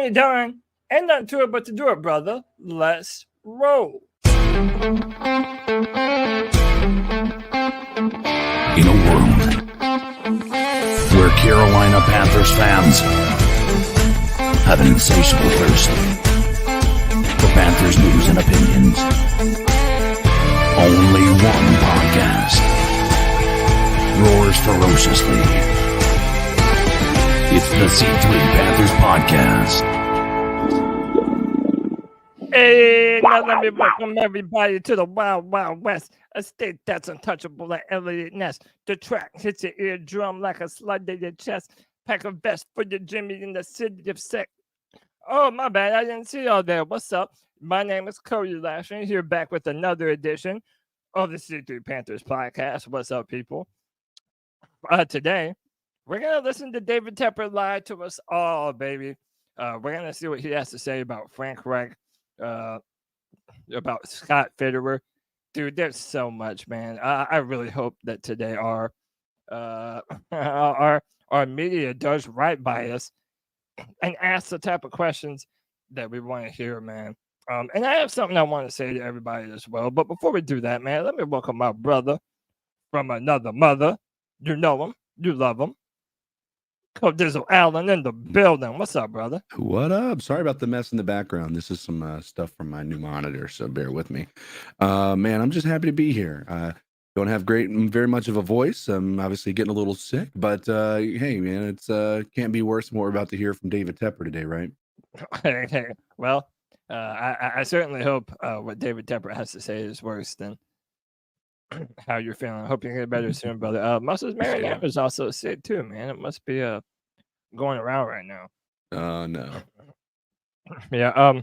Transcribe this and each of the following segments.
ain't done. Ain't nothing to it but to do it, brother. Let's roll. In a world where Carolina Panthers fans have an insatiable thirst for Panthers news and opinions, only one podcast roars ferociously. It's the C3 Panthers Podcast. Hey, now let me welcome everybody to the Wild Wild West, a state that's untouchable like Elliot Ness. The track hits your eardrum like a slug to your chest. Pack a vest for your Jimmy in the city of sex. Oh, my bad, I didn't see y'all there. What's up? My name is Cody Lashing, here back with another edition of the C3 Panthers Podcast. What's up, people? Today, we're going to listen to David Tepper lie to us all, baby. We're going to see what he has to say about Frank Reich. About Scott Fitterer. Dude, there's so much, man. I really hope that today our media does right by us and asks the type of questions that we want to hear, man. And I have something I want to say to everybody as well. But before we do that, man, let me welcome my brother from another mother. You know him. You love him. Dizzle Allen in the building. What's up, brother? What up? Sorry about the mess in the background. This is some stuff from my new monitor, so bear with me. Man, I'm just happy to be here. Don't have very much of a voice. I'm obviously getting a little sick, but hey, man, it's can't be worse than what we're about to hear from David Tepper today, right? Hey, well, I certainly hope what David Tepper has to say is worse than how you're feeling. I hope you get better soon, brother. Moses Marinara is also sick too, man. It must be going around right now. No. Yeah.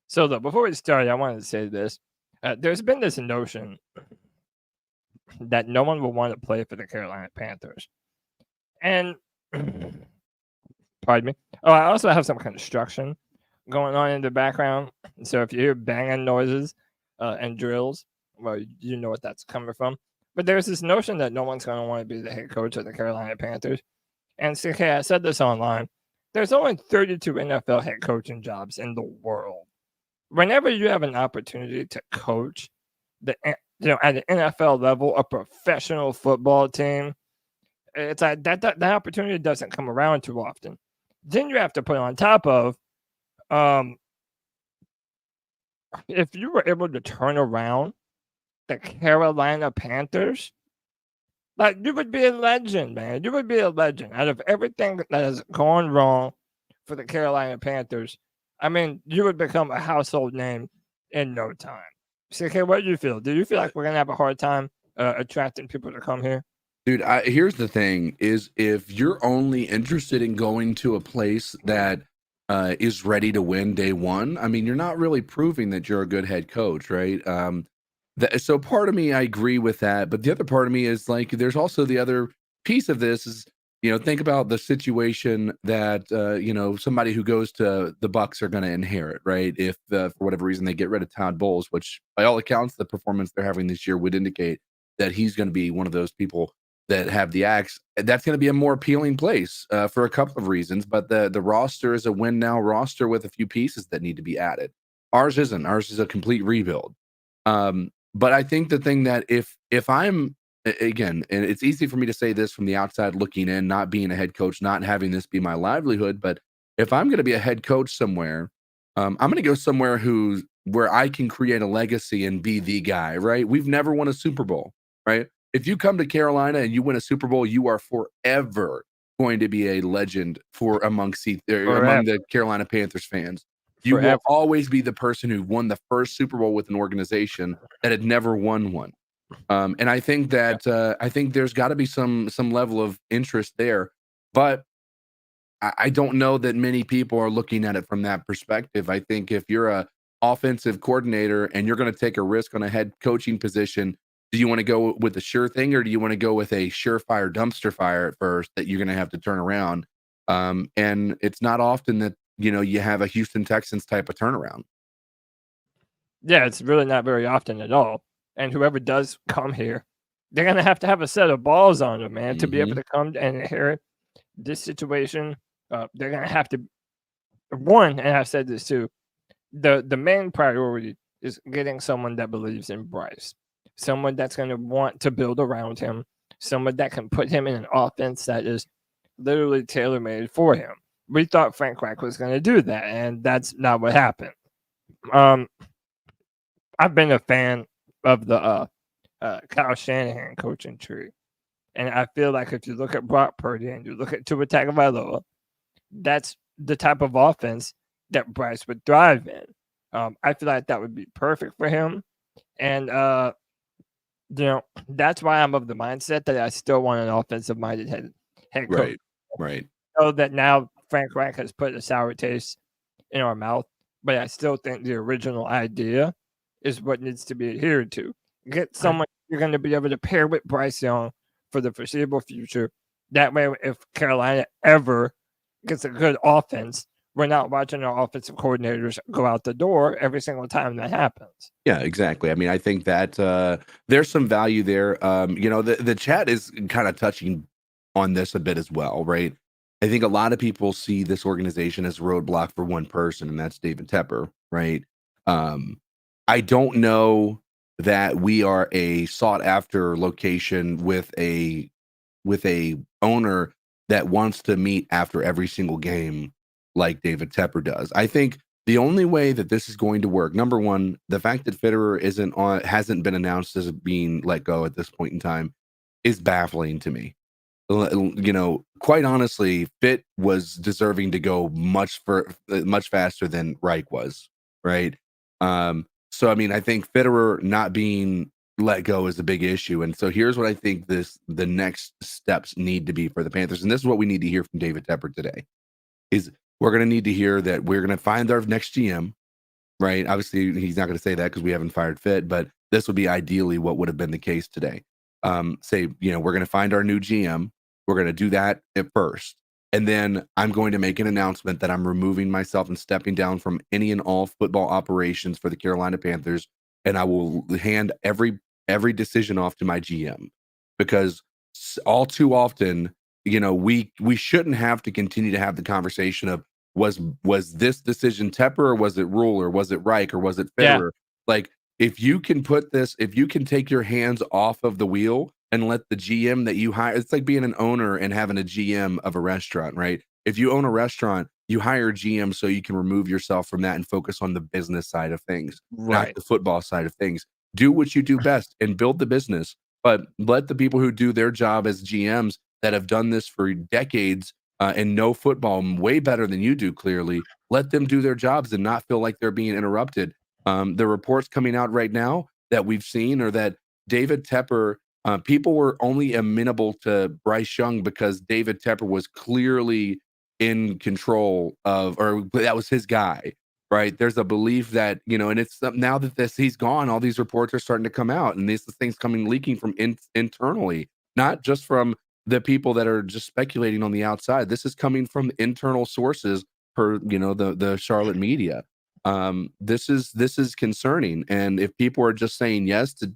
So look, before we start, I wanted to say this. There's been this notion that no one will want to play for the Carolina Panthers, and pardon me. Oh, I also have some construction going on in the background. So if you hear banging noises and drills, well, you know what that's coming from. But there's this notion that no one's going to want to be the head coach of the Carolina Panthers. And CK, I said this online. There's only 32 NFL head coaching jobs in the world. Whenever you have an opportunity to coach at the NFL level, a professional football team, it's like that opportunity doesn't come around too often. Then you have to put on top of, if you were able to turn around the Carolina Panthers, like, you would be a legend, man. You would be a legend. Out of everything that has gone wrong for the Carolina Panthers, I mean, you would become a household name in no time. CK, what do you feel? Do you feel like we're going to have a hard time attracting people to come here? Dude, here's the thing, is if you're only interested in going to a place that is ready to win day one, I mean, you're not really proving that you're a good head coach, right? So part of me, I agree with that, but the other part of me is like, there's also the other piece of this is, think about the situation that, somebody who goes to the Bucs are going to inherit, right? If for whatever reason they get rid of Todd Bowles, which by all accounts, the performance they're having this year would indicate that he's going to be one of those people that have the axe. That's going to be a more appealing place for a couple of reasons, but the roster is a win now roster with a few pieces that need to be added. Ours isn't. Ours is a complete rebuild. But I think the thing that if I'm, again, and it's easy for me to say this from the outside looking in, not being a head coach, not having this be my livelihood, but if I'm going to be a head coach somewhere, I'm going to go somewhere where I can create a legacy and be the guy, right? We've never won a Super Bowl, right? If you come to Carolina and you win a Super Bowl, you are forever going to be a legend among the Carolina Panthers fans. You will always be the person who won the first Super Bowl with an organization that had never won one. And I think that I think there's got to be some level of interest there. But I don't know that many people are looking at it from that perspective. I think if you're a offensive coordinator and you're going to take a risk on a head coaching position, do you want to go with the sure thing, or do you want to go with a surefire dumpster fire at first that you're going to have to turn around? And it's not often that you have a Houston Texans type of turnaround. Yeah, it's really not very often at all. And whoever does come here, they're going to have a set of balls on them, man, to be able to come and inherit this situation. They're going to have to one, and I've said this too, the main priority is getting someone that believes in Bryce, someone that's going to want to build around him, someone that can put him in an offense that is literally tailor-made for him. We thought Frank Reich was going to do that, and that's not what happened. I've been a fan of the Kyle Shanahan coaching tree, and I feel like if you look at Brock Purdy and you look at Tua Tagovailoa, that's the type of offense that Bryce would thrive in. I feel like that would be perfect for him, and that's why I'm of the mindset that I still want an offensive-minded head coach. Right. So that now Frank Reich has put a sour taste in our mouth, but I still think the original idea is what needs to be adhered to. Get someone you're going to be able to pair with Bryce Young for the foreseeable future. That way, if Carolina ever gets a good offense, we're not watching our offensive coordinators go out the door every single time that happens. Yeah, exactly. I mean, I think that there's some value there. The chat is kind of touching on this a bit as well, right? I think a lot of people see this organization as a roadblock for one person, and that's David Tepper, right? I don't know that we are a sought after location with a owner that wants to meet after every single game like David Tepper does. I think the only way that this is going to work, number one, the fact that Fitterer hasn't been announced as being let go at this point in time is baffling to me. Quite honestly, Fit was deserving to go much faster than Reich was, right? So I mean, I think Fitterer not being let go is a big issue, and so here's what I think the next steps need to be for the Panthers, and this is what we need to hear from David Tepper today. Is we're going to need to hear that we're going to find our next GM, right? Obviously, he's not going to say that because we haven't fired Fit, but this would be ideally what would have been the case today. We're going to find our new GM. We're going to do that at first. And then I'm going to make an announcement that I'm removing myself and stepping down from any and all football operations for the Carolina Panthers. And I will hand every decision off to my GM, because all too often, we shouldn't have to continue to have the conversation of was this decision Tepper, or was it Rule, or was it Reich, or was it Fitterer? Yeah. Like, if you can take your hands off of the wheel and let the GM that you hire, it's like being an owner and having a GM of a restaurant, right? If you own a restaurant, you hire a GM so you can remove yourself from that and focus on the business side of things, right? Not the football side of things. Do what you do best and build the business, but let the people who do their job as GMs that have done this for decades and know football way better than you do, clearly, let them do their jobs and not feel like they're being interrupted. The reports coming out right now that we've seen are that David Tepper, people were only amenable to Bryce Young because David Tepper was clearly in control of, or that was his guy, right? There's a belief that, and it's now that he's gone, all these reports are starting to come out, and these things leaking from internally, not just from the people that are just speculating on the outside. This is coming from internal sources per, the Charlotte media. This is concerning, and if people are just saying yes to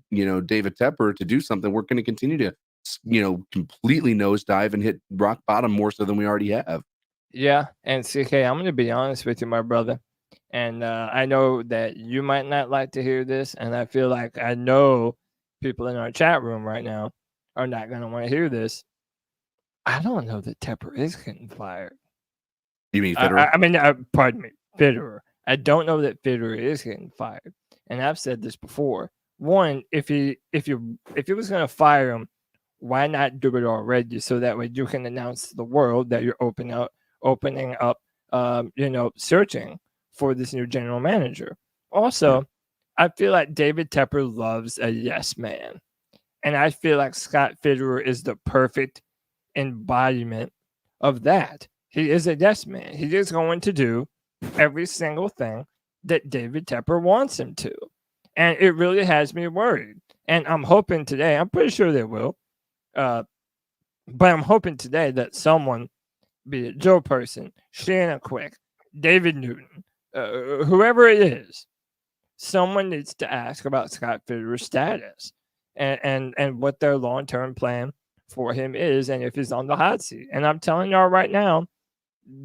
David Tepper to do something, we're going to continue to completely nosedive and hit rock bottom more so than we already have. Yeah, and CK, I'm going to be honest with you, my brother, and I know that you might not like to hear this, and I feel like I know people in our chat room right now are not going to want to hear this. I don't know that Tepper is getting fired. You mean Fitterer? Pardon me, Fitterer. I don't know that Fitterer is getting fired, and I've said this before. One, if he was going to fire him, why not do it already, so that way you can announce to the world that you're opening up, searching for this new general manager. Also, I feel like David Tepper loves a yes man, and I feel like Scott Fitterer is the perfect embodiment of that. He is a yes man. He is going to do every single thing that David Tepper wants him to. And it really has me worried. And I'm hoping today, I'm pretty sure they will, but I'm hoping today that someone, be it Joe Person, Shannon Quick, David Newton, whoever it is, someone needs to ask about Scott Fitterer's status and what their long-term plan for him is, and if he's on the hot seat. And I'm telling y'all right now,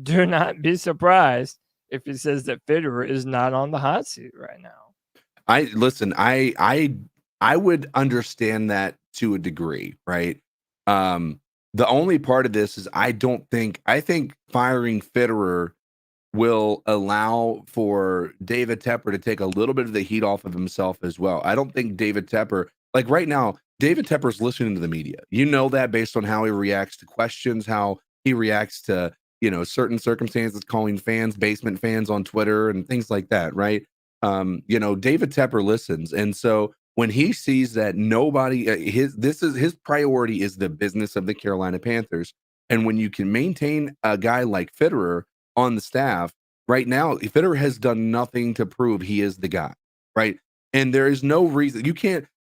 do not be surprised if he says that Fitterer is not on the hot seat right now. I would understand that to a degree, right? The only part of this is I think firing Fitterer will allow for David Tepper to take a little bit of the heat off of himself as well. I don't think David Tepper, like right now, David Tepper's listening to the media. You know that based on how he reacts to questions, how he reacts to, certain circumstances, calling fans basement fans on Twitter and things like that, right? David Tepper listens. And so when he sees that nobody, his priority is the business of the Carolina Panthers. And when you can maintain a guy like Fitterer on the staff right now, Fitterer has done nothing to prove he is the guy, right? And there is no reason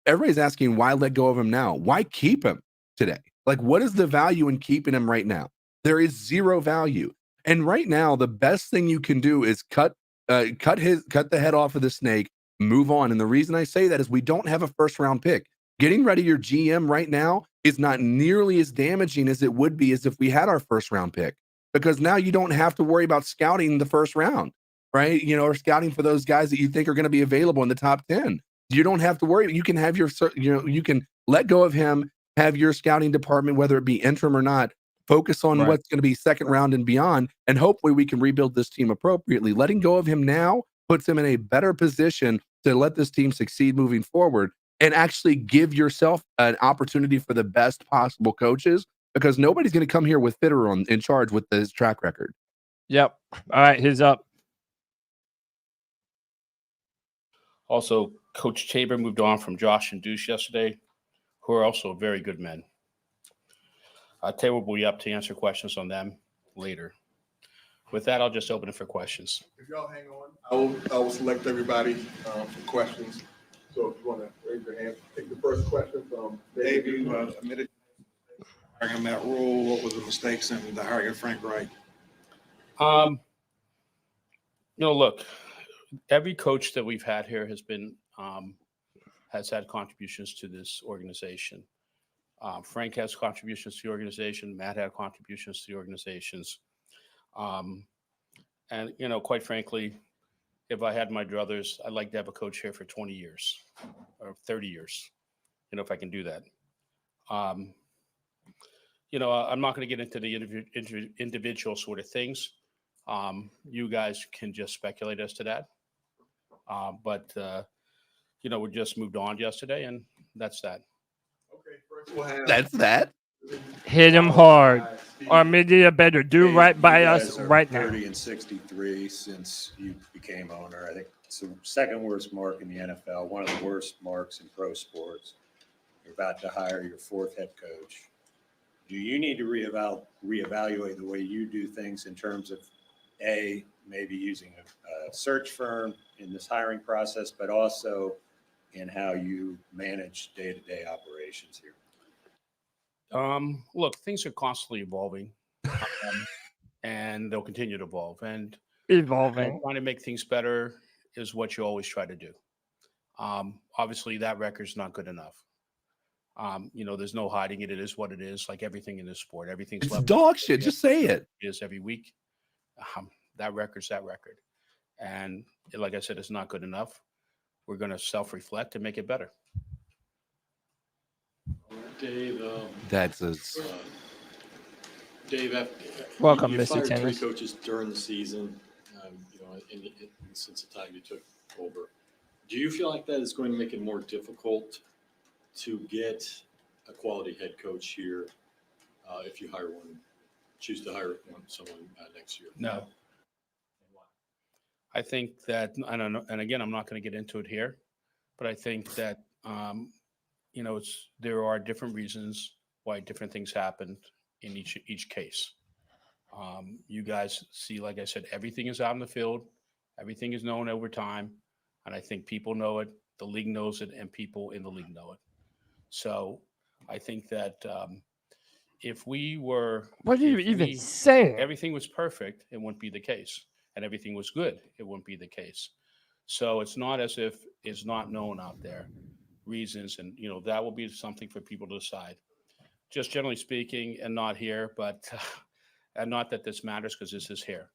everybody's asking why let go of him now? Why keep him today? Like, what is the value in keeping him right now? There is zero value. And right now, the best thing you can do is cut the head off of the snake, move on. And the reason I say that is we don't have a first round pick. Getting rid of your GM right now is not nearly as damaging as it would be as if we had our first round pick, because now you don't have to worry about scouting the first round, right? Or scouting for those guys that you think are going to be available in the top 10. You don't have to worry. You can have you can let go of him, have your scouting department, whether it be interim or not, focus on what's going to be second round and beyond. And hopefully we can rebuild this team appropriately. Letting go of him now puts him in a better position to let this team succeed moving forward and actually give yourself an opportunity for the best possible coaches, because nobody's going to come here with Fitterer in charge with his track record. Yep. All right. He's up. Also, Coach Tabor moved on from Josh and Deuce yesterday, who are also very good men. Tabor will be up to answer questions on them later. With that, I'll just open it for questions. If y'all hang on, I will select everybody for questions. So if you want to raise your hand, take the first question from Dave. You admitted hiring Matt Rule. What was the mistakes in the hiring of Frank Reich? Look, every coach that we've had here has had contributions to this organization. Frank has contributions to the organization. Matt had contributions to the organizations. And, quite frankly, if I had my druthers, I'd like to have a coach here for 20 years or 30 years, if I can do that. I'm not going to get into the individual sort of things. You guys can just speculate as to that. But we just moved on yesterday, and that's that. Okay, first we'll have That's that. Hit him hard. Our media better do right by us right now. 30 and 63 since you became owner. I think it's the second worst mark in the NFL, one of the worst marks in pro sports. You're about to hire your fourth head coach. Do you need to reevaluate the way you do things in terms of, maybe using a search firm in this hiring process, but also in how you manage day-to-day operations here? Look, things are constantly evolving, and they'll continue to evolve. And Evolving. trying to make things better is what you always try to do. Obviously, that record's not good enough. There's no hiding it. It is what it is. Like everything in this sport, everything's It's dog shit. Just say it. It is every week. That record's that record. And like I said, it's not good enough. We're going to self-reflect and make it better. Dave, Dave, Welcome, you Mr. fired Tennis. 3 coaches during the season, since the time you took over. Do you feel like that is going to make it more difficult to get a quality head coach here if you choose to hire someone next year? No. I think that, I don't know, and again, I'm not going to get into it here, but I think that, there are different reasons why different things happened in each case. You guys see, like I said, everything is out in the field. Everything is known over time. And I think people know it. The league knows it, and people in the league know it. So I think that if we were... What are you even saying? Everything was perfect, it wouldn't be the case. And everything was good, it wouldn't be the case. So it's not as if it's not known out there, reasons, and, that will be something for people to decide. Just generally speaking, and not here, but and not that this matters because this is here.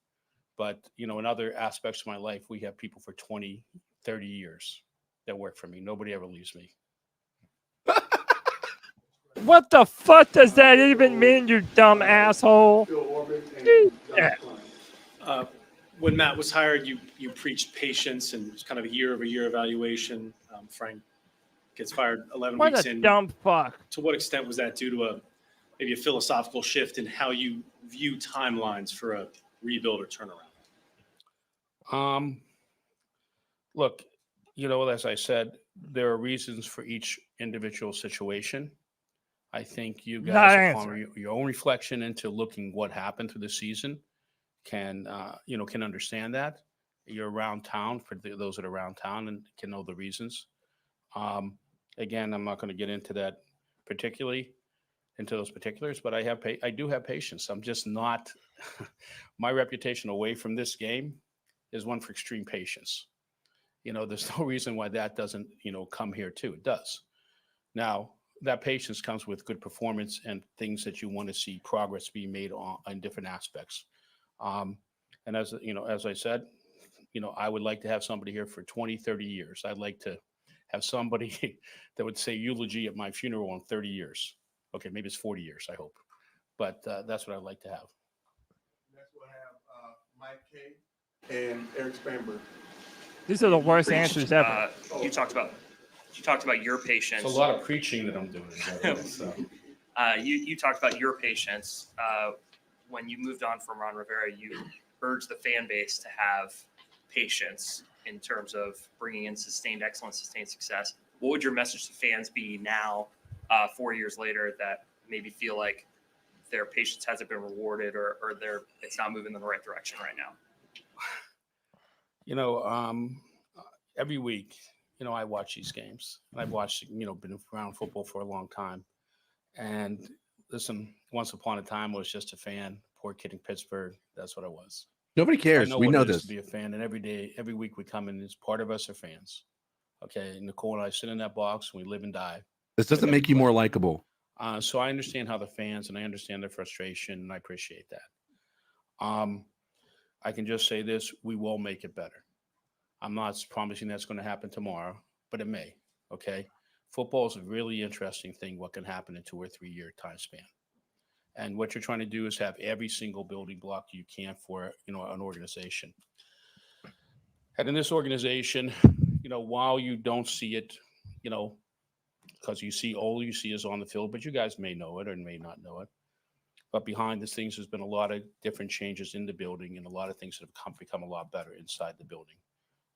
But, in other aspects of my life, we have people for 20, 30 years that work for me. Nobody ever leaves me. What the fuck does that even mean, you dumb asshole? Phil Orbit and Yeah. Josh Klein. When Matt was hired, you preached patience and it was kind of a year-over-year evaluation. Frank gets fired 11 What weeks a in. dumb fuck. To what extent was that due to maybe a philosophical shift in how you view timelines for a rebuild or turnaround? Look, as I said, there are reasons for each individual situation. I think you Not guys, answering. upon your own reflection into looking what happened through the season, can understand that. You're around town, for those that are around town, and can know the reasons. Again, I'm not going to get into that into those particulars, but I do have patience. I'm just not. My reputation away from this game is one for extreme patience. There's no reason why that doesn't come here too. It does. Now, that patience comes with good performance and things that you want to see progress being made on different aspects. And as I said, I would like to have somebody here for 20, 30 years. I'd like to have somebody that would say eulogy at my funeral in 30 years. Okay, maybe it's 40 years, I hope. But that's what I'd like to have. Next we'll have Mike K. and Eric Spanberg. These are the worst answers ever. You talked about your patience. It's a lot of preaching that I'm doing. So. You talked about your patience. When you moved on from Ron Rivera, you urged the fan base to have patience in terms of bringing in sustained excellence, sustained success. What would your message to fans be now, 4 years later, that maybe feel like their patience hasn't been rewarded or it's not moving in the right direction right now? Every week, I watch these games. I've watched, been around football for a long time. And listen, once upon a time, I was just a fan, poor kid in Pittsburgh. That's what I was. Nobody cares. We what know it is this. to be a fan, and every week we come in, as part of us are fans. Okay, Nicole and I sit in that box, and we live and die. This doesn't make you more likable. So I understand how the fans, and I understand their frustration, and I appreciate that. I can just say this: we will make it better. I'm not promising that's going to happen tomorrow, but it may. Okay, football is a really interesting thing. What can happen in 2 or 3 year time span? And what you're trying to do is have every single building block you can for an organization. And in this organization, while you don't see it, because all you see is on the field, but you guys may know it or may not know it. But behind the scenes, there's been a lot of different changes in the building and a lot of things that have become a lot better inside the building.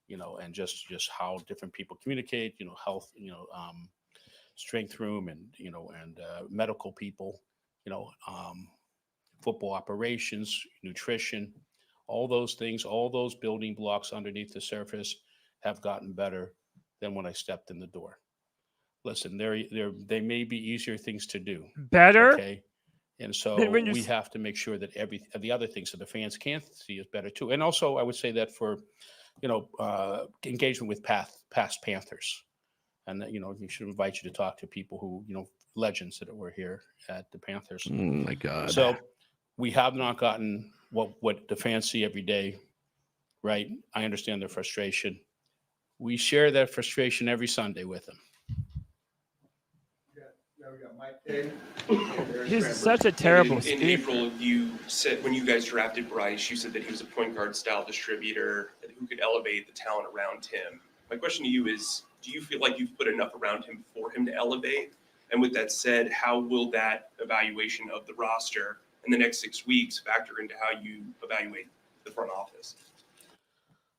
And just how different people communicate, health, strength room and medical people, football operations, nutrition, all those things, all those building blocks underneath the surface have gotten better than when I stepped in the door. Listen, they may be easier things to do. Better? Okay. And so when we have to make sure that the other things that the fans can't see is better too. And also I would say that for, engagement with past Panthers. And that, we should invite you to talk to people who, legends that were here at the Panthers. Oh my God. So we have not gotten what the fans see every day, right? I understand their frustration. We share that frustration every Sunday with them. Now we got Mike K. and Eric He's Spanberg. such a terrible In speaker. April, you said when you guys drafted Bryce, you said that he was a point guard style distributor who could elevate the talent around him. My question to you is, do you feel like you've put enough around him for him to elevate? And with that said, how will that evaluation of the roster in the next 6 weeks factor into how you evaluate the front office?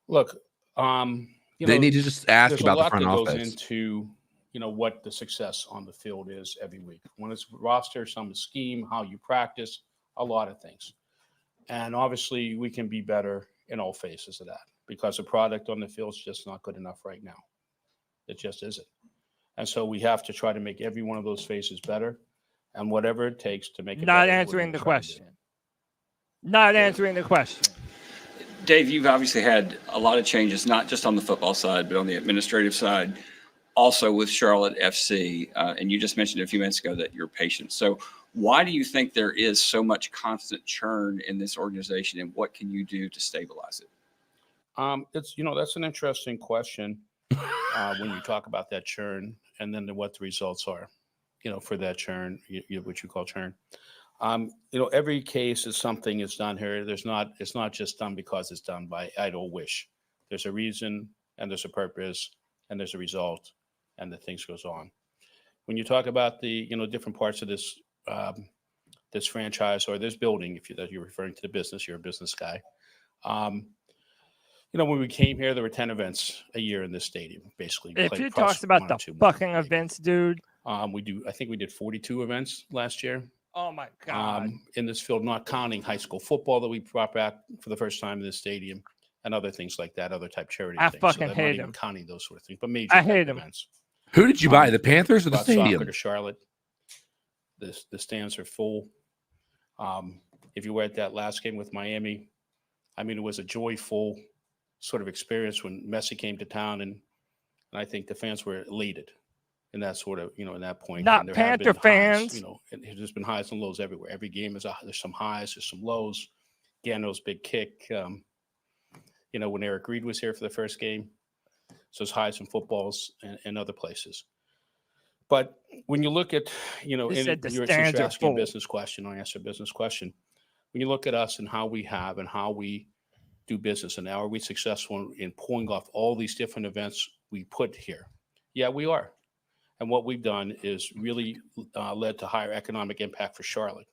Look, They need to just ask there's about a the lot front that goes office. into what the success on the field is every week. When it's roster, some scheme, how you practice, a lot of things. And obviously we can be better in all phases of that because the product on the field is just not good enough right now. It just isn't. And so we have to try to make every one of those phases better and whatever it takes to make it Not better, we're answering gonna the try to question. do it. Not answering the question. Dave, you've obviously had a lot of changes, not just on the football side, but on the administrative side, also with Charlotte FC. And you just mentioned a few minutes ago that you're patient. So Why do you think there is so much constant churn in this organization, and what can you do to stabilize it? It's that's an interesting question when you talk about that churn and then what the results are, for that churn, what you call churn. Every case is something is done here. It's not just done because it's done by idle wish. There's a reason and there's a purpose and there's a result and the things goes on. When you talk about the different parts of this this franchise or this building, if you're referring to the business, you're a business guy. When we came here, there were 10 events a year in this stadium, basically. If you talked about the fucking events, dude. I think we did 42 events last year. Oh my God. In this field, not counting high school football that we brought back for the first time in this stadium and other things like that, other type charity I things. fucking so hate not even him. counting those sort of things, but major I hate him. events. Who did you buy, the Panthers or the Brought soccer stadium? to Charlotte. The stands are full. If you were at that last game with Miami, it was a joyful sort of experience when Messi came to town, and I think the fans were elated in that sort of, in that point. Not And there have Panther been fans. Highs, there's been highs and lows everywhere. Every game there's some highs, there's some lows. Gano's big kick. When Eric Reed was here for the first game, so it's highs and footballs and other places. But when you look at, said you're stands are asking a full. business question, I answer a business question. When you look at us and how we have and how we do business, and now are we successful in pulling off all these different events we put here? Yeah, we are. And what we've done is really led to higher economic impact for Charlotte.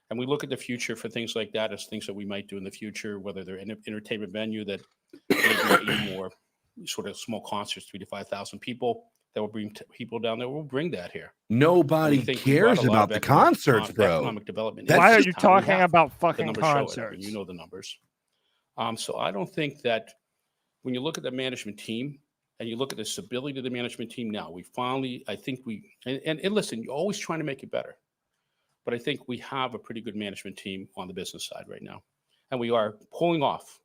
And we look at the future for things like that as things that we might do in the future, whether they're an entertainment venue that maybe 80 more sort of small concerts, 3,000 to 5,000 people that will bring people down there. We'll bring that here. Nobody We think we brought cares a lot about of the economic- concerts, bro. Economic development. That's Why are just you how we talking have. about The fucking numbers show it, concerts? and you know the numbers. So I don't think that when you look at the management team and you look at the stability of the management team now, and listen, you're always trying to make it better. But I think we have a pretty good management team on the business side right now. And we are pulling off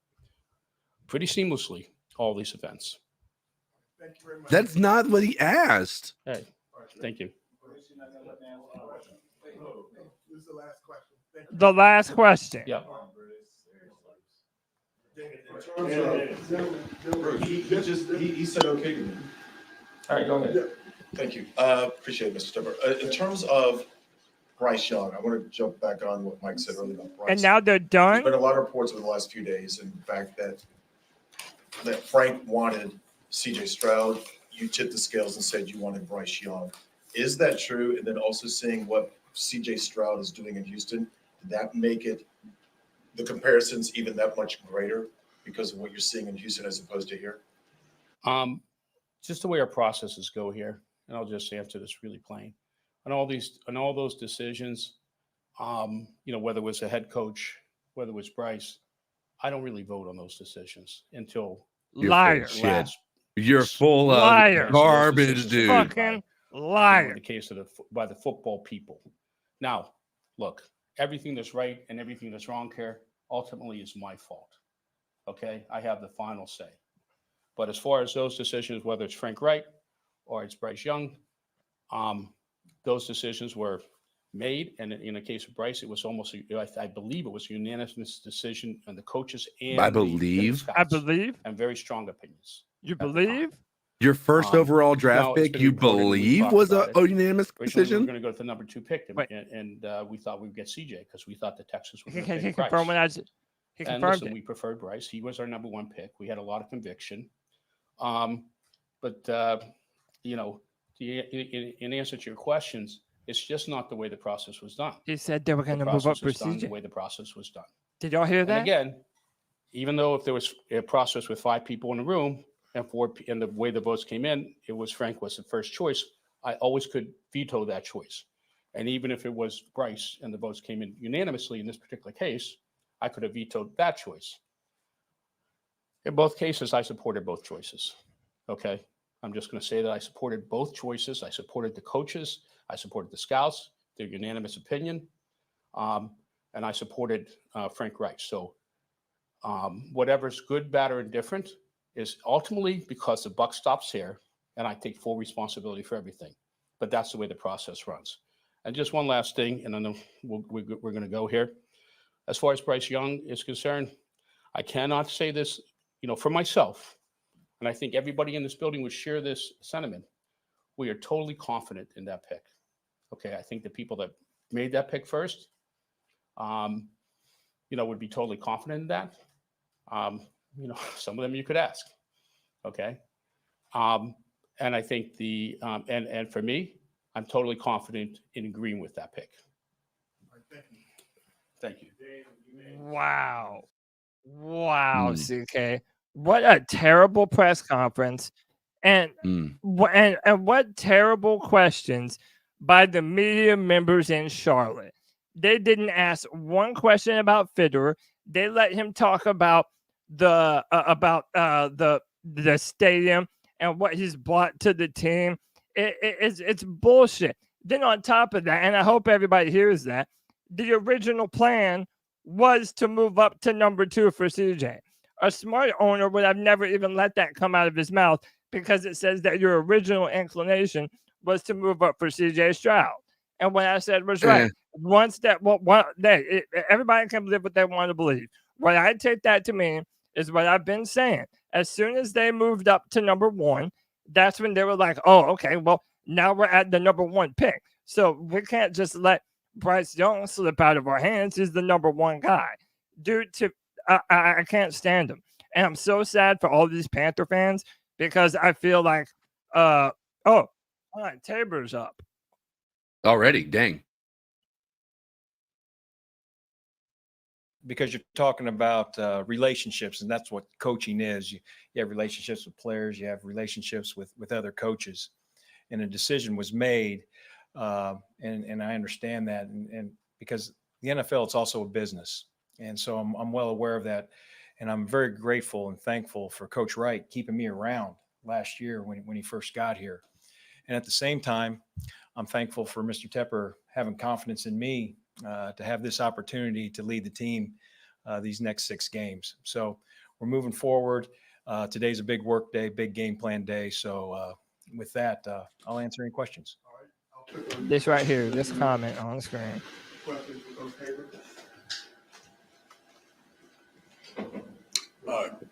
pretty seamlessly all these events. Thank you very much. That's not what he asked. Hey, thank you. This is the last question. Thank you. The last question. Yeah. He said okay to me. All right, go ahead. Thank you. Appreciate it, Mr. Tepper. In terms of Bryce Young, I want to jump back on what Mike said earlier about Bryce. And now they're There's done. been a lot of reports over the last few days, in fact, that Frank wanted CJ Stroud. You tipped the scales and said you wanted Bryce Young. Is that true? And then also seeing what CJ Stroud is doing in Houston, did that make it the comparisons even that much greater because of what you're seeing in Houston as opposed to here? Just the way our processes go here, and I'll just answer this really plain. On all those decisions, whether it was a head coach, whether it was Bryce, I don't really vote on those decisions until Liar. Shit. You're full of Liar. garbage, dude. Fucking liar. in the case of by the football people. Now, look, everything that's right and everything that's wrong here ultimately is my fault. Okay, I have the final say. But as far as those decisions, whether it's Frank Reich or it's Bryce Young, those decisions were made. And in the case of Bryce, it was almost, I believe it was a unanimous decision on the coaches and I the believe. scouts, I believe. and very strong opinions. You at the time. believe? Your first overall no, draft it's pick, been you reported and we believe talked was about a it. unanimous Originally, we were decision? going to go to the number 2 pick, Wait. and we thought we would get CJ because we thought the Texans were He going to pick confirmed Bryce. that. He And confirmed listen, it. we preferred Bryce. He was our number 1 pick. We had a lot of conviction. But in answer to your questions, it's just not the way the process was done. He said they were going The to move up process for was done the CJ. way the process was done. Did y'all hear And that? again, even though if there was a process with 5 people in the room and the way the votes came in, it was Frank was the first choice. I always could veto that choice. And even if it was Bryce and the votes came in unanimously in this particular case, I could have vetoed that choice. In both cases, I supported both choices. Okay. I'm just going to say that I supported both choices. I supported the coaches. I supported the scouts, their unanimous opinion. And I supported Frank Reich. So whatever's good, bad, or indifferent is ultimately because the buck stops here and I take full responsibility for everything. But that's the way the process runs. And just one last thing, and then we're going to go here. As far as Bryce Young is concerned, I cannot say this, for myself, and I think everybody in this building would share this sentiment. We are totally confident in that pick. Okay, I think the people that made that pick first, would be totally confident in that. Some of them you could ask. Okay, and I think and for me, I'm totally confident in agreeing with that pick. Thank you. Wow. Wow, CK. What a terrible press conference. And what terrible questions by the media members in Charlotte. They didn't ask one question about Fitterer. They let him talk about the stadium and what he's brought to the team. It's bullshit. Then on top of that, and I hope everybody hears that, the original plan was to move up to number 2 for CJ. A smart owner would have never even let that come out of his mouth, because it says that your original inclination was to move up for CJ Stroud. And what I said was right. Once that, everybody can believe what they want to believe. What I take that to mean is what I've been saying. As soon as they moved up to number 1, that's when they were like, oh, okay, well, now we're at the number 1 pick. So we can't just let Bryce Young slip out of our hands. He's the number 1 guy. Dude, I can't stand him. And I'm so sad for all these Panther fans, because I feel like, Tabor's up. Already, dang. Because you're talking about relationships, and that's what coaching is. You have relationships with players, you have relationships with other coaches, and a decision was made, and I understand that, and because the NFL, it's also a business, and so I'm well aware of that, and I'm very grateful and thankful for Coach Reich keeping me around last year when he first got here, and at the same time, I'm thankful for Mr. Tepper having confidence in me to have this opportunity to lead the team these next 6 games. So we're moving forward. Today's a big work day, big game plan day. So with that, I'll answer any questions. This right here, this comment on the screen.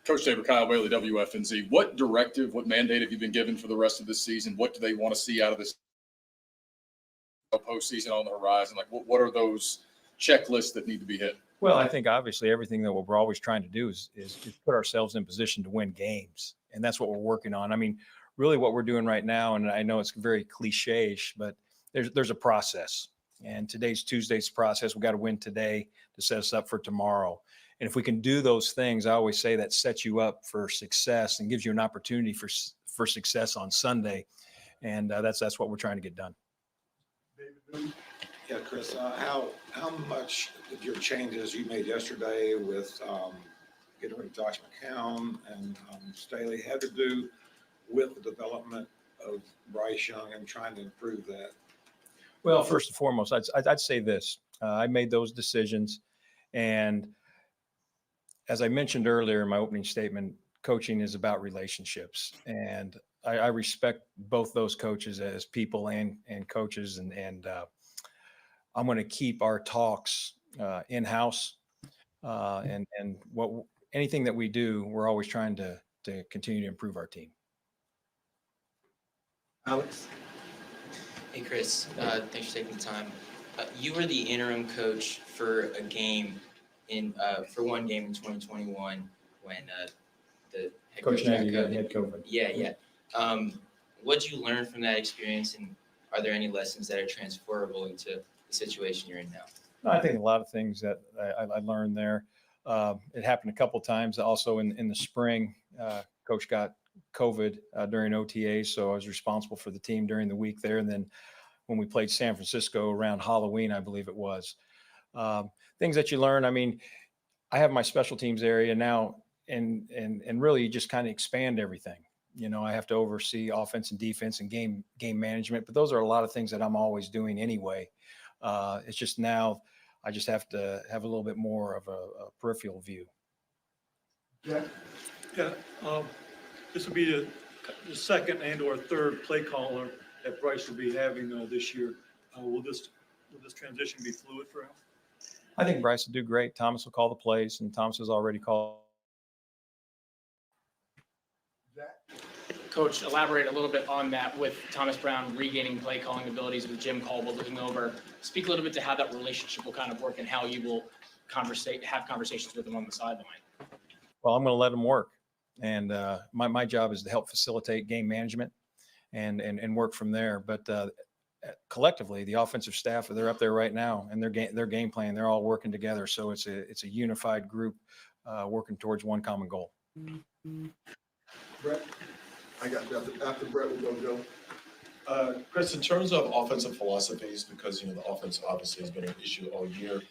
Coach Tepper, Kyle Bailey, WFNZ. What directive, what mandate have you been given for the rest of this season? What do they want to see out of this postseason on the horizon? Like, what are those checklists that need to be hit? Well, I think obviously everything that we're always trying to do is put ourselves in position to win games. And that's what we're working on. I mean, really what we're doing right now, and I know it's very cliche-ish, but there's a process. And Tuesday's process. We got to win today to set us up for tomorrow. And if we can do those things, I always say that sets you up for success and gives you an opportunity for success on Sunday. And that's what we're trying to get done. Yeah, Chris, how much did your changes you made yesterday with getting rid of Josh McCown and Staley had to do with the development of Bryce Young and trying to improve that? Well, first and foremost, I'd say this. I made those decisions, and as I mentioned earlier in my opening statement, coaching is about relationships, and I respect both those coaches as people and coaches, and I'm going to keep our talks in-house, and anything that we do, we're always trying to continue to improve our team. Alex? Hey, Chris. Thanks for taking the time. You were the interim coach for a game for one game in 2021 when the head coach had COVID. Yeah. What did you learn from that experience, and are there any lessons that are transferable into the situation you're in now? No, I think a lot of things that I learned there. It happened a couple of times. Also in the spring, Coach got COVID during OTA, so I was responsible for the team during the week there. And then when we played San Francisco around Halloween, I believe it was. Things that you learn. I mean, I have my special teams area now, and really just kind of expand everything. You know, I have to oversee offense and defense and game management, but those are a lot of things that I'm always doing anyway. It's just now I just have to have a little bit more of a peripheral view. Yeah. This will be the second and or third play caller that Bryce will be having this year. Will this Will this transition be fluid for him? I think Bryce will do great. Thomas will call the plays, and Thomas has already called. Coach, elaborate a little bit on that with Thomas Brown regaining play calling abilities with Jim Caldwell looking over. Speak a little bit to how that relationship will kind of work and how you will have conversations with him on the sideline. Well, I'm going to let him work. And my job is to help facilitate game management and work from there. But collectively, the offensive staff, they're up there right now, and their game plan, they're all working together. So it's a unified group working towards one common goal. Brett, I got you. After Brett, we'll go Joe. Chris, in terms of offensive philosophies, because the offense obviously has been an issue all year.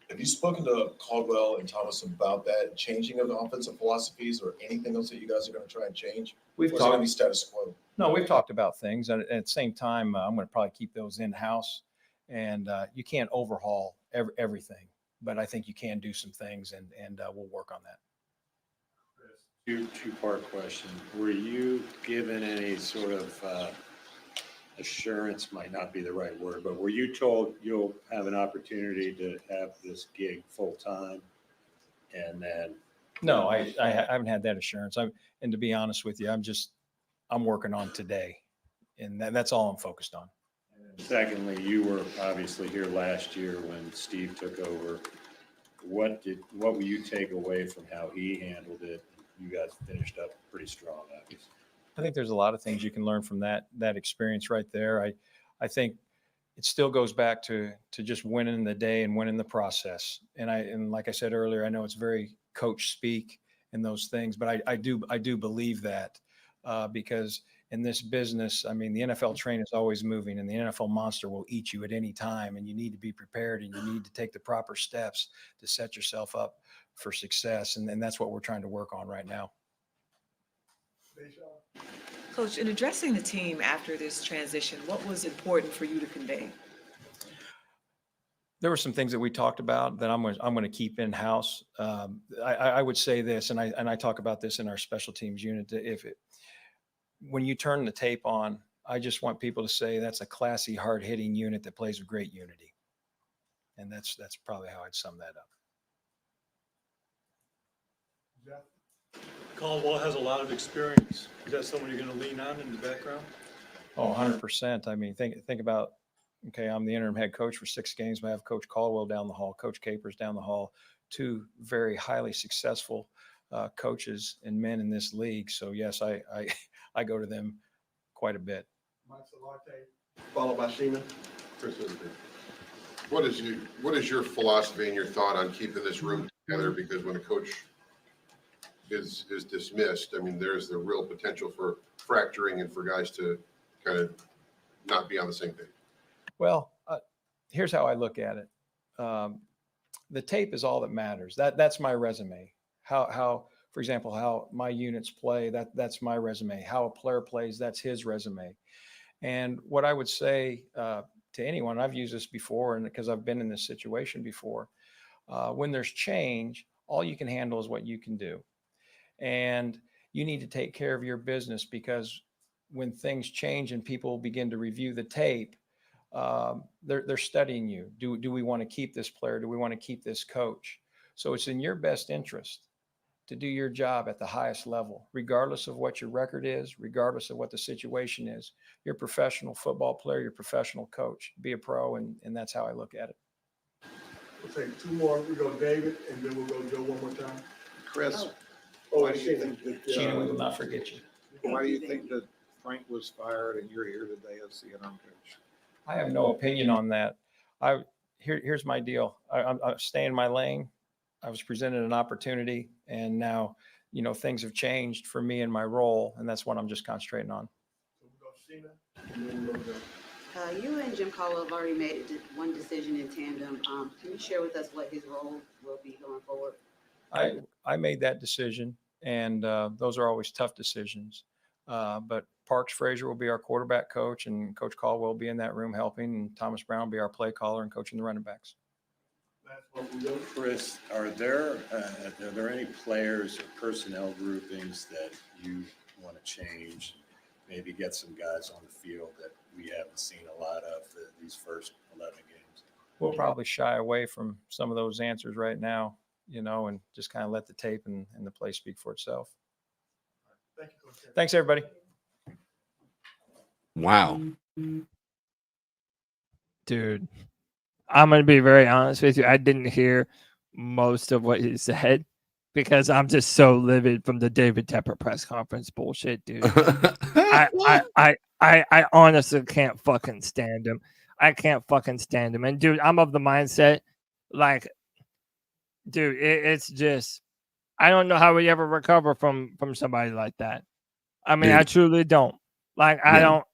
Have you spoken to Caldwell and Thomas about that changing of the offensive philosophies, or anything else that you guys are going to try and change? We've or is it going to be status quo? No, we've talked about things, and at the same time, I'm going to probably keep those in house. And you can't overhaul everything, but I think you can do some things, and we'll work on that. Two-part question. Were you given any sort of assurance, might not be the right word, but were you told you'll have an opportunity to have this gig full-time? And then No, I haven't had that assurance. And to be honest with you, I'm working on today, and that's all I'm focused on. secondly, you were obviously here last year when Steve took over. What will you take away from how he handled it? You guys finished up pretty strong, obviously. I think there's a lot of things you can learn from that experience right there. I think it still goes back to just winning the day and winning the process. And like I said earlier, I know it's very coach speak and those things, but I do believe that because in this business, I mean, the NFL train is always moving, and the NFL monster will eat you at any time, and you need to be prepared, and you need to take the proper steps to set yourself up for success. And that's what we're trying to work on right now. Coach, in addressing the team after this transition, what was important for you to convey? There were some things that we talked about that I'm going to keep in house. I would say this, and I talk about this in our special teams unit. When you turn the tape on, I just want people to say that's a classy, hard-hitting unit that plays with great unity, and that's probably how I'd sum that up. Caldwell has a lot of experience. Is that someone you're going to lean on in the background? Oh, 100%. I mean, think about, okay, I'm the interim head coach for 6 games. I have Coach Caldwell down the hall, Coach Capers down the hall, 2 very highly successful coaches and men in this league. So yes, I go to them quite a bit. Mike Salate, followed by Sheena. Chris, what is your philosophy and your thought on keeping this room together? Because when a coach is dismissed, I mean, there's the real potential for fracturing and for guys to kind of not be on the same page. Well, here's how I look at it. The tape is all that matters. That's my resume. How, for example, how my units play, that's my resume. How a player plays, that's his resume. And what I would say to anyone, I've used this before, and because I've been in this situation before, when there's change, all you can handle is what you can do. And you need to take care of your business, because when things change and people begin to review the tape, they're studying you. Do we want to keep this player? Do we want to keep this coach? So it's in your best interest to do your job at the highest level, regardless of what your record is, regardless of what the situation is. You're a professional football player, you're a professional coach. Be a pro, and that's how I look at it. We'll take 2 more. We go David, and then we'll go Joe one more time. Chris, Oh, why do you think that, Sheena, we will not forget you. why do you think that Frank was fired and you're here today as the interim coach? I have no opinion on that. Here's my deal. I'm staying in my lane. I was presented an opportunity, and now, things have changed for me in my role, and that's what I'm just concentrating on. You and Jim Caldwell have already made one decision in tandem. Can you share with us what his role will be going forward? I made that decision, and those are always tough decisions. But Parks Frazier will be our quarterback coach, and Coach Caldwell will be in that room helping, and Thomas Brown will be our play caller and coaching the running backs. Chris, are there any players or personnel groupings that you want to change? maybe get some guys on the field that we haven't seen a lot of these first 11 games? We'll probably shy away from some of those answers right now, and just kind of let the tape and the play speak for itself. Thank you, Coach. Thanks, everybody. Wow. Dude, I'm going to be very honest with you. I didn't hear most of what he said because I'm just so livid from the David Tepper press conference bullshit, dude. I honestly can't fucking stand him. I can't fucking stand him. And dude, I'm of the mindset, like, dude, it's just, I don't know how we ever recover from somebody like that. I mean, I truly don't. Like, I don't.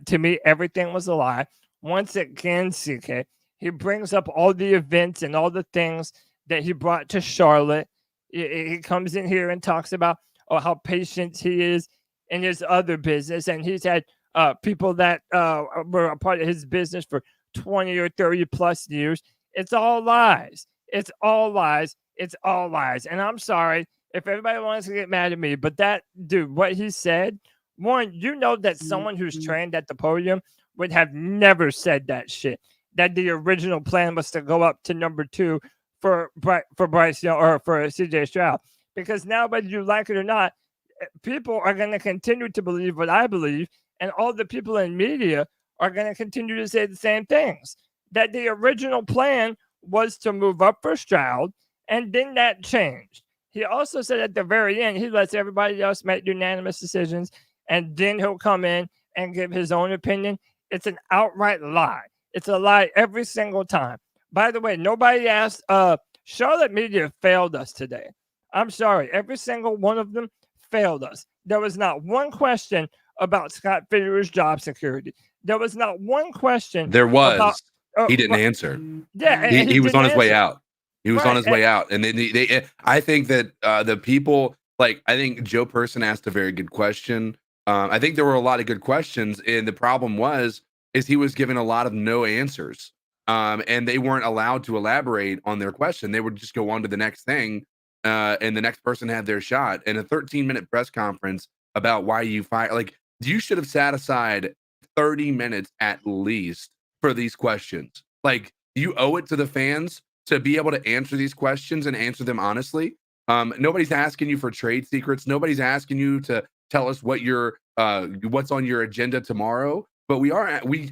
To me, everything was a lie. Once again, CK, he brings up all the events and all the things that he brought to Charlotte. He comes in here and talks about how patient he is in his other business, and he's had people that were a part of his business for 20 or 30 plus years. It's all lies. It's all lies. It's all lies. And I'm sorry if everybody wants to get mad at me, but that dude, what he said, one, that someone who's trained at the podium would have never said that shit. That the original plan was to go up to number 2 for Bryce Young or for CJ Stroud. Because now, whether you like it or not, people are going to continue to believe what I believe, and all the people in media are going to continue to say the same things. That the original plan was to move up for Stroud, and then that changed. He also said at the very end, he lets everybody else make unanimous decisions, and then he'll come in and give his own opinion. It's an outright lie. It's a lie every single time. By the way, nobody asked. Charlotte media failed us today. I'm sorry. Every single one of them failed us. There was not one question about Scott Fitterer's job security. There was not one question. There was. He didn't answer. Yeah, he was on his way answer. out. He was on his way out. And then they I think that the people, like, I think Joe Person asked a very good question. I think there were a lot of good questions. And the problem is he was given a lot of no answers. And they weren't allowed to elaborate on their question. They would just go on to the next thing. And the next person had their shot. And a 13-minute press conference about why you fired. Like, you should have sat aside 30 minutes at least for these questions. Like, you owe it to the fans to be able to answer these questions and answer them honestly. Nobody's asking you for trade secrets. Nobody's asking you to tell us what what's on your agenda tomorrow. But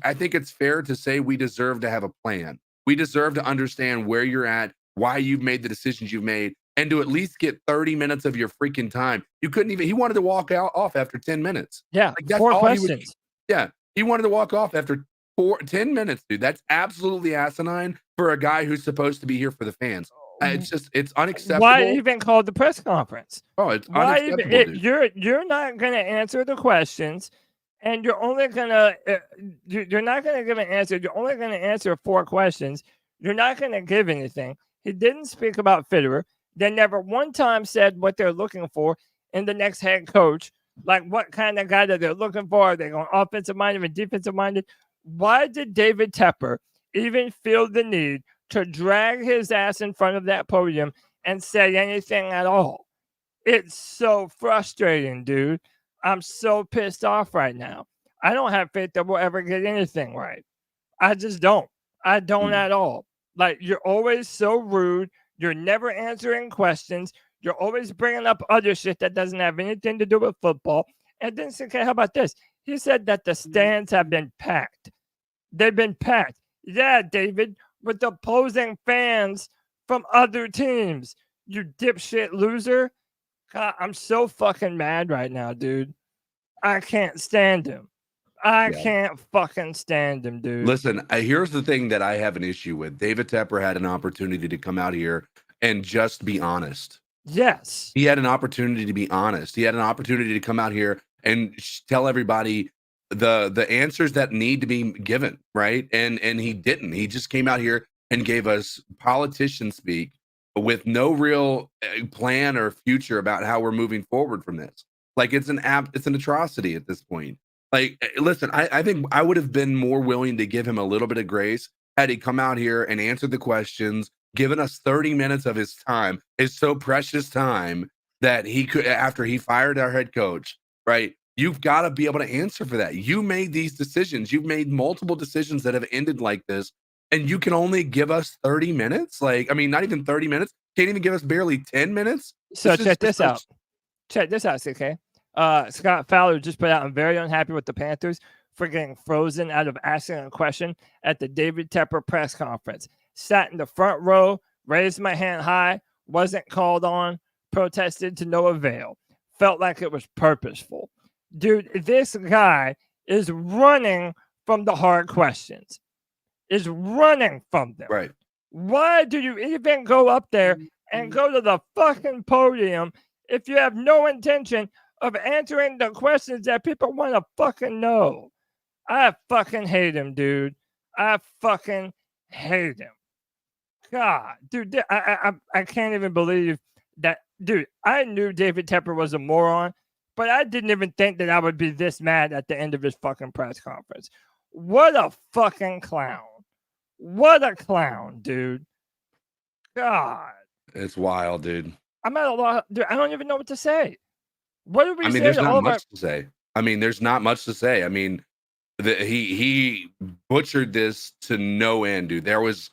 I think it's fair to say we deserve to have a plan. We deserve to understand where you're at, why you've made the decisions you've made, and to at least get 30 minutes of your freaking time. You couldn't even, he wanted to walk off after 10 minutes. Yeah, like, that's 4 all questions. He wanted to walk off after 10 minutes, dude. That's absolutely asinine for a guy who's supposed to be here for the fans. It's unacceptable. Why even call the press conference? Oh, it's unacceptable, dude. You're not going to answer the questions, and you're only going to you're not going to give an answer. You're only going to answer 4 questions. You're not going to give anything. He didn't speak about Fitterer. They never one time said what they're looking for in the next head coach, like what kind of guy that they're looking for. Are they going offensive minded and defensive minded? Why did David Tepper even feel the need to drag his ass in front of that podium and say anything at all? It's so frustrating, dude. I'm so pissed off right now. I don't have faith that we'll ever get anything right. I just don't. I don't at all. Like, you're always so rude. You're never answering questions. You're always bringing up other shit that doesn't have anything to do with football. And then, okay, how about this? He said that the stands have been packed. They've been packed. Yeah, David, with opposing fans from other teams. You dipshit loser. God, I'm so fucking mad right now, dude. I can't stand him. I can't fucking stand him, dude. Listen, here's the thing that I have an issue with. David Tepper had an opportunity to come out here and just be honest. Yes. He had an opportunity to be honest. He had an opportunity to come out here and tell everybody the answers that need to be given, right? And he didn't. He just came out here and gave us politician speak with no real plan or future about how we're moving forward from this. Like, it's an atrocity at this point. Like, listen, I think I would have been more willing to give him a little bit of grace had he come out here and answered the questions, given us 30 minutes of his time, his so precious time that he could, after he fired our head coach, right? you've got to be able to answer for that. You made these decisions. You've made multiple decisions that have ended like this, and you can only give us 30 minutes? Like, I mean, not even 30 minutes. Can't even give us barely 10 minutes? So check this out. Check this out, CK. Scott Fowler just put out, I'm very unhappy with the Panthers for getting frozen out of asking a question at the David Tepper press conference. Sat in the front row, raised my hand high, wasn't called on, protested to no avail. Felt like it was purposeful. Dude, this guy is running from the hard questions. Is running from them. Right. Why do you even go up there and go to the fucking podium if you have no intention of answering the questions that people want to fucking know? I fucking hate him, dude. I fucking hate him. God, dude, I can't even believe that. Dude, I knew David Tepper was a moron, but I didn't even think that I would be this mad at the end of his fucking press conference. What a fucking clown. What a clown, dude. God. It's wild, dude. I'm at a loss. Dude, I don't even know what to say. What do we say there's to not all much of to say. There's not much to say. He butchered this to no end, dude. There's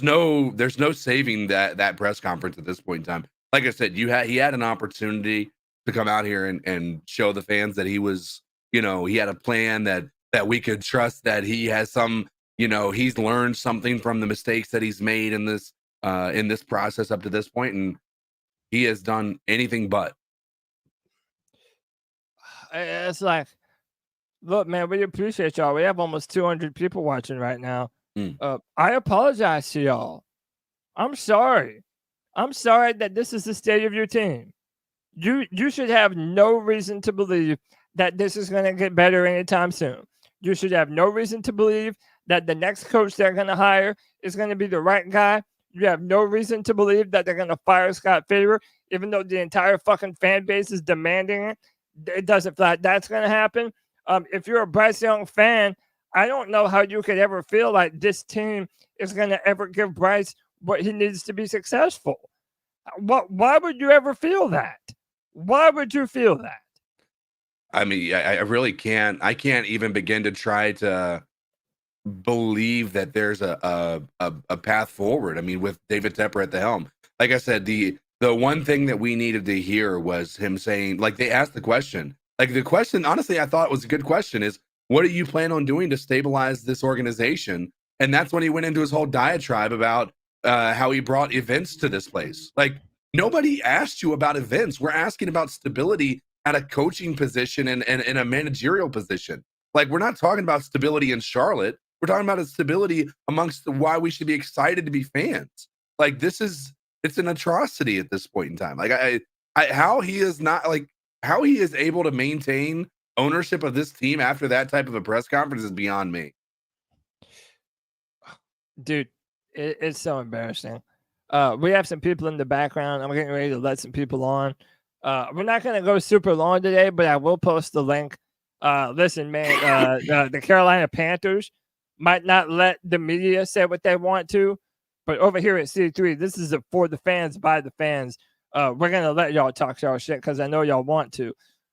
no saving that press conference at this point in time. Like I said, he had an opportunity to come out here and show the fans that he was, he had a plan that we could trust, that he has some, he's learned something from the mistakes that he's made in this process up to this point, and he has done anything but. It's like, look, man, we appreciate y'all. We have almost 200 people watching right now. I apologize to y'all. I'm sorry. I'm sorry that this is the state of your team. You should have no reason to believe that this is going to get better anytime soon. You should have no reason to believe that the next coach they're going to hire is going to be the right guy. You have no reason to believe that they're going to fire Scott Fitterer, even though the entire fucking fan base is demanding it. It doesn't feel like that's going to happen. If you're a Bryce Young fan, I don't know how you could ever feel like this team is going to ever give Bryce what he needs to be successful. Why would you ever feel that? Why would you feel that? I really can't. I can't even begin to try to believe that there's a path forward. With David Tepper at the helm, like I said, the one thing that we needed to hear was him saying, like, they asked the question. Like, the question, honestly, I thought was a good question, is what do you plan on doing to stabilize this organization? And that's when he went into his whole diatribe about how he brought events to this place. Like, nobody asked you about events. We're asking about stability at a coaching position and a managerial position. Like, we're not talking about stability in Charlotte. We're talking about a stability amongst why we should be excited to be fans. Like, it's an atrocity at this point in time. Like, how he is able to maintain ownership of this team after that type of a press conference is beyond me. Dude, it's so embarrassing. We have some people in the background. I'm getting ready to let some people on. We're not going to go super long today, but I will post the link. Listen, man, the Carolina Panthers might not let the media say what they want to, but over here at C3, this is for the fans, by the fans. We're going to let y'all talk y'all shit because I know y'all want to.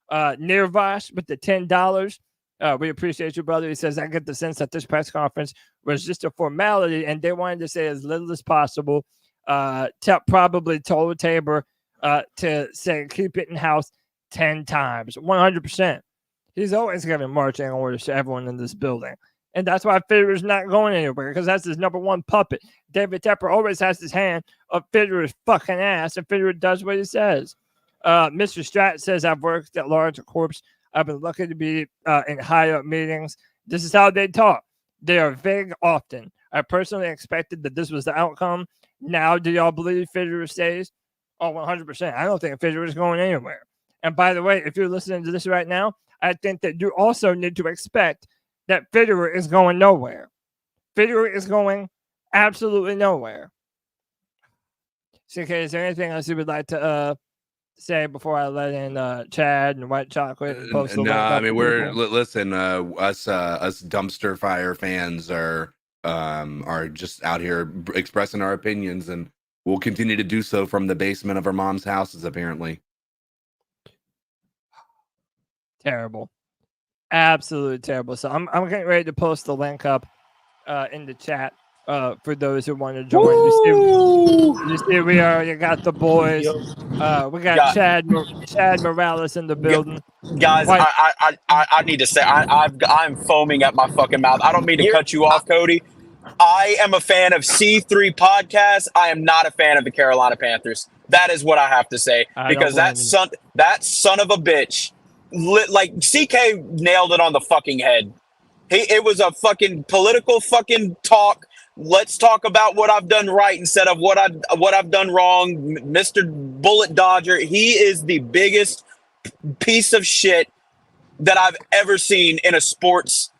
Nirvash with the $10. We appreciate you, brother. He says, I get the sense that this press conference was just a formality and they wanted to say as little as possible. Tep probably told Tabor to say, keep it in house 10 times, 100%. He's always giving marching orders to everyone in this building. And that's why Fitterer's not going anywhere, because that's his number one puppet. David Tepper always has his hand up Fitterer's fucking ass, and Fitterer does what he says. Mr. Stratton says, I've worked at large corps. I've been lucky to be in high-up meetings. This is how they talk. They are vague often. I personally expected that this was the outcome. Now, do y'all believe Fitterer stays? Oh, 100%. I don't think Fitterer is going anywhere. And by the way, if you're listening to this right now, I think that you also need to expect that Fitterer is going nowhere. Fitterer is going absolutely nowhere. CK, is there anything else you would like to say before I let in Chad and White Chocolate? And post No, I mean, listen, us dumpster fire fans are just out here expressing our opinions, and we'll continue to do so from the basement of our mom's houses, apparently. terrible. Absolutely terrible. So I'm getting ready to post the link up in the chat for those who want to join. You see we already got the boys. We got Chad Morales in the building. Guys, I need to say I'm foaming at my fucking mouth. I don't mean to cut you off, Cody. I am a fan of C3 Podcast. I am not a fan of the Carolina Panthers. That is what I have to say, because that son of a bitch, like CK nailed it on the fucking head. It was a fucking political fucking talk. Let's talk about what I've done right instead of what I've done wrong. Mr. Bullet Dodger, he is the biggest piece of shit that I've ever seen in a sports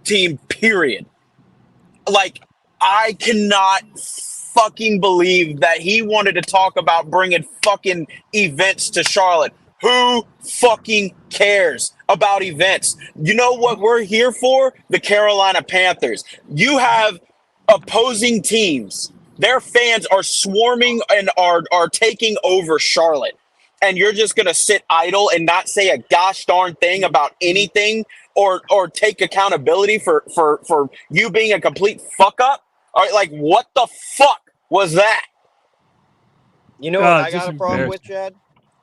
team, period. Like, I cannot fucking believe that he wanted to talk about bringing fucking events to Charlotte. Who fucking cares about events? You know what we're here for? The Carolina Panthers. You have opposing teams. Their fans are swarming and are taking over Charlotte. And you're just going to sit idle and not say a gosh darn thing about anything or take accountability for you being a complete fuck up? All right, like, what the fuck was that? You know what I got a problem with, Chad?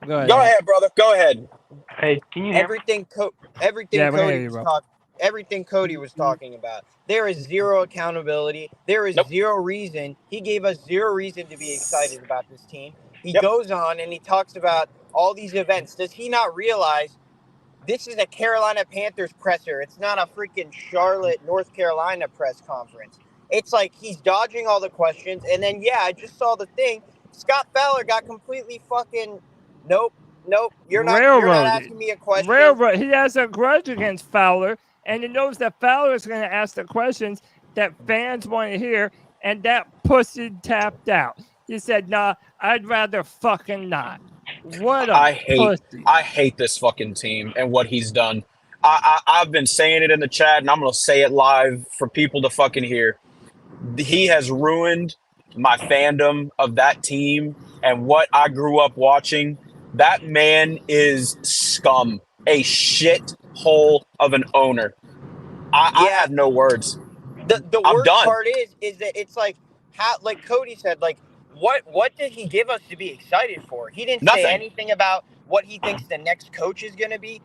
Go ahead, brother. Go ahead. Hey, can you hear everything Cody was talking about? There is zero accountability. There is zero reason. He gave us zero reason to be excited about this team. He goes on and he talks about all these events. Does he not realize this is a Carolina Panthers presser? It's not a freaking Charlotte, North Carolina press conference. It's like he's dodging all the questions. And then, I just saw the thing. Scott Fowler got completely fucking nope. You're not asking me a question. He has a grudge against Fowler, and he knows that Fowler is going to ask the questions that fans want to hear, and that pussy tapped out. He said, "Nah, I'd rather fucking not." What a pussy. I hate this fucking team and what he's done. I've been saying it in the chat, and I'm going to say it live for people to fucking hear. He has ruined my fandom of that team and what I grew up watching. That man is scum, a shit hole of an owner. I have no words. The worst part is that it's like how, like Cody said, like what did he give us to be excited for? He didn't say anything about what he thinks the next coach is going to be.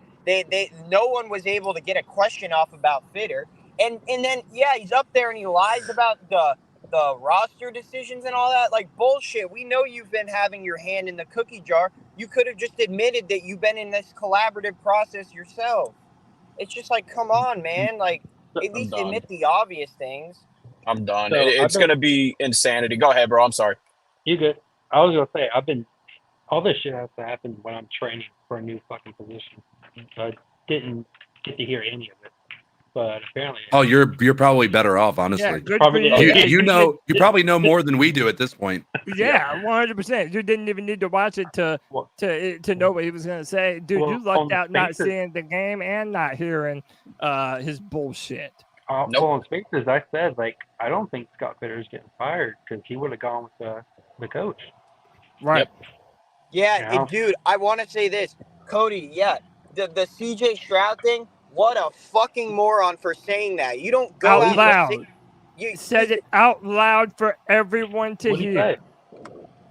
No one was able to get a question off about Fitter, and then he's up there and he lies about the roster decisions and all that. Like, bullshit. We know you've been having your hand in the cookie jar. You could have just admitted that you've been in this collaborative process yourself. It's just like, come on, man. Like, at least admit the obvious things. I'm done. It's going to be insanity. Go ahead, bro. I'm sorry. You good. I was going to say, all this shit has to happen when I'm training for a new fucking position. So I didn't get to hear any of it. But apparently, you're probably better off, honestly. Yeah, good for you. You probably know more than we do at this point. Yeah, 100%. You didn't even need to watch it to know what he was going to say, dude. You lucked out not seeing the game and not hearing his bullshit. Well, on Spaces, I said I don't think Scott Fitter's getting fired because he would have gone with the coach. Right. Yeah, and dude, I want to say this, Cody. Yeah, the CJ Stroud thing. What a fucking moron for saying that. You don't go out loud. You said it out loud for everyone to hear.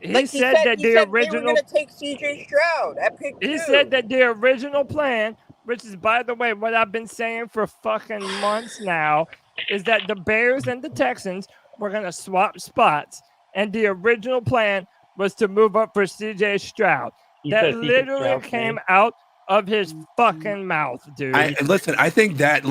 He said that the original. They were going to take CJ Stroud at pick 2. He said that the original plan, which is, by the way, what I've been saying for fucking months now, is that the Bears and the Texans were going to swap spots, and the original plan was to move up for CJ Stroud. That literally came out of his fucking mouth, dude. Listen, I think that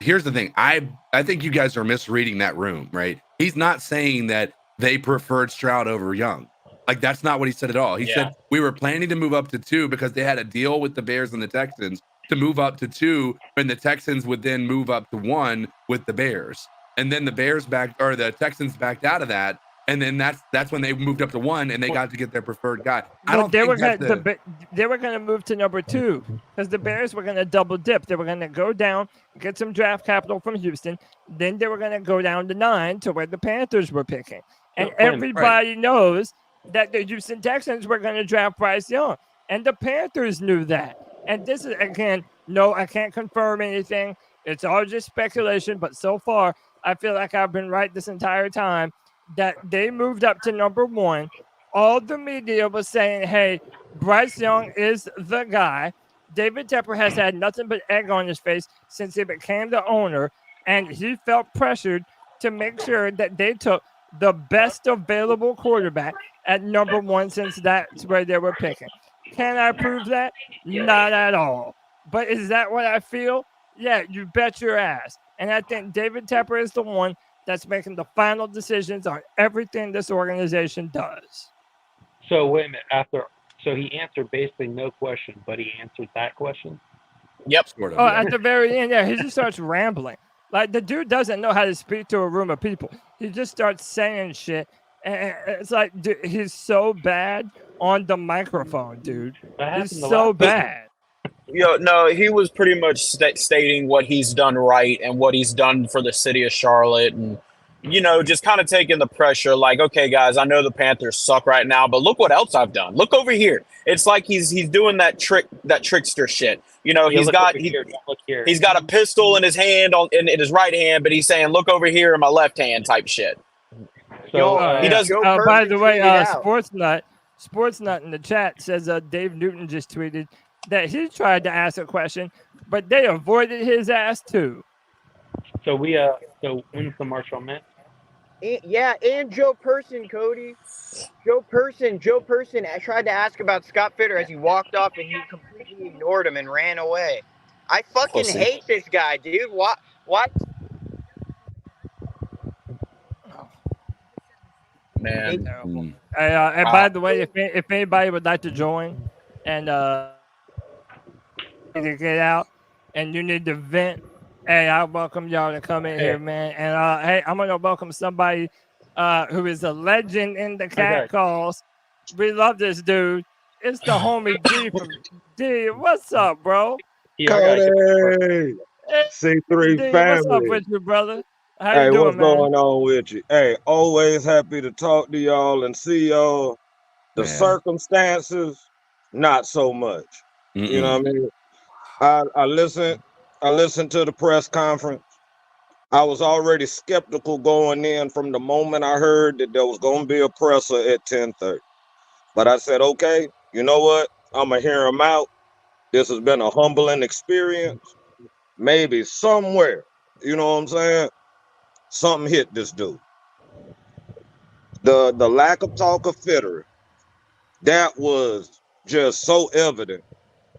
here's the thing. I think you guys are misreading that room, right? He's not saying that they preferred Stroud over Young. Like, that's not what he said at all. He said we were planning to move up to 2 because they had a deal with the Bears and the Texans to move up to 2, and the Texans would then move up to 1 with the Bears. And then the Texans backed out of that. And then that's when they moved up to 1 and they got to get their preferred guy. They were going to move to number 2 because the Bears were going to double dip. They were going to go down, get some draft capital from Houston. Then they were going to go down to 9 to where the Panthers were picking. And everybody knows that the Houston Texans were going to draft Bryce Young. And the Panthers knew that. And this is, again, no, I can't confirm anything. It's all just speculation. But so far, I feel like I've been right this entire time that they moved up to number 1. All the media was saying, hey, Bryce Young is the guy. David Tepper has had nothing but egg on his face since he became the owner, and he felt pressured to make sure that they took the best available quarterback at number 1 since that's where they were picking. Can I prove that? Not at all. But is that what I feel? Yeah, you bet your ass. And I think David Tepper is the one that's making the final decisions on everything this organization does. So wait a minute. So he answered basically no question, but he answered that question. Yep. Sort of, Oh, yeah. at the very end, yeah, he just starts rambling. Like, the dude doesn't know how to speak to a room of people. He just starts saying shit. And it's like, dude, he's so bad on the microphone, dude. He's so bad. No, he was pretty much stating what he's done right and what he's done for the city of Charlotte, and just kind of taking the pressure. Like, okay, guys, I know the Panthers suck right now, but look what else I've done. Look over here. It's like he's doing that trickster shit. He's got a pistol in his hand in his right hand, but he's saying, "Look over here in my left hand," type shit. So he does. By the way, Sportsnut in the chat says Dave Newton just tweeted that he tried to ask a question, but they avoided his ass too. So when's the Marshall Mint? Yeah, and Joe Person, Cody. Joe Person. I tried to ask about Scott Fitter as he walked off, and he completely ignored him and ran away. I fucking hate this guy, dude. What? Man. And by the way, if anybody would like to join and to get out and you need to vent, hey, I welcome y'all to come in here, man. And hey, I'm gonna welcome somebody who is a legend in the cat calls. We love this dude. It's the homie D from D. What's up, bro? Cody, C3 D, family. what's up with you, brother? How Hey, you doing, what's man? going on with you? Hey, always happy to talk to y'all and see y'all. The circumstances, not so much. You know what I mean? I listened to the press conference. I was already skeptical going in from the moment I heard that there was going to be a presser at 10:30. But I said, okay, you know what? I'm going to hear him out. This has been a humbling experience. Maybe somewhere, you know what I'm saying? Something hit this dude. The lack of talk of Fitter, that was just so evident.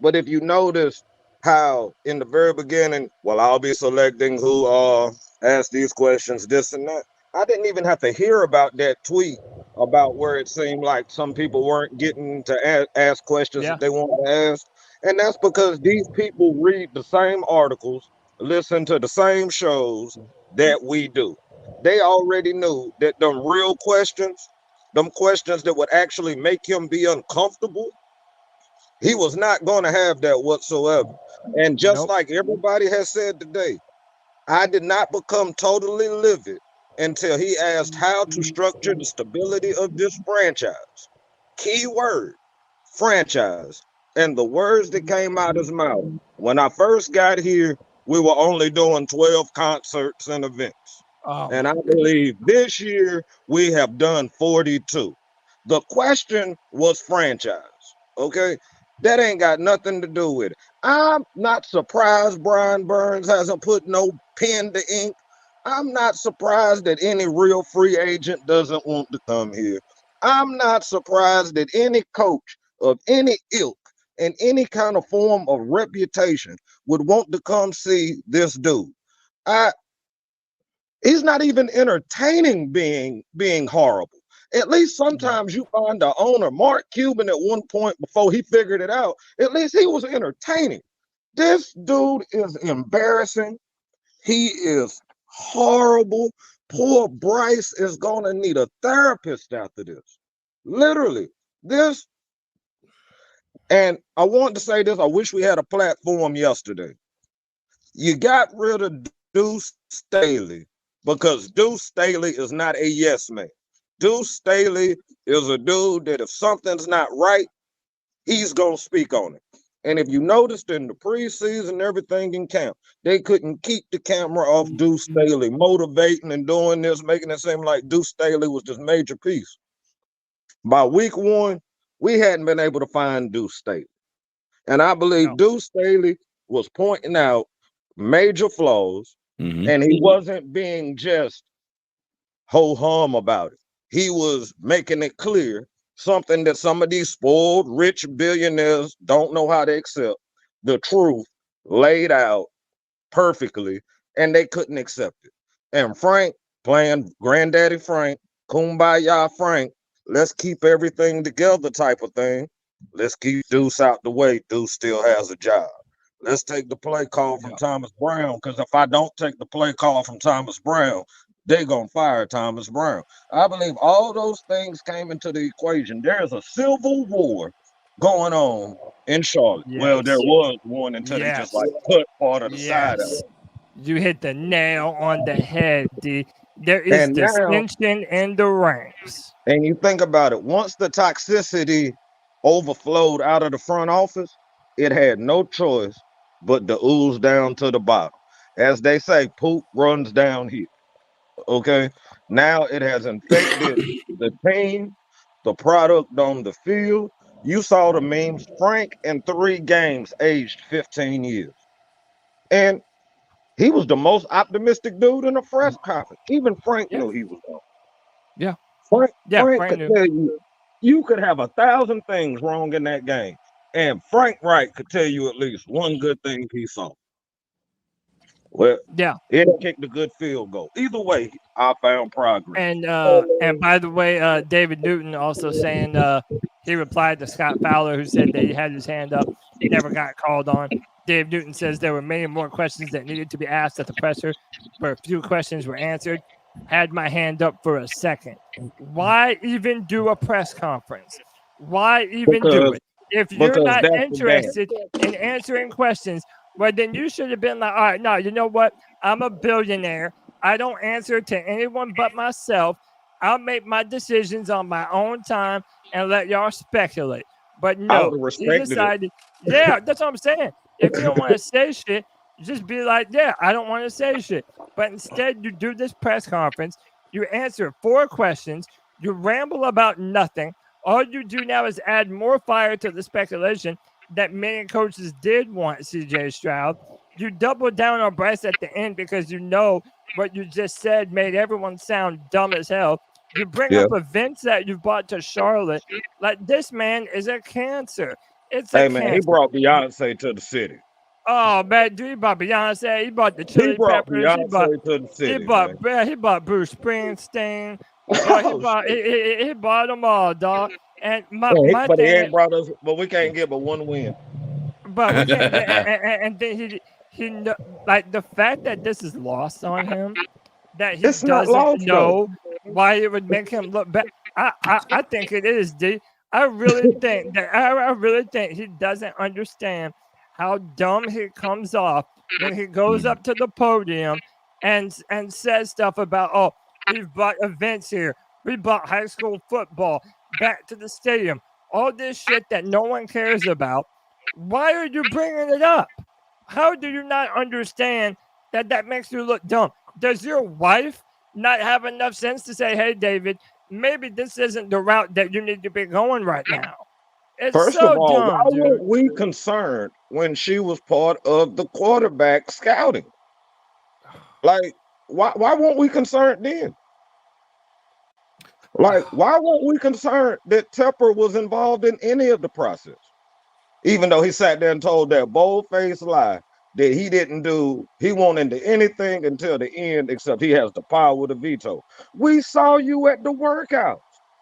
But if you notice how in the very beginning, well, I'll be selecting who ask these questions, this and that. I didn't even have to hear about that tweet about where it seemed like some people weren't getting to ask questions that they wanted to ask. And that's because these people read the same articles, listen to the same shows that we do. They already knew that them real questions, them questions that would actually make him be uncomfortable, he was not going to have that whatsoever. And just like everybody has said today, I did not become totally livid until he asked how to structure the stability of this franchise. Key word, franchise. And the words that came out his mouth. When I first got here, we were only doing 12 concerts and events. And I believe this year we have done 42. The question was franchise, okay? That ain't got nothing to do with it. I'm not surprised Brian Burns hasn't put no pen to ink. I'm not surprised that any real free agent doesn't want to come here. I'm not surprised that any coach of any ilk and any kind of form of reputation would want to come see this dude. He's not even entertaining being horrible. At least sometimes you find the owner, Mark Cuban, at one point before he figured it out, at least he was entertaining. This dude is embarrassing. He is horrible. Poor Bryce is going to need a therapist after this. Literally. This, and I want to say this, I wish we had a platform yesterday. You got rid of Deuce Staley because Deuce Staley is not a yes man. Deuce Staley is a dude that if something's not right, he's going to speak on it. And if you noticed in the preseason, everything in camp, they couldn't keep the camera off Deuce Staley, motivating and doing this, making it seem like Deuce Staley was this major piece. By week 1, we hadn't been able to find Deuce Staley. And I believe Deuce Staley was pointing out major flaws, and he wasn't being just ho-hum about it. He was making it clear, something that some of these spoiled, rich billionaires don't know how to accept, the truth laid out perfectly, and they couldn't accept it. And Frank, playing Granddaddy Frank, Kumbaya Frank, let's keep everything together type of thing. Let's keep Deuce out the way. Deuce still has a job. Let's take the play call from Thomas Brown, because if I don't take the play call from Thomas Brown, they're going to fire Thomas Brown. I believe all those things came into the equation. There's a civil war going on in Charlotte. Yes. Well, there was one until they just like put part of the side of it. You hit the nail on the head, D. There is And now- dissension in the ranks. And you think about it, once the toxicity overflowed out of the front office, it had no choice but to ooze down to the bottom. As they say, poop runs downhill. Okay, now it has infected the team, the product on the field. You saw the memes. Frank in 3 games aged 15 years. And he was the most optimistic dude in the press conference. Even Frank knew he was wrong. Yeah. Frank Frank could knew. tell you could have 1,000 things wrong in that game. And Frank Reich could tell you at least one good thing he saw. Well, it kicked a good field goal. Either way, I found progress. And by the way, David Newton also saying he replied to Scott Fowler, who said that he had his hand up, never got called on. Dave Newton says there were many more questions that needed to be asked at the presser, but a few questions were answered. Had my hand up for a second. Why even do a press conference? Why even do it? If you're not interested in answering questions, well, then you should have been like, all right, no, you know what? I'm a billionaire. I don't answer to anyone but myself. I'll make my decisions on my own time and let y'all speculate. But no, he decided, that's what I'm saying. If you don't want to say shit, just be like, I don't want to say shit. But instead, you do this press conference. You answer 4 questions. You ramble about nothing. All you do now is add more fire to the speculation that many coaches did want CJ Stroud. You double down on Bryce at the end because you know what you just said made everyone sound dumb as hell. You bring up events that you brought to Charlotte. Like, this man is a cancer. It's a cancer. He brought Beyonce to the city. Oh, man, dude, he bought Beyonce. He bought the Chili Peppers. To the city, he bought Bruce Springsteen. He bought them all, dog. And but he ain't brought us. But we can't get but one win. But we can't. and then he like the fact that this is lost on him, that he doesn't know why it would make him look bad. I think it is, D. I really think he doesn't understand how dumb he comes off when he goes up to the podium and says stuff about, we've bought events here. We bought high school football back to the stadium. All this shit that no one cares about. Why are you bringing it up? How do you not understand that makes you look dumb? Does your wife not have enough sense to say, hey, David, maybe this isn't the route that you need to be going right now? It's First so of all, dumb, why dude. weren't we concerned when she was part of the quarterback scouting? Like, why weren't we concerned then? Like, why weren't we concerned that Tepper was involved in any of the process? Even though he sat there and told that bold-faced lie that he won't into anything until the end, except he has the power to veto. We saw you at the workouts.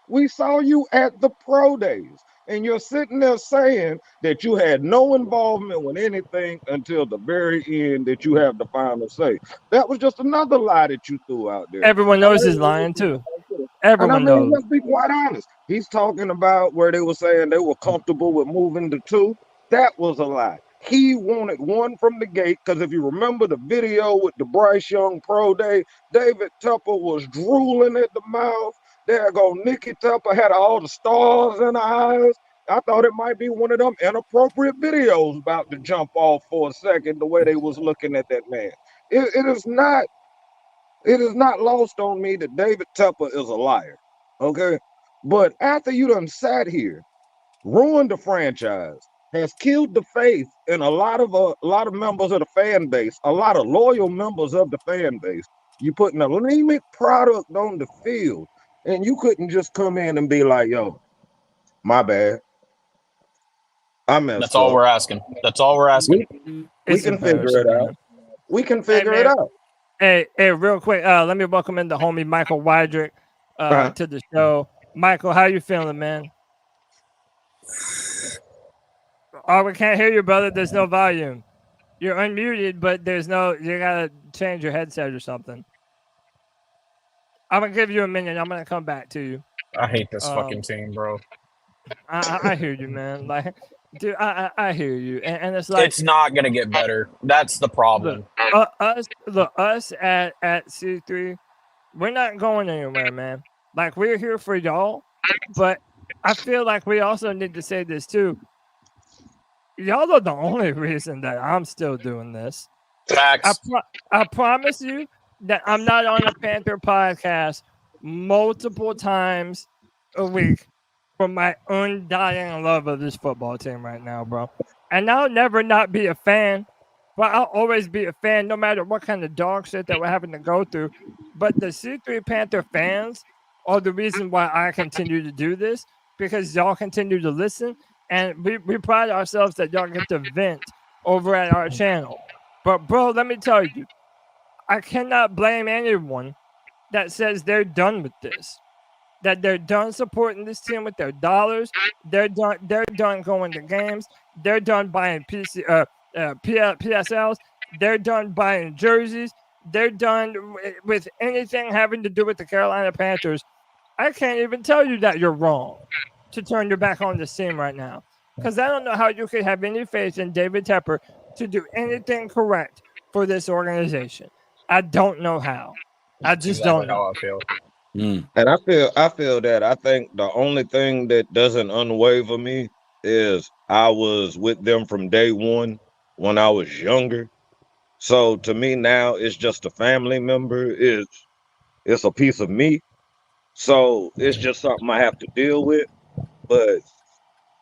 We saw you at the pro days. And you're sitting there saying that you had no involvement with anything until the very end, that you have the final say. That was just another lie that you threw out there. Everyone knows he's lying too. Everyone knows. Let's be quite honest. He's talking about where they were saying they were comfortable with moving to 2. That was a lie. He wanted 1 from the gate, because if you remember the video with the Bryce Young pro day, David Tepper was drooling at the mouth. There go Nikki Tepper, had all the stars in her eyes. I thought it might be one of them inappropriate videos about to jump off for a second, the way they was looking at that man. It is not lost on me that David Tepper is a liar. Okay. But after you done sat here, ruined the franchise, has killed the faith in a lot of members of the fan base, a lot of loyal members of the fan base. You putting a anemic product on the field, and you couldn't just come in and be like, yo, my bad. I messed That's all up. we're asking. That's all we're asking. We can figure it out. We can figure it out. Hey, real quick, let me welcome in the homie Michael Wydrick to the show. Michael, how you feeling, man? Oh, we can't hear you, brother. There's no volume. You're unmuted, but there's no. You gotta change your headset or something. I'm gonna give you a minute. I'm gonna come back to you. I hate this fucking team, bro. I hear you, man. Like, dude, I hear you, and it's like it's not gonna get better. That's the problem. Us at C3, we're not going anywhere, man. Like, we're here for y'all, but I feel like we also need to say this too. Y'all are the only reason that I'm still doing this. Facts. I promise you that I'm not on a Panther podcast multiple times a week for my undying love of this football team right now, bro. And I'll never not be a fan, but I'll always be a fan no matter what kind of dog shit that we're having to go through. But the C3 Panther fans are the reason why I continue to do this, because y'all continue to listen. And we pride ourselves that y'all get to vent over at our channel. But, bro, let me tell you, I cannot blame anyone that says they're done with this, that they're done supporting this team with their dollars. They're done going to games. They're done buying PSLs. They're done buying jerseys. They're done with anything having to do with the Carolina Panthers. I can't even tell you that you're wrong to turn your back on this team right now, because I don't know how you could have any faith in David Tepper to do anything correct for this organization. I don't know how. I just don't know. How I feel. And I feel that I think the only thing that doesn't unwaver me is I was with them from day one when I was younger. So to me now, it's just a family member. It's a piece of me. So it's just something I have to deal with. But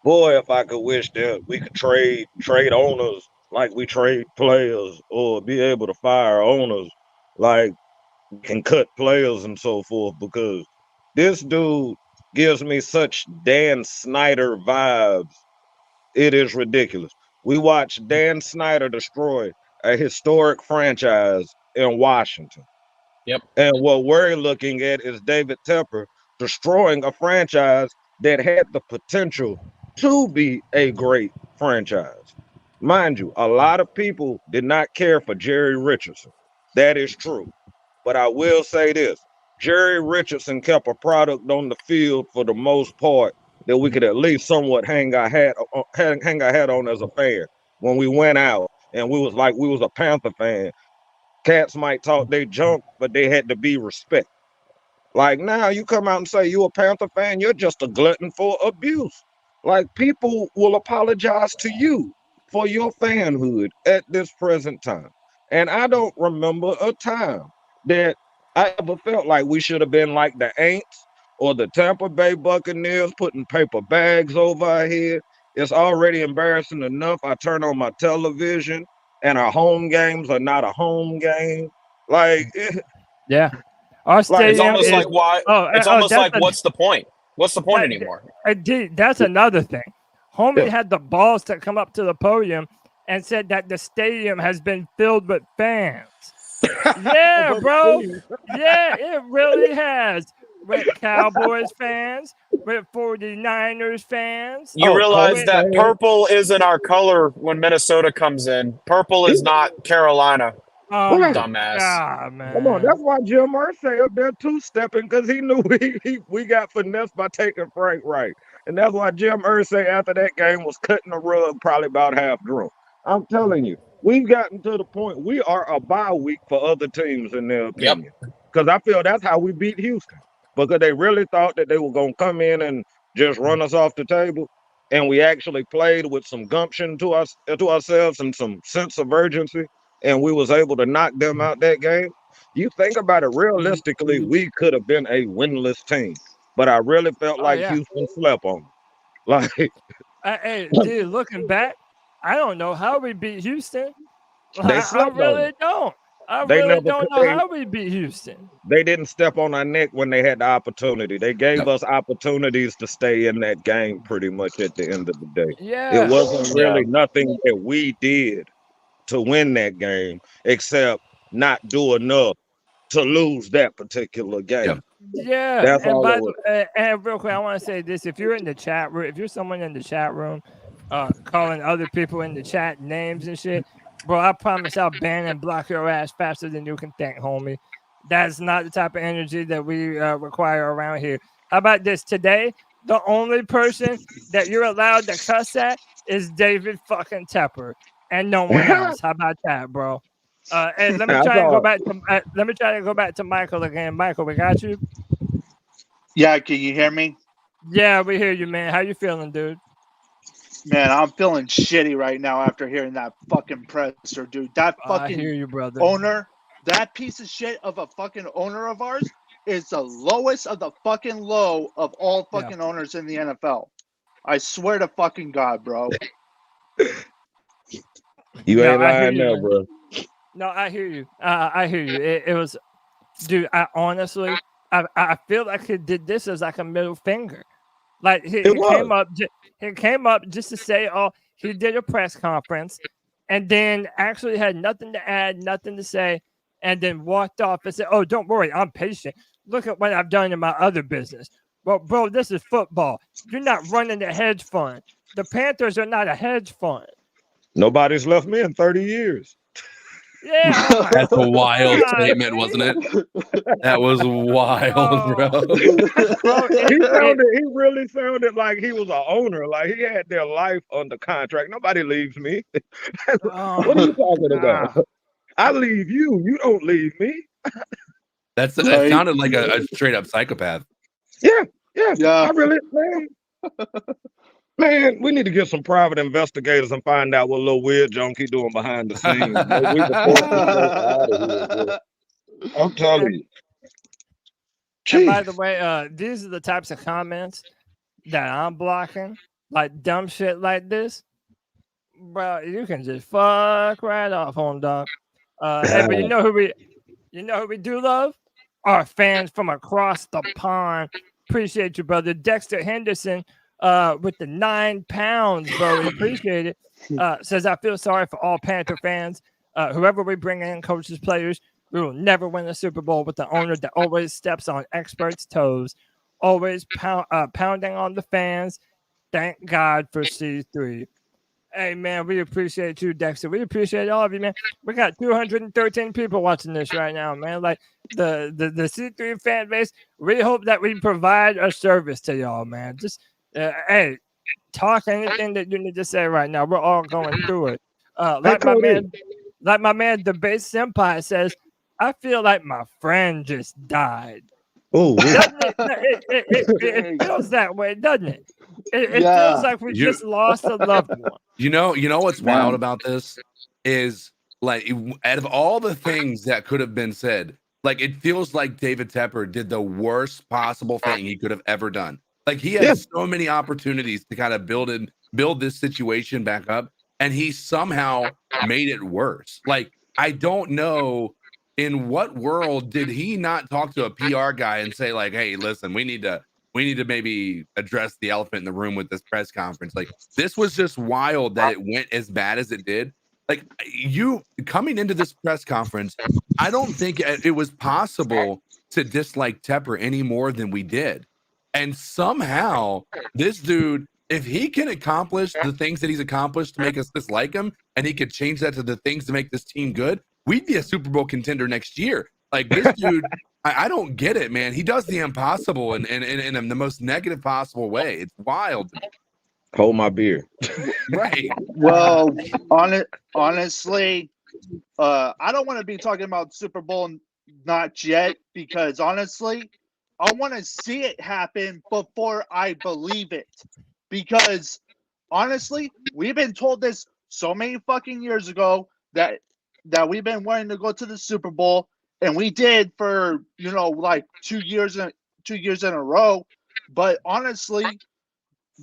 boy, if I could wish that we could trade owners like we trade players, or be able to fire owners like we can cut players and so forth, because this dude gives me such Dan Snyder vibes. It is ridiculous. We watched Dan Snyder destroy a historic franchise in Washington. Yep. And what we're looking at is David Tepper destroying a franchise that had the potential to be a great franchise. Mind you, a lot of people did not care for Jerry Richardson. That is true. But I will say this. Jerry Richardson kept a product on the field for the most part that we could at least somewhat hang our hat on as a fan. When we went out and we was a Panther fan, cats might talk they junk, but they had to be respect. Like, now you come out and say you a Panther fan, you're just a glutton for abuse. Like, people will apologize to you for your fanhood at this present time. And I don't remember a time that I ever felt like we should have been like the Aints or the Tampa Bay Buccaneers, putting paper bags over our head. It's already embarrassing enough. I turn on my television and our home games are not a home game. Like, yeah. Our stadium it's almost is, like why? It's almost like what's the point? What's the point anymore? That's another thing. Homie had the balls to come up to the podium and said that the stadium has been filled with fans. Yeah, bro. Yeah, it really has. With Cowboys fans, with 49ers fans. You realize that purple isn't our color when Minnesota comes in. Purple is not Carolina. Dumbass. God, man. Come on, that's why Jim Irsay up there two-stepping, because he knew we got finessed by taking Frank Reich. And that's why Jim Irsay, after that game, was cutting the rug probably about half drunk. I'm telling you, we've gotten to the point we are a bye week for other teams, in their opinion. Because I feel that's how we beat Houston. Because they really thought that they were going to come in and just run us off the table. and we actually played with some gumption to us to ourselves and some sense of urgency, and we was able to knock them out that game. You think about it realistically, we could have been a winless team, but I really felt Oh like yeah. Houston slept on 'em. Like Hey, dude, looking back, I don't know how we beat Houston. they I slept on really them. don't. I They really never don't know they, how we beat Houston. they didn't step on our neck when they had the opportunity. They gave us opportunities to stay in that game pretty much at the end of the day. It Yeah. wasn't really nothing that we did to win that game except not do enough to lose that particular game. Yeah, That's and all by it was. and real quick, I want to say this: if you're in the chat room, if you're someone in the chat room, calling other people in the chat names and shit, bro, I promise I'll ban and block your ass faster than you can think, homie. That's not the type of energy that we require around here. How about this? Today, the only person that you're allowed to cuss at is David fucking Tepper, and no one else. How about that, bro? And let me That's try and go all. back to let me try to go back to Michael again. Michael, we got you. Yeah, can you hear me? Yeah, we hear you, man. How you feeling, dude? Man, I'm feeling shitty right now after hearing that fucking presser, dude. That I hear fucking you, brother. owner, that piece of shit of a fucking owner of ours is the lowest of the fucking low of all fucking owners in the NFL. I swear to fucking God, bro. You No, ain't I hear lying you, now, man. bro. No, I hear you. I hear you. It was, dude. I honestly, I feel like he did this as like a middle finger. Like he It was. came up just to say, oh, he did a press conference, and then actually had nothing to add, nothing to say, and then walked off and said, oh, don't worry, I'm patient. Look at what I've done in my other business. Well, bro, this is football. You're not running a hedge fund. The Panthers are not a hedge fund. Nobody's left me in 30 years. Yeah, oh my That's a wild God, statement, wasn't it? That was wild, bro. bro. He really sounded like he was an owner, like he had their life under contract. Nobody leaves me. What are you talking about? I leave you. You don't leave me. It Right. sounded like a straight up psychopath. Yeah. I really, man, we need to get some private investigators and find out what little weird junkie doing behind the scenes. Maybe we can force this out of here, bro. I'm telling you. And by the way, these are the types of comments that I'm blocking, like dumb shit like this. Bro, you can just fuck right off, home dog. Hey, but you know who we do love? Our fans from across the pond. Appreciate you, brother. Dexter Henderson, with the 9 pounds, bro. We appreciate it. Says, I feel sorry for all Panther fans. Whoever we bring in, coaches, players, we will never win a Super Bowl with the owner that always steps on experts' toes, always pounding on the fans. Thank God for C3. Hey, man, we appreciate you, Dexter. We appreciate all of you, man. We got 213 people watching this right now, man. Like the C3 fan base, we hope that we provide a service to y'all, man. Just, hey, talk anything that you need to say right now. We're all going through it. Like my man, the base senpai says, I feel like my friend just died. Oh, it feels that way, doesn't it? It feels like we just lost a loved one. You know what's wild about this is, like, out of all the things that could have been said, like, it feels like David Tepper did the worst possible thing he could have ever done. Like, he had so many opportunities to kind of build this situation back up, and he somehow made it worse. Like, I don't know in what world did he not talk to a PR guy and say, like, hey, listen, we need to maybe address the elephant in the room with this press conference. Like, this was just wild that it went as bad as it did. Like, you coming into this press conference, I don't think it was possible to dislike Tepper any more than we did. And somehow this dude, if he can accomplish the things that he's accomplished to make us dislike him, and he could change that to the things to make this team good, we'd be a Super Bowl contender next year. Like, this dude, I don't get it, man. He does the impossible in the most negative possible way. It's wild. Hold my beer. Right. Well, honestly, I don't want to be talking about Super Bowl not yet, because honestly, I want to see it happen before I believe it. Because honestly, we've been told this so many fucking years ago that we've been wanting to go to the Super Bowl, and we did for like 2 years in a row. But honestly,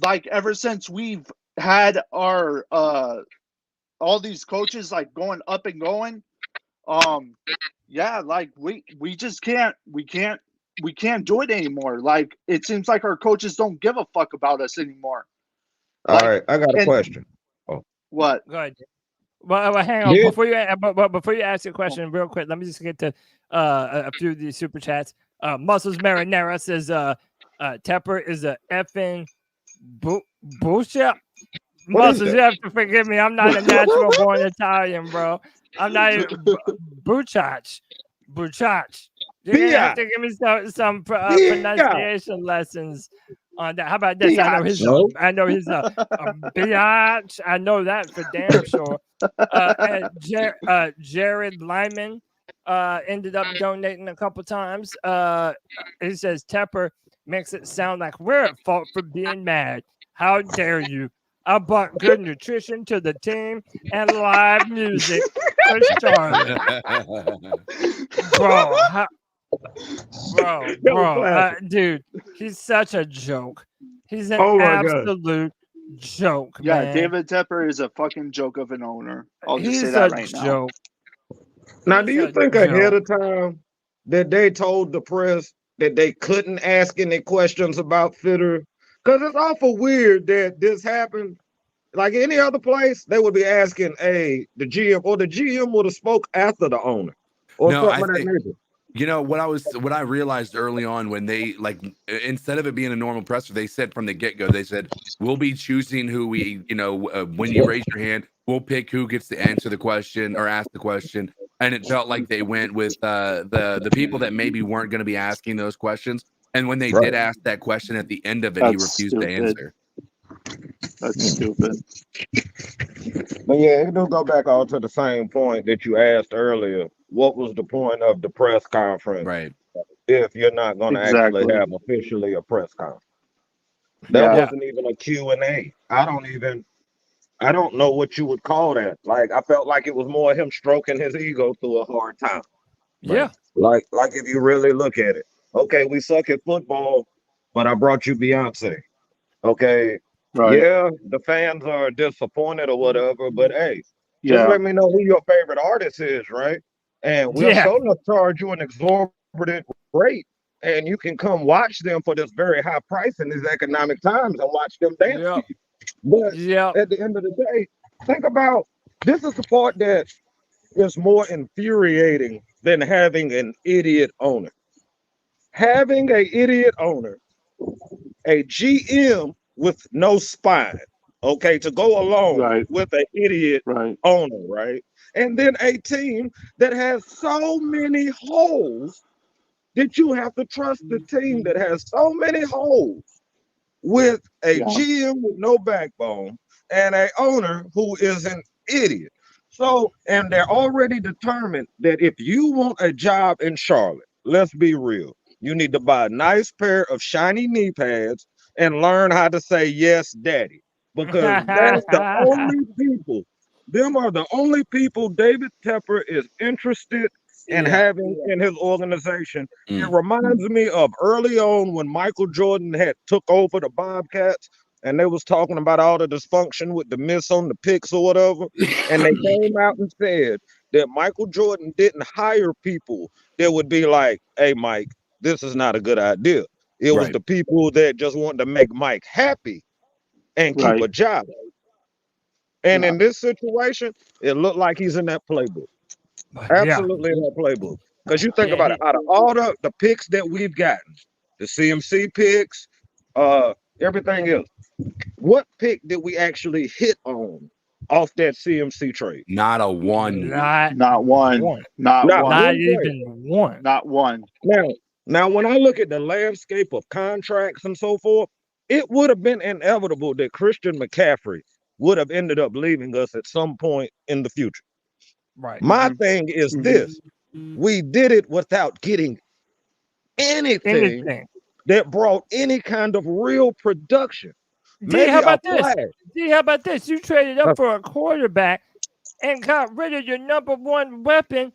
like ever since we've had our all these coaches like going up and going, yeah, like we just can't do it anymore. Like it seems like our coaches don't give a fuck about us anymore. All right, I got a question. Oh, What? Go ahead. Well, hang on. Yeah. Before you ask your question, real quick, let me just get to a few of these super chats. Muscles Marinara says Tepper is a effing bullshit. Muscles, you have to forgive me. I'm not a natural born Italian, bro. I'm not even Buchach. You're gonna have to give me some pronunciation lessons on that. How about this? I know he's a biatch. I know that for damn sure. And Jared Lyman ended up donating a couple times. He says Tepper makes it sound like we're at fault for being mad. How dare you? I brought good nutrition to the team and live music for Charlotte. Bro, dude, he's such a joke. He's an absolute joke. Yeah, man. David Tepper is a fucking joke of an owner. I'll just say He's that a right joke. Now, do you think ahead of time that they told the press that they couldn't ask any questions about Fitter? Because it's awful weird that this happened. Like any other place, they would be asking, the GM, or the GM would have spoke after the owner, or something of that nature. You know what I realized early on when they instead of it being a normal presser, they said from the get-go, they said we'll be choosing who we, when you raise your hand, we'll pick who gets to answer the question or ask the question. And it felt like they went with the people that maybe weren't going to be asking those questions. And when they did ask that question at the end of it, he refused to answer. That's stupid. But yeah, it do go back all to the same point that you asked earlier. What was the point of the press conference? Right. If you're not going to actually have officially a press conference. That wasn't even a Q&A. I don't know what you would call that. Like, I felt like it was more him stroking his ego through a hard time. Yeah. Like if you really look at it. Okay, we suck at football, but I brought you Beyonce. Okay. Right. Yeah, the fans are disappointed or whatever, but hey, just let me know who your favorite artist is, right? And we'll show them charge you an exorbitant rate, and you can come watch them for this very high price in these economic times and watch them dance to you. But at the end of the day, think about this is the part that is more infuriating than having an idiot owner. Having an idiot owner, a GM with no spine, okay, to go along with an idiot owner, right? And then a team that has so many holes that you have to trust the team that has so many holes with a GM with no backbone and a owner who is an idiot. So, and they're already determined that if you want a job in Charlotte, let's be real, you need to buy a nice pair of shiny knee pads and learn how to say yes, daddy, because that's the only people. Them are the only people David Tepper is interested in having in his organization. It reminds me of early on when Michael Jordan had took over the Bobcats, and they was talking about all the dysfunction with the miss on the picks or whatever, and they came out and said that Michael Jordan didn't hire people that would be like, "Hey, Mike, this is not a good idea." It was the people that just wanted to make Mike happy and keep a job. And in this situation, it looked like he's in that playbook. Absolutely in that playbook. Because you think about it, out of all the picks that we've gotten, the CMC picks, everything else, what pick did we actually hit on off that CMC trade? Not a one. Not one. Not even one. Not one. Now, when I look at the landscape of contracts and so forth, it would have been inevitable that Christian McCaffrey would have ended up leaving us at some point in the future. Right. My thing is this. We did it without getting anything that brought any kind of real production. D, how about this? D, how about this? You traded up for a quarterback and got rid of your number one weapon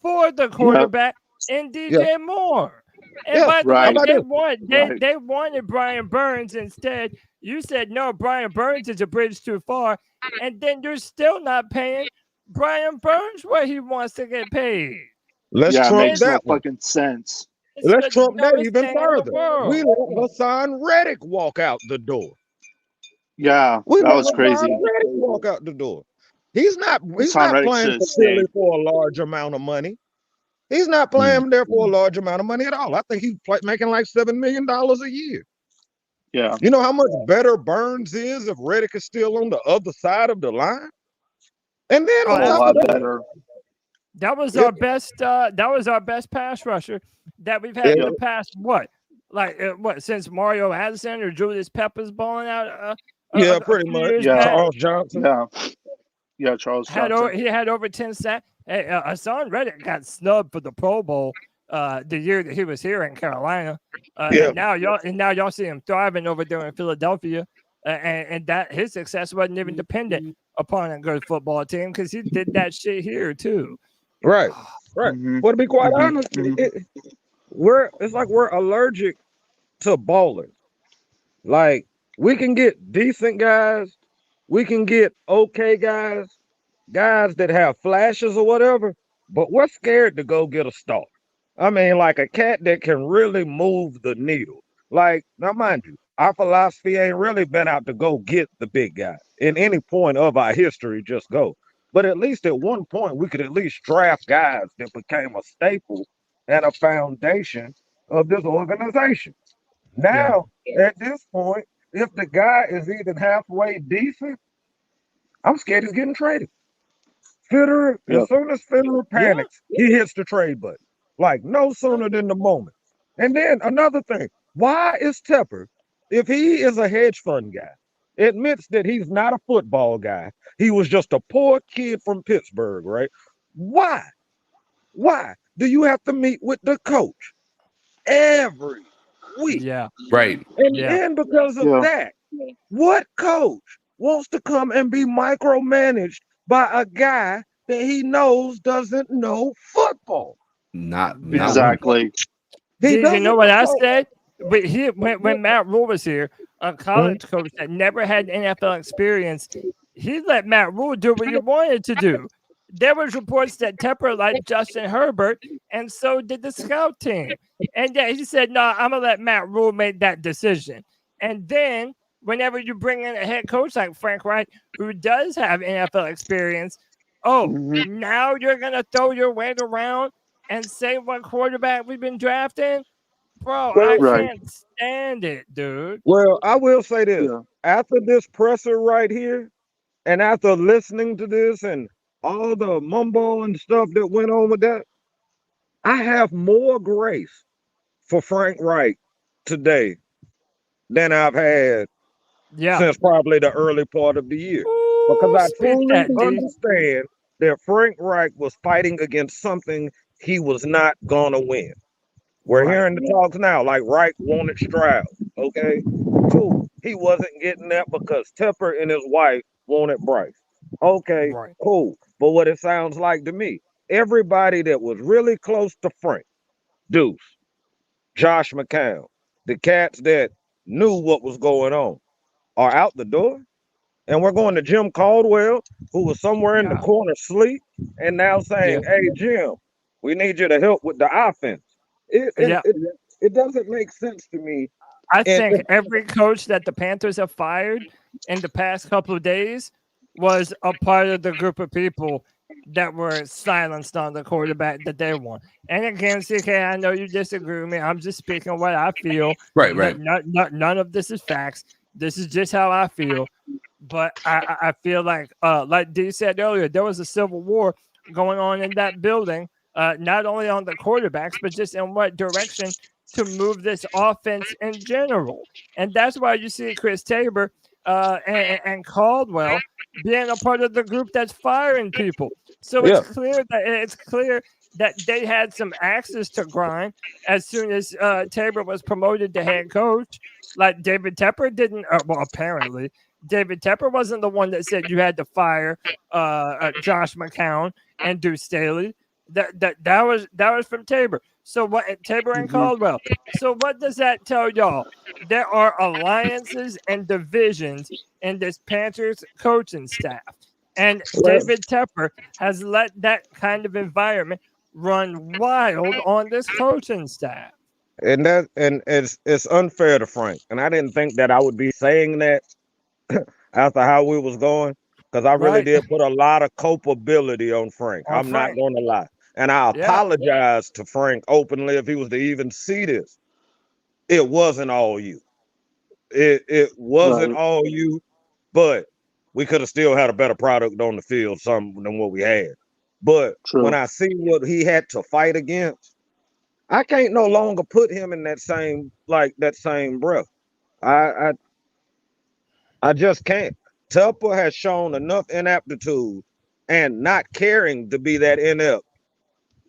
for the quarterback in DJ Moore. And by the way, they wanted Brian Burns instead. You said no, Brian Burns is a bridge too far, and then you're still not paying Brian Burns what he wants to get paid. Let's trump that no fucking sense. Let's trump that even further. We let Hassan Reddick walk out the door. Yeah, that was crazy. Reddick walk out the door. He's not playing for Philly for a large amount of money. He's not playing there for a large amount of money at all. I think he's making like $7 million a year. Yeah. You know how much better Burns is if Reddick is still on the other side of the line? And then on top of that, that was our best. That was our best pass rusher that we've had in the past. What since Mario Addison or Julius Peppers balling out? Pretty much. Yeah, Charles Johnson. Yeah, Charles Johnson. He had over 10 sacks. Hey, Hassan Reddick got snubbed for the Pro Bowl the year that he was here in Carolina. And now y'all see him thriving over there in Philadelphia, and that his success wasn't even dependent upon a good football team because he did that shit here too. Right. But to be quite honest, it's like we're allergic to ballers. Like we can get decent guys, we can get okay guys that have flashes or whatever, but we're scared to go get a star. I mean, like a cat that can really move the needle. Like, now mind you, our philosophy ain't really been out to go get the big guy. In any point of our history, just go. But at least at one point, we could at least draft guys that became a staple and a foundation of this organization. Now, at this point, if the guy is even halfway decent, I'm scared he's getting traded. Fitterer, as soon as Fitterer panics, he hits the trade button. Like no sooner than the moment. And then another thing, why is Tepper, if he is a hedge fund guy, admits that he's not a football guy, he was just a poor kid from Pittsburgh, right? Why do you have to meet with the coach every week? Yeah. Right. And then because of that, what coach wants to come and be micromanaged by a guy that he knows doesn't know football? Not exactly. You know what I said? When Matt Rule was here, a college coach that never had NFL experience, he let Matt Rule do what he wanted to do. There was reports that Tepper liked Justin Herbert, and so did the scout team. And he said, "No, I'm gonna let Matt Rule make that decision." And then, whenever you bring in a head coach like Frank Reich, who does have NFL experience, now you're gonna throw your weight around and say what quarterback we've been drafting? Bro, I can't stand it, dude. Well, I will say this. After this presser right here, and after listening to this and all the mumbo and stuff that went on with that, I have more grace for Frank Reich today than I've had since probably the early part of the year. Because I truly understand that Frank Reich was fighting against something he was not gonna win. We're hearing the talks now, like Reich wanted Stroud. Okay, cool. He wasn't getting that because Tepper and his wife wanted Bryce. Okay, cool. But what it sounds like to me, everybody that was really close to Frank, Deuce, Josh McCown, the cats that knew what was going on, are out the door. And we're going to Jim Caldwell, who was somewhere in the corner asleep, and now saying, "Hey, Jim, we need you to help with the offense." It doesn't make sense to me. I think every coach that the Panthers have fired in the past couple of days was a part of the group of people that were silenced on the quarterback that they want. And again, CK, I know you disagree with me. I'm just speaking what I feel. Right. None of this is facts. This is just how I feel. But I feel like D said earlier, there was a civil war going on in that building, not only on the quarterbacks, but just in what direction to move this offense in general. And that's why you see Chris Tabor and Caldwell being a part of the group that's firing people. So it's clear that they had some axes to grind as soon as Tabor was promoted to head coach. Like David Tepper didn't. Well, apparently David Tepper wasn't the one that said you had to fire Josh McCown and Deuce Staley. That was from Tabor. So what? Tabor and Caldwell. So what does that tell y'all? There are alliances and divisions in this Panthers coaching staff, and David Tepper has let that kind of environment run wild on this coaching staff. And it's unfair to Frank. And I didn't think that I would be saying that after how we was going, because I really did put a lot of culpability on Frank. I'm not going to lie. And I apologize to Frank openly if he was to even see this. It wasn't all you. It wasn't all you, but we could have still had a better product on the field than what we had. But when I see what he had to fight against, I can't no longer put him in that same breath. I just can't. Tepper has shown enough inaptitude and not caring to be that inept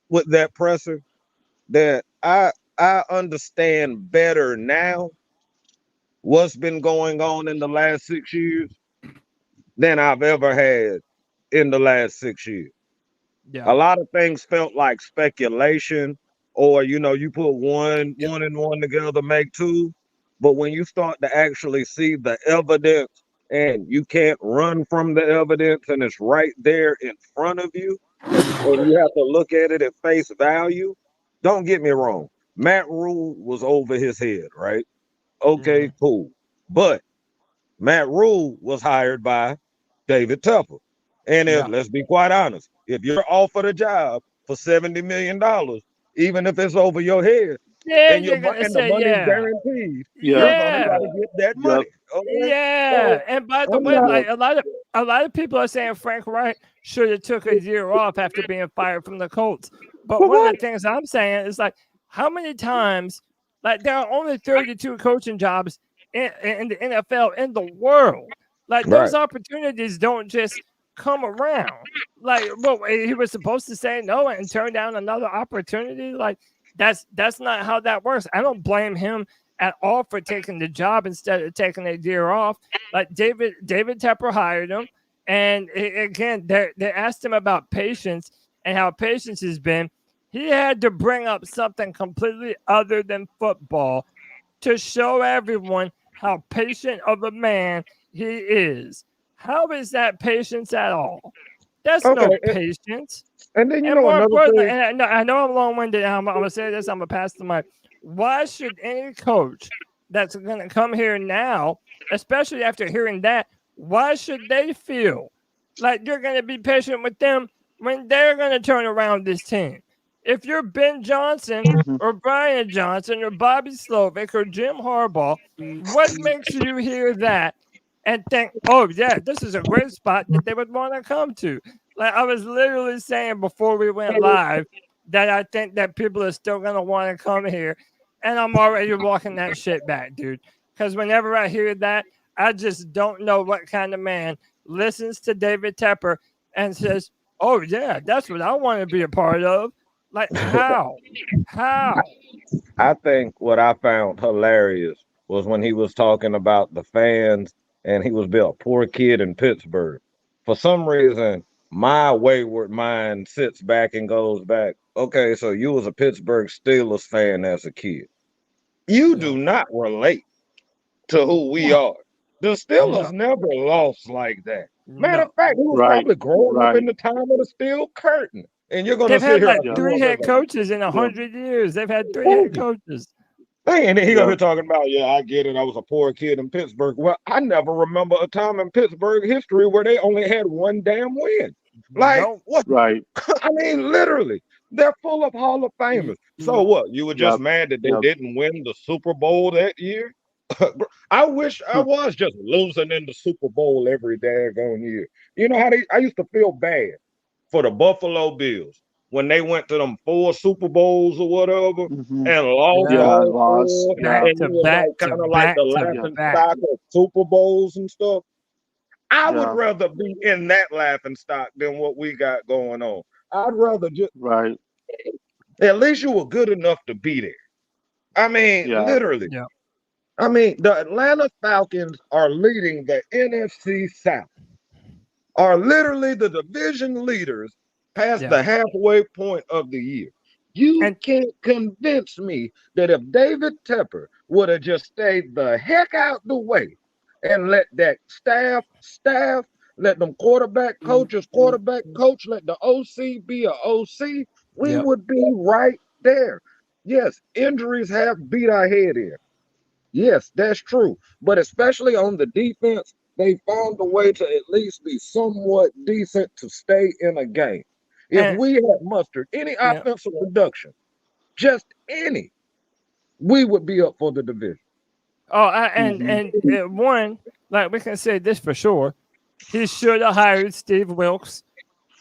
with that presser that I understand better now what's been going on in the last 6 years than I've ever had in the last 6 years. Yeah. A lot of things felt like speculation, or you put one and one together, make two. But when you start to actually see the evidence and you can't run from the evidence and it's right there in front of you, and you have to look at it at face value, don't get me wrong. Matt Rule was over his head, right? Okay, cool. But Matt Rule was hired by David Tepper. And let's be quite honest, if you're offered a job for $70 million, even if it's over your head, and the money's guaranteed, you're gonna try to get that money. Okay? Yeah. And by the way, like a lot of people are saying Frank Reich should have took a year off after being fired from the Colts. But one of the things I'm saying is, like, how many times, like, there are only 32 coaching jobs in the NFL in the world. Like, those opportunities don't just come around. Like, well, he was supposed to say no and turn down another opportunity. Like, that's not how that works. I don't blame him at all for taking the job instead of taking a year off. Like, David Tepper hired him, and again, they asked him about patience and how patience has been. He had to bring up something completely other than football to show everyone how patient of a man he is. How is that patience at all? That's no patience. And then more importantly, thing. and I know I'm long-winded. I'm gonna say this. I'm gonna pass the mic. Why should any coach that's gonna come here now, especially after hearing that, why should they feel like you're gonna be patient with them when they're gonna turn around this team? If you're Ben Johnson or Brian Johnson or Bobby Slovic or Jim Harbaugh, what makes you hear that and think, oh, yeah, this is a great spot that they would want to come to? Like, I was literally saying before we went live that I think that people are still going to want to come here. And I'm already walking that shit back, dude. Because whenever I hear that, I just don't know what kind of man listens to David Tepper and says, oh, yeah, that's what I want to be a part of. Like, how? I think what I found hilarious was when he was talking about the fans and he was a poor kid in Pittsburgh. For some reason, my wayward mind sits back and goes back, okay, so you was a Pittsburgh Steelers fan as a kid. You do not relate to who we are. The Steelers never lost like that. Matter of fact, he was probably growing up in the time of the Steel Curtain. And you're going to They've had like 3 head coaches in 100 years. They've had 3 head coaches. And then he over here talking about, yeah, I get it. I was a poor kid in Pittsburgh. Well, I never remember a time in Pittsburgh history where they only had one damn win. Like, what? Right. I mean, literally, they're full of Hall of Famers. So what? You were just mad that they didn't win the Super Bowl that year? I wish I was just losing in the Super Bowl every daggone year. You know how I used to feel bad for the Buffalo Bills when they went to them 4 Super Bowls or whatever and lost. And you was kind of like the laughing stock of Super Bowls and stuff. I would rather be in that laughing stock than what we got going on. I'd rather just At least you were good enough to be there. I mean, literally. Yeah. I mean, the Atlanta Falcons are leading the NFC South, are literally the division leaders past the halfway point of the year. You can't convince me that if David Tepper would have just stayed the heck out the way and let that staff, let them quarterback coach, let the OC be a OC, we would be right there. Yes, injuries have beat our head in. Yes, that's true. But especially on the defense, they found a way to at least be somewhat decent to stay in a game. If we had mustered any offensive production, just any, we would be up for the division. And one, like we can say this for sure, he should have hired Steve Wilkes.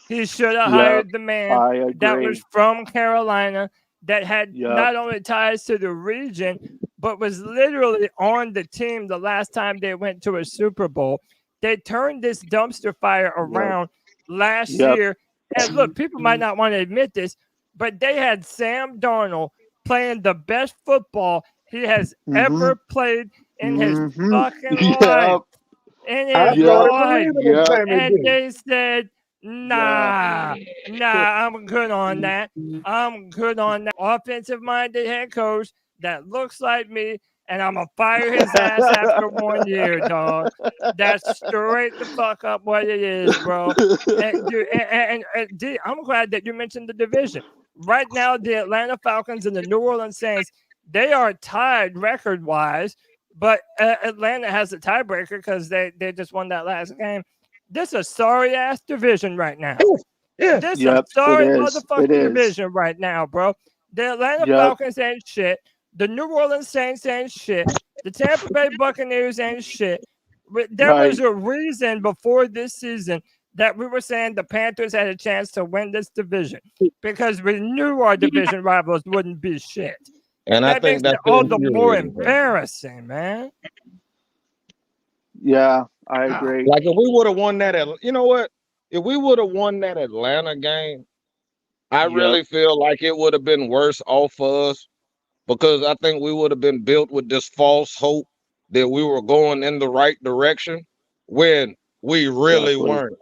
He should have hired the man that was from Carolina that had not only ties to the region, but was literally on the team the last time they went to a Super Bowl. They turned this dumpster fire around last year. And look, people might not want to admit this, but they had Sam Darnold playing the best football he has ever played in his fucking life. In his life. And they said, nah, I'm good on that. I'm good on that. Offensive-minded head coach that looks like me, and I'm going to fire his ass after 1 year, dog. That's straight the fuck up what it is, bro. And I'm glad that you mentioned the division. Right now, the Atlanta Falcons and the New Orleans Saints, they are tied record-wise, but Atlanta has a tiebreaker because they just won that last game. This is a sorry-ass division right now. This is a sorry motherfucking division right now, bro. The Atlanta Falcons ain't shit. The New Orleans Saints ain't shit. The Tampa Bay Buccaneers ain't shit. There was a reason before this season that we were saying the Panthers had a chance to win this division because we knew our division rivals wouldn't be shit. And I think that's all the more embarrassing, man. Yeah, I agree. Like if we would have won that, you know what? If we would have won that Atlanta game, I really feel like it would have been worse off for us because I think we would have been built with this false hope that we were going in the right direction when we really weren't.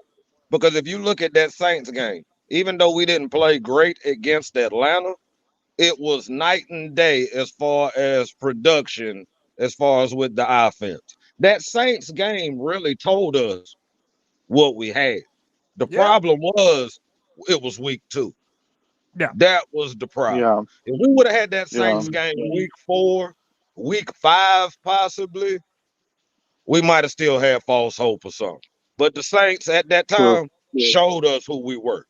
Because if you look at that Saints game, even though we didn't play great against Atlanta, it was night and day as far as production, as far as with the offense. That Saints game really told us what we had. The problem was it was week 2. Yeah. That was the problem. If we would have had that Saints game week 4, week 5, possibly, we might have still had false hope or something. But the Saints at that time showed us who we were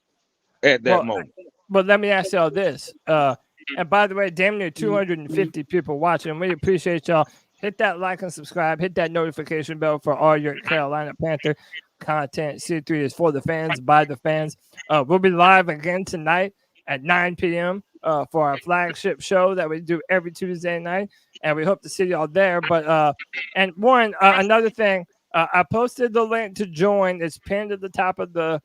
at that moment. But let me ask y'all this. And by the way, damn near 250 people watching. We appreciate y'all. Hit that like and subscribe. Hit that notification bell for all your Carolina Panther content. C3 is for the fans, by the fans. We'll be live again tonight at 9 p.m. For our flagship show that we do every Tuesday night. And we hope to see y'all there. But and another thing, I posted the link to join. It's pinned at the top of the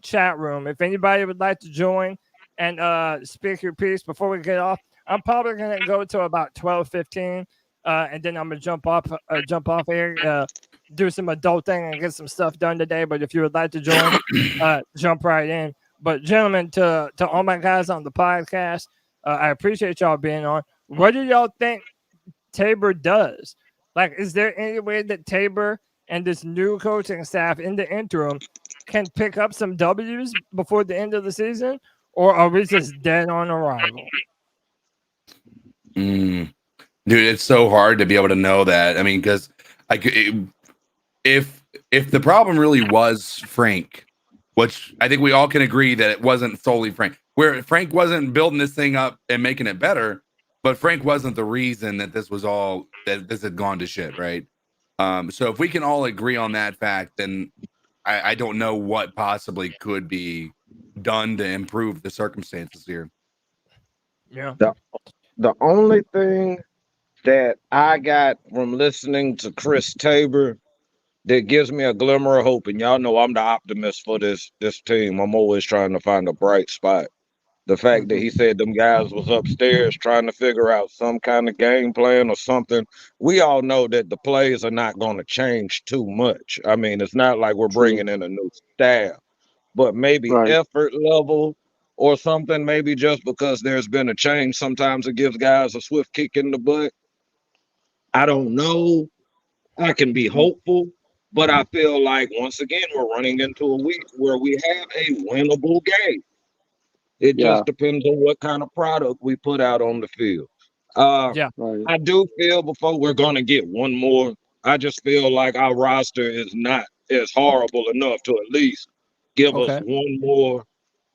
chat room. If anybody would like to join and speak your piece before we get off, I'm probably going to go to about 12:15. And then I'm gonna jump off here, do some adulting and get some stuff done today. But if you would like to join, jump right in. But gentlemen, to all my guys on the podcast, I appreciate y'all being on. What do y'all think Tabor does? Like, is there any way that Tabor and this new coaching staff in the interim can pick up some W's before the end of the season, or are we just dead on arrival? Dude, it's so hard to be able to know that. I mean, because if the problem really was Frank, which I think we all can agree that it wasn't solely Frank, where Frank wasn't building this thing up and making it better, but Frank wasn't the reason that this had gone to shit, right? So if we can all agree on that fact, then I don't know what possibly could be done to improve the circumstances here. Yeah. The only thing that I got from listening to Chris Tabor that gives me a glimmer of hope, and y'all know I'm the optimist for this team. I'm always trying to find a bright spot. The fact that he said them guys was upstairs trying to figure out some kind of game plan or something. We all know that the plays are not going to change too much. I mean, it's not like we're bringing in a new staff, but maybe effort level or something. Maybe just because there's been a change, sometimes it gives guys a swift kick in the butt. I don't know. I can be hopeful, but I feel like once again we're running into a week where we have a winnable game. It just depends on what kind of product we put out on the field. I do feel before we're going to get one more, I just feel like our roster is not as horrible enough to at least give us one more,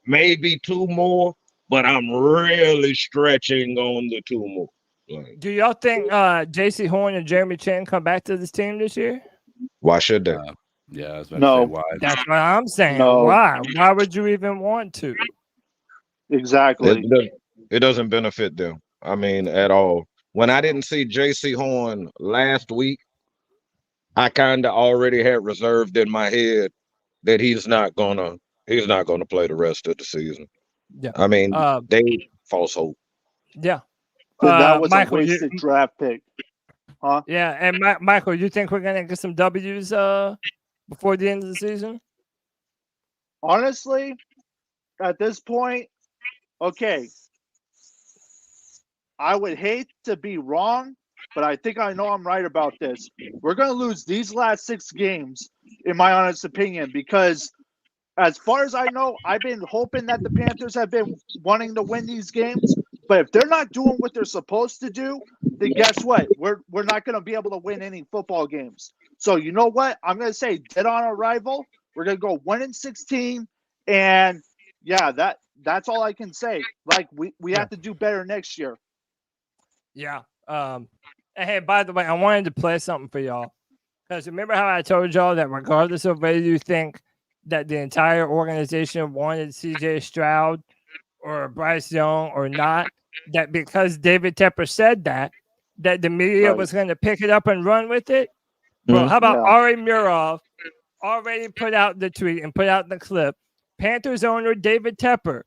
maybe two more, but I'm really stretching on the two more. Do y'all think J.C. Horn and Jeremy Chin come back to this team this year? Why should they? Yeah, I was about to say why. That's what I'm saying. No. Why? Why would you even want to? Exactly. It doesn't benefit them. I mean, at all. When I didn't see J.C. Horn last week, I kind of already had reserved in my head that he's not gonna play the rest of the season. Yeah. I mean, they false hope. Yeah. That was Michael, a wasted draft pick. Huh? Yeah, and Michael, you think we're gonna get some W's before the end of the season? Honestly, at this point, okay. I would hate to be wrong, but I think I know I'm right about this. We're going to lose these last 6 games, in my honest opinion, because as far as I know, I've been hoping that the Panthers have been wanting to win these games. But if they're not doing what they're supposed to do, then guess what? We're not going to be able to win any football games. So you know what? I'm going to say dead on arrival. We're going to go 1-16, and yeah, that's all I can say. Like we have to do better next year. Yeah. And hey, by the way, I wanted to play something for y'all. Because remember how I told y'all that regardless of whether you think that the entire organization wanted CJ Stroud or Bryce Young or not, that because David Tepper said that the media was going to pick it up and run with it? Well, how about Ari Murov already put out the tweet and put out the clip? Panthers owner David Tepper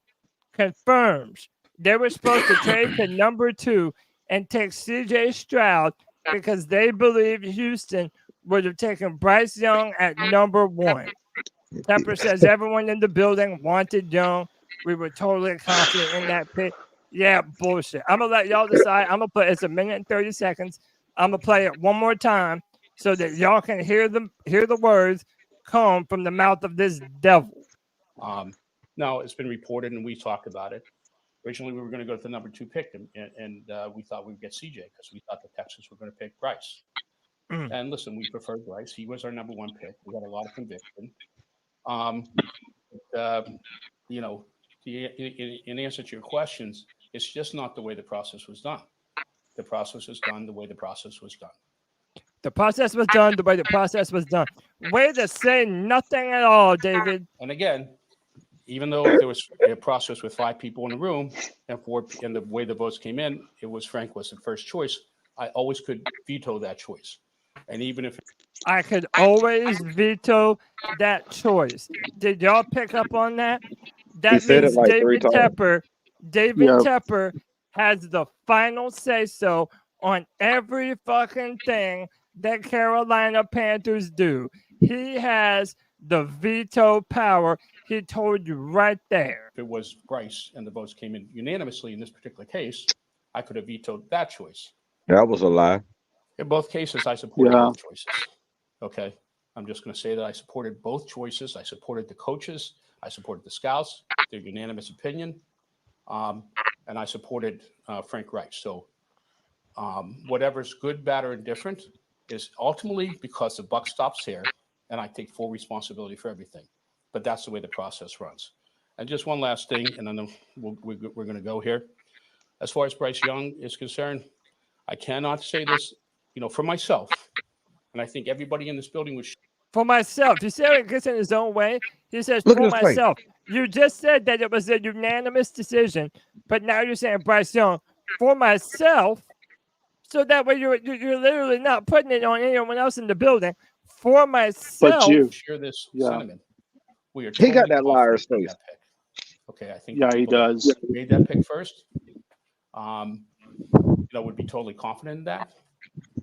confirms they were supposed to trade to number 2 and take CJ Stroud because they believe Houston would have taken Bryce Young at number 1. Tepper says everyone in the building wanted Young. We were totally confident in that pick. Yeah, bullshit. I'm going to let y'all decide. I'm going to play it's 1 minute and 30 seconds. I'm going to play it one more time so that y'all can hear the words come from the mouth of this devil. No, it's been reported and we talked about it. Originally, we were going to go to the number 2 pick, and we thought we'd get CJ because we thought the Texans were going to pick Bryce. And listen, we preferred Bryce. He was our number 1 pick. We had a lot of conviction. You know, in answer to your questions, it's just not the way the process was done. The process was done the way the process was done. The process was done the way the process was done. Way to say nothing at all, David. And again, even though there was a process with 5 people in the room and the way the votes came in, it was Frank was the first choice. I always could veto that choice. And even if I could always veto that choice. Did y'all pick up on that? That means like David Tepper has the final say so on every fucking thing that Carolina Panthers do. He has the veto power. He told you right there. If it was Bryce and the votes came in unanimously in this particular case, I could have vetoed that choice. That was a lie. In both cases, I supported both choices. Okay. I'm just going to say that I supported both choices. I supported the coaches. I supported the scouts, their unanimous opinion. And I supported Frank Reich. So whatever's good, bad, or indifferent is ultimately because the buck stops here, and I take full responsibility for everything. But that's the way the process runs. And just one last thing, and then we're going to go here. As far as Bryce Young is concerned, I cannot say this, for myself. And I think everybody in this building would. For myself. You see how he gets in his own way? He says, for myself. You just said that it was a unanimous decision, but now you're saying Bryce Young, for myself. So that way you're literally not putting it on anyone else in the building. For myself. But you share this sentiment. He got that liar's face. Okay. Okay, I think Yeah, he does. made that pick first. Would be totally confident in that.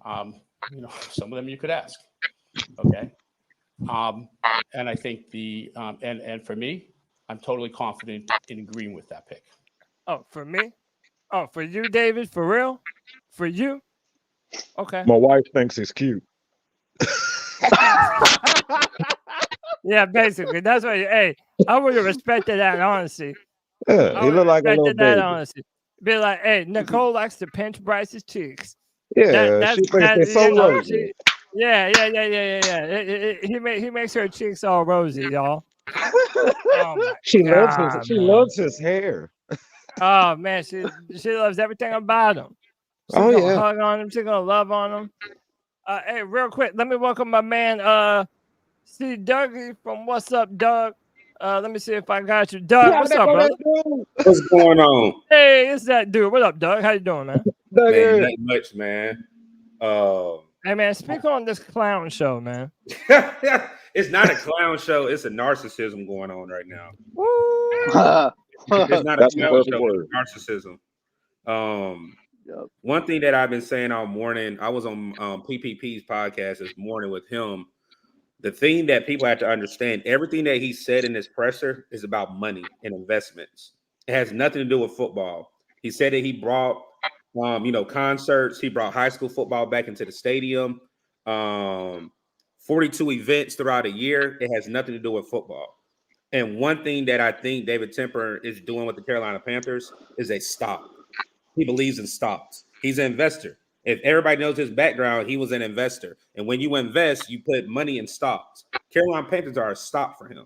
Some of them you could ask. Okay. And I think and for me, I'm totally confident in agreeing with that pick. Oh, for me? Oh, for you, David? For real? For you? Okay. My wife thinks he's cute. Yeah, basically. That's what hey, I would have respected that honesty. Yeah, he look like a little Respected that baby. honesty. Be like, hey, Nicole likes to pinch Bryce's cheeks. Yeah, she thinks they're so rosy. Yeah. He makes her cheeks all rosy, y'all. Oh my She God, loves his hair. Oh man, she loves everything about him. She's gonna hug on him. She's gonna love on him. Hey, real quick, let me welcome my man, C. Dougie from What's Up, Doug. Let me see if I got you, Doug. What's up, brother? What's going on? Hey, it's that dude. What up, Doug? How you doing, man? Man, not much, man. Hey, man, speak on this clown show, man. It's not a clown show. It's a narcissism going on right now. It's not a clown show. It's narcissism. One thing that I've been saying all morning, I was on PPP's podcast this morning with him. The thing that people have to understand, everything that he said in his presser is about money and investments. It has nothing to do with football. He said that he brought, concerts. He brought high school football back into the stadium. 42 events throughout a year. It has nothing to do with football. And one thing that I think David Tepper is doing with the Carolina Panthers is a stock. He believes in stocks. He's an investor. If everybody knows his background, he was an investor. And when you invest, you put money in stocks. Carolina Panthers are a stock for him.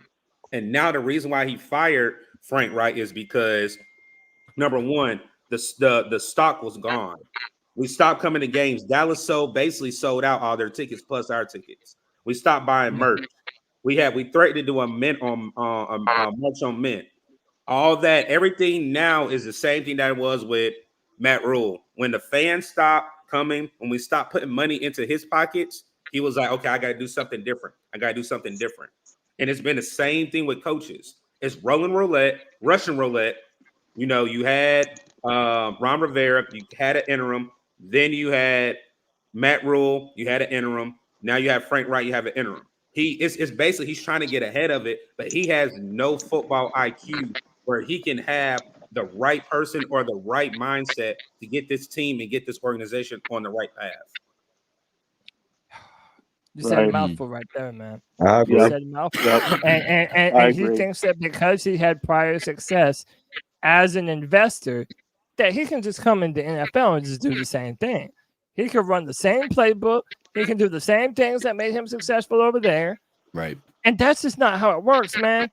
And now the reason why he fired Frank Reich is because, number one, the stock was gone. We stopped coming to games. Dallas basically sold out all their tickets plus our tickets. We stopped buying merch. We threatened to do a mint on merch on mint. All that, everything now is the same thing that it was with Matt Rule. When the fans stopped coming, when we stopped putting money into his pockets, he was like, okay, I got to do something different. And it's been the same thing with coaches. It's rolling roulette, Russian roulette. You had Ron Rivera, you had an interim. Then you had Matt Rule, you had an interim. Now you have Frank Reich, you have an interim. It's basically he's trying to get ahead of it, but he has no football IQ where he can have the right person or the right mindset to get this team and get this organization on the right path. You said a mouthful right there, man. I agree. You said a mouthful. And he thinks that because he had prior success as an investor, that he can just come into NFL and just do the same thing. He can run the same playbook. He can do the same things that made him successful over there. Right. And that's just not how it works, man.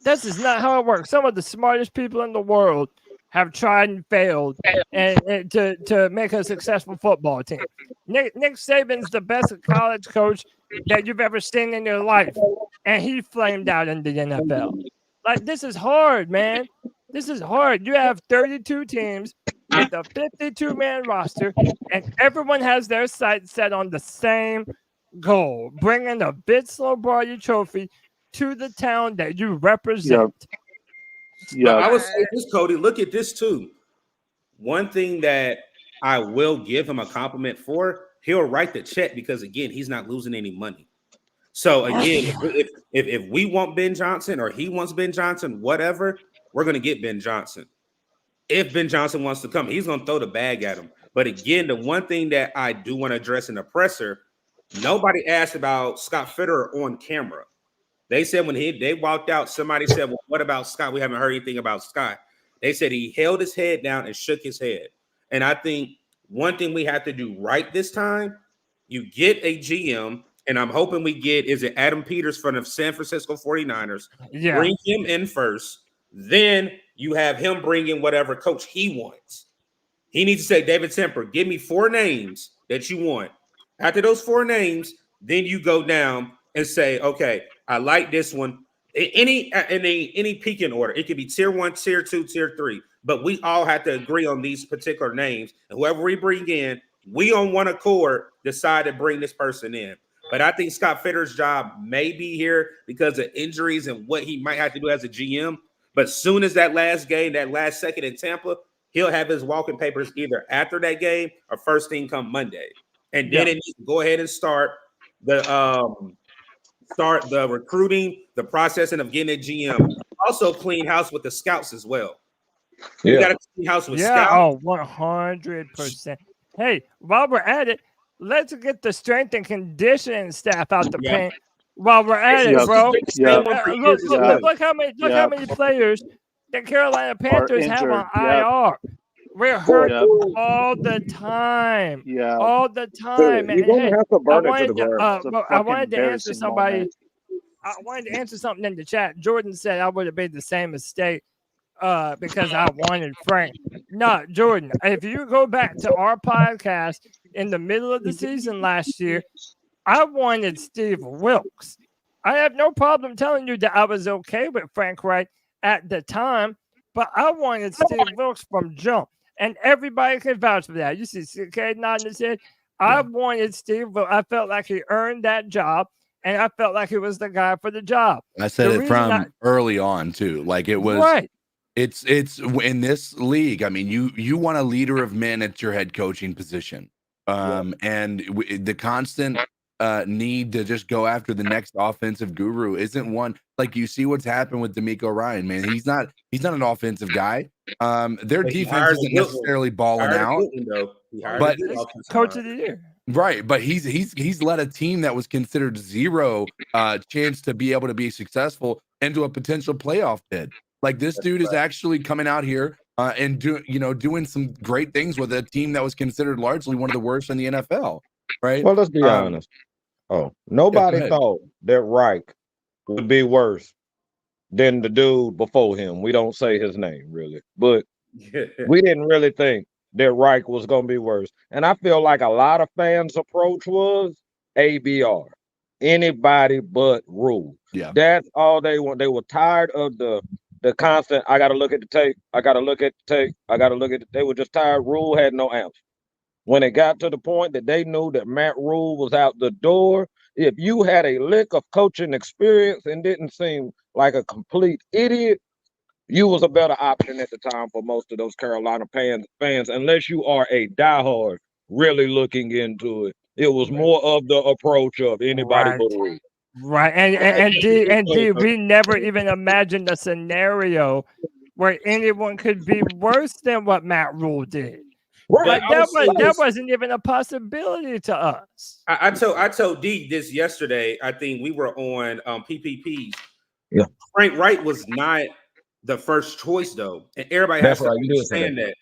That's just not how it works. Some of the smartest people in the world have tried and failed and to make a successful football team. Nick Saban's the best college coach that you've ever seen in your life, and he flamed out in the NFL. Like, this is hard, man. This is hard. You have 32 teams with a 52-man roster, and everyone has their sights set on the same goal, bringing a Vince Lombardi trophy to the town that you represent. But I would say this, Cody. Look at this too. One thing that I will give him a compliment for, he'll write the check because again, he's not losing any money. So again, if we want Ben Johnson or he wants Ben Johnson, whatever, we're going to get Ben Johnson. If Ben Johnson wants to come, he's going to throw the bag at him. But again, the one thing that I do want to address in the presser, nobody asked about Scott Fitterer on camera. They said when they walked out, somebody said, well, what about Scott? We haven't heard anything about Scott. They said he held his head down and shook his head. And I think one thing we have to do right this time, you get a GM, and I'm hoping we get, is it Adam Peters from the San Francisco 49ers? Yeah. Bring him in first. Then you have him bring in whatever coach he wants. He needs to say, David Tepper, give me 4 names that you want. After those 4 names, then you go down and say, okay, I like this one. Any pecking order. It could be tier 1, tier 2, tier 3. But we all have to agree on these particular names. And whoever we bring in, we on one accord decide to bring this person in. But I think Scott Fitterer's job may be here because of injuries and what he might have to do as a GM. But soon as that last game, that last second in Tampa, he'll have his walking papers either after that game or first thing come Monday. And then it needs to go ahead and start the recruiting, the processing of getting a GM. Also clean house with the scouts as well. You got to clean house with scouts. Oh, 100%. Hey, while we're at it, let's get the strength and conditioning staff out the paint. While we're at it, bro. Look how many players the Carolina Panthers have on IR. We're hurt all the time. All the time. You're going to have to burn it to the ground. I wanted to answer somebody. I wanted to answer something in the chat. Jordan said I would have made the same mistake because I wanted Frank. No, Jordan, if you go back to our podcast in the middle of the season last year, I wanted Steve Wilkes. I have no problem telling you that I was okay with Frank Reich at the time, but I wanted Steve Wilkes from jump. And everybody can vouch for that. You see CK nodding his head. I wanted Steve Wilkes. I felt like he earned that job, and I felt like he was the guy for the job. I said it from early on, too. Like it was right. It's in this league. I mean, you want a leader of men at your head coaching position. And the constant need to just go after the next offensive guru isn't one. Like you see what's happened with D'Amico Ryan, man. He's not an offensive guy. Their defense isn't necessarily balling out, but coach of the year. Right, but he's led a team that was considered zero chance to be able to be successful into a potential playoff bid. Like this dude is actually coming out here and doing some great things with a team that was considered largely one of the worst in the NFL. Right. Well, let's be honest. Nobody thought that Reich would be worse than the dude before him. We don't say his name really, but we didn't really think that Reich was going to be worse. And I feel like a lot of fans' approach was ABR, anybody but Rule. Yeah, that's all they want. They were tired of the constant. I got to look at the tape. I got to look at the tape. I got to look at it. They were just tired. Rule had no answer. When it got to the point that they knew that Matt Rule was out the door, if you had a lick of coaching experience and didn't seem like a complete idiot, you was a better option at the time for most of those Carolina fans, unless you are a diehard really looking into it. It was more of the approach of anybody but Rule. Right. And we never even imagined a scenario where anyone could be worse than what Matt Rule did. Right. That wasn't even a possibility to us. I told D this yesterday. I think we were on PPPs. Yeah. Frank Reich was not the first choice though, and everybody has to understand that.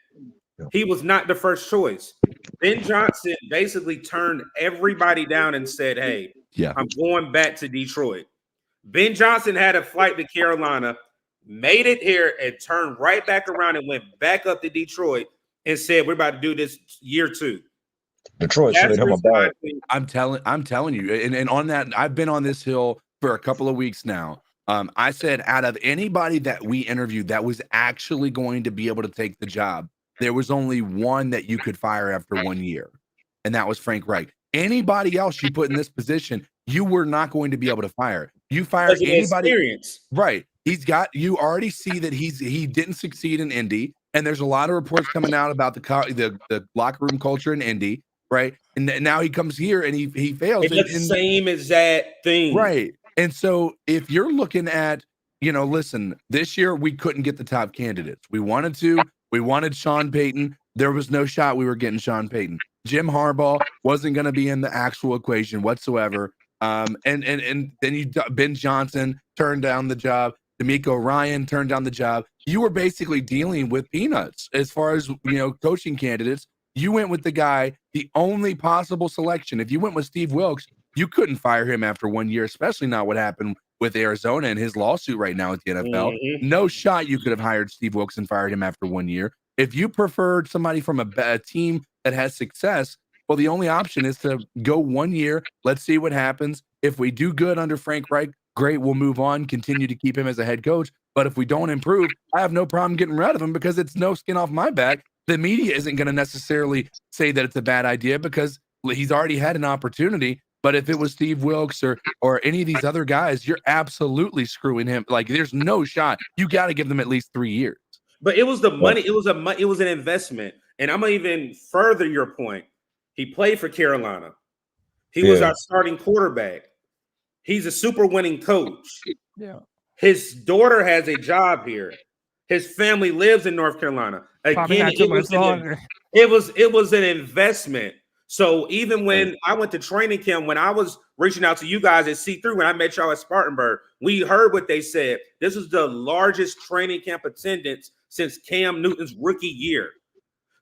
Yeah. He was not the first choice. Ben Johnson basically turned everybody down and said, "Hey, I'm going back to Detroit." Ben Johnson had a flight to Carolina, made it here, and turned right back around and went back up to Detroit and said, "We're about to do this year 2." Detroit should him a ball. I'm telling you, and on that, I've been on this hill for a couple of weeks now. I said out of anybody that we interviewed that was actually going to be able to take the job, there was only one that you could fire after 1 year, and that was Frank Reich. Anybody else you put in this position, you were not going to be able to fire. You fired anybody. Right. You already see that he didn't succeed in Indy. And there's a lot of reports coming out about the locker room culture in Indy, right? And now he comes here and he fails. It's the same exact thing. Right. And so if you're looking at, listen, this year we couldn't get the top candidates. We wanted Sean Payton. There was no shot we were getting Sean Payton. Jim Harbaugh wasn't going to be in the actual equation whatsoever. And then Ben Johnson turned down the job. D'Amico Ryan turned down the job. You were basically dealing with peanuts as far as, coaching candidates. You went with the guy, the only possible selection. If you went with Steve Wilkes, you couldn't fire him after 1 year, especially not what happened with Arizona and his lawsuit right now at the NFL. Mm-hmm. No shot you could have hired Steve Wilkes and fired him after 1 year. If you preferred somebody from a team that has success, well, the only option is to go 1 year. Let's see what happens. If we do good under Frank Reich, great, we'll move on, continue to keep him as a head coach. But if we don't improve, I have no problem getting rid of him because it's no skin off my back. The media isn't going to necessarily say that it's a bad idea because he's already had an opportunity But if it was Steve Wilkes or any of these other guys, you're absolutely screwing him. Like, there's no shot. You got to give them at least 3 years. But it was the money. It was an investment. And I'm gonna even further your point. He played for Carolina. He was our starting quarterback. He's a super winning coach. Yeah. His daughter has a job here. His family lives in North Carolina. Again, it was an investment. So even when I went to training camp, when I was reaching out to you guys at C3, when I met y'all at Spartanburg, we heard what they said. This is the largest training camp attendance since Cam Newton's rookie year.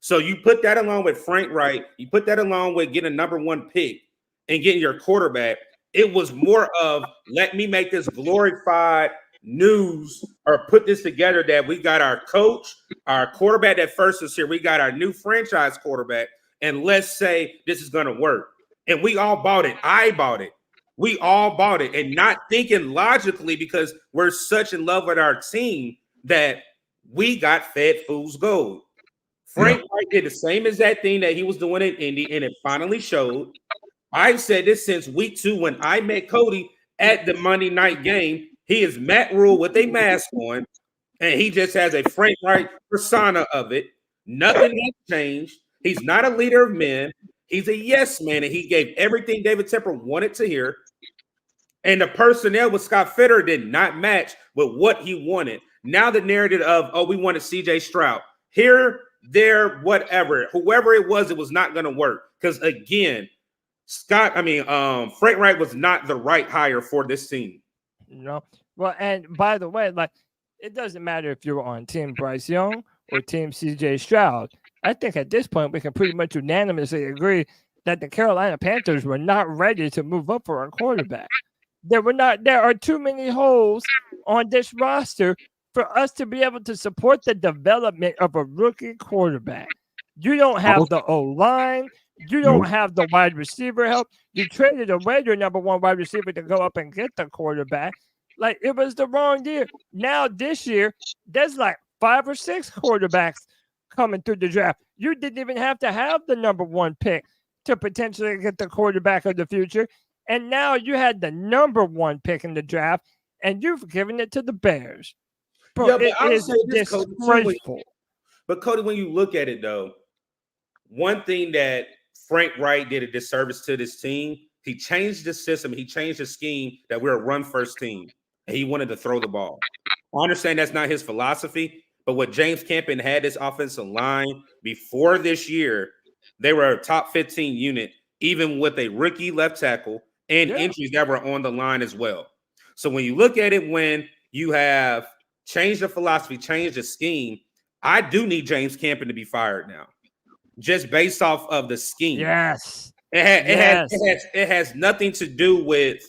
So you put that along with Frank Reich, you put that along with getting a number 1 pick and getting your quarterback. It was more of, let me make this glorified news or put this together that we got our coach, our quarterback that first is here. We got our new franchise quarterback. And let's say this is going to work. And we all bought it. I bought it. We all bought it. And not thinking logically because we're such in love with our team that we got fed fool's gold. Frank Reich did the same exact thing that he was doing in Indy, and it finally showed. I've said this since week 2 when I met Cody at the Monday night game. He is Matt Rule with a mask on, and he just has a Frank Reich persona of it. Nothing has changed. He's not a leader of men. He's a yes man, and he gave everything David Tepper wanted to hear. And the personnel with Scott Fitterer did not match with what he wanted. Now the narrative of, oh, we wanted CJ Stroud. Here, there, whatever. Whoever it was not going to work. Because again, Frank Reich was not the right hire for this team. No. Well, and by the way, like, it doesn't matter if you're on Team Bryce Young or Team CJ Stroud. I think at this point we can pretty much unanimously agree that the Carolina Panthers were not ready to move up for a quarterback. There are too many holes on this roster for us to be able to support the development of a rookie quarterback. You don't have the O-line. You don't have the wide receiver help. You traded away your number 1 wide receiver to go up and get the quarterback. Like, it was the wrong year. Now this year, there's like 5 or 6 quarterbacks coming through the draft. You didn't even have to have the number 1 pick to potentially get the quarterback of the future. And now you had the number 1 pick in the draft, and you've given it to the Bears. Bro, yeah, but it is disgraceful. But Cody, when you look at it, though, one thing that Frank Reich did a disservice to this team, he changed the system. He changed the scheme that we're a run-first team, and he wanted to throw the ball. I understand that's not his philosophy, but what James Campen had this offensive line before this year, they were a top 15 unit, even with a rookie left tackle and injuries that were on the line as well. So when you look at it, when you have changed the philosophy, changed the scheme, I do need James Campen to be fired now, just based off of the scheme. Yes. It has nothing to do with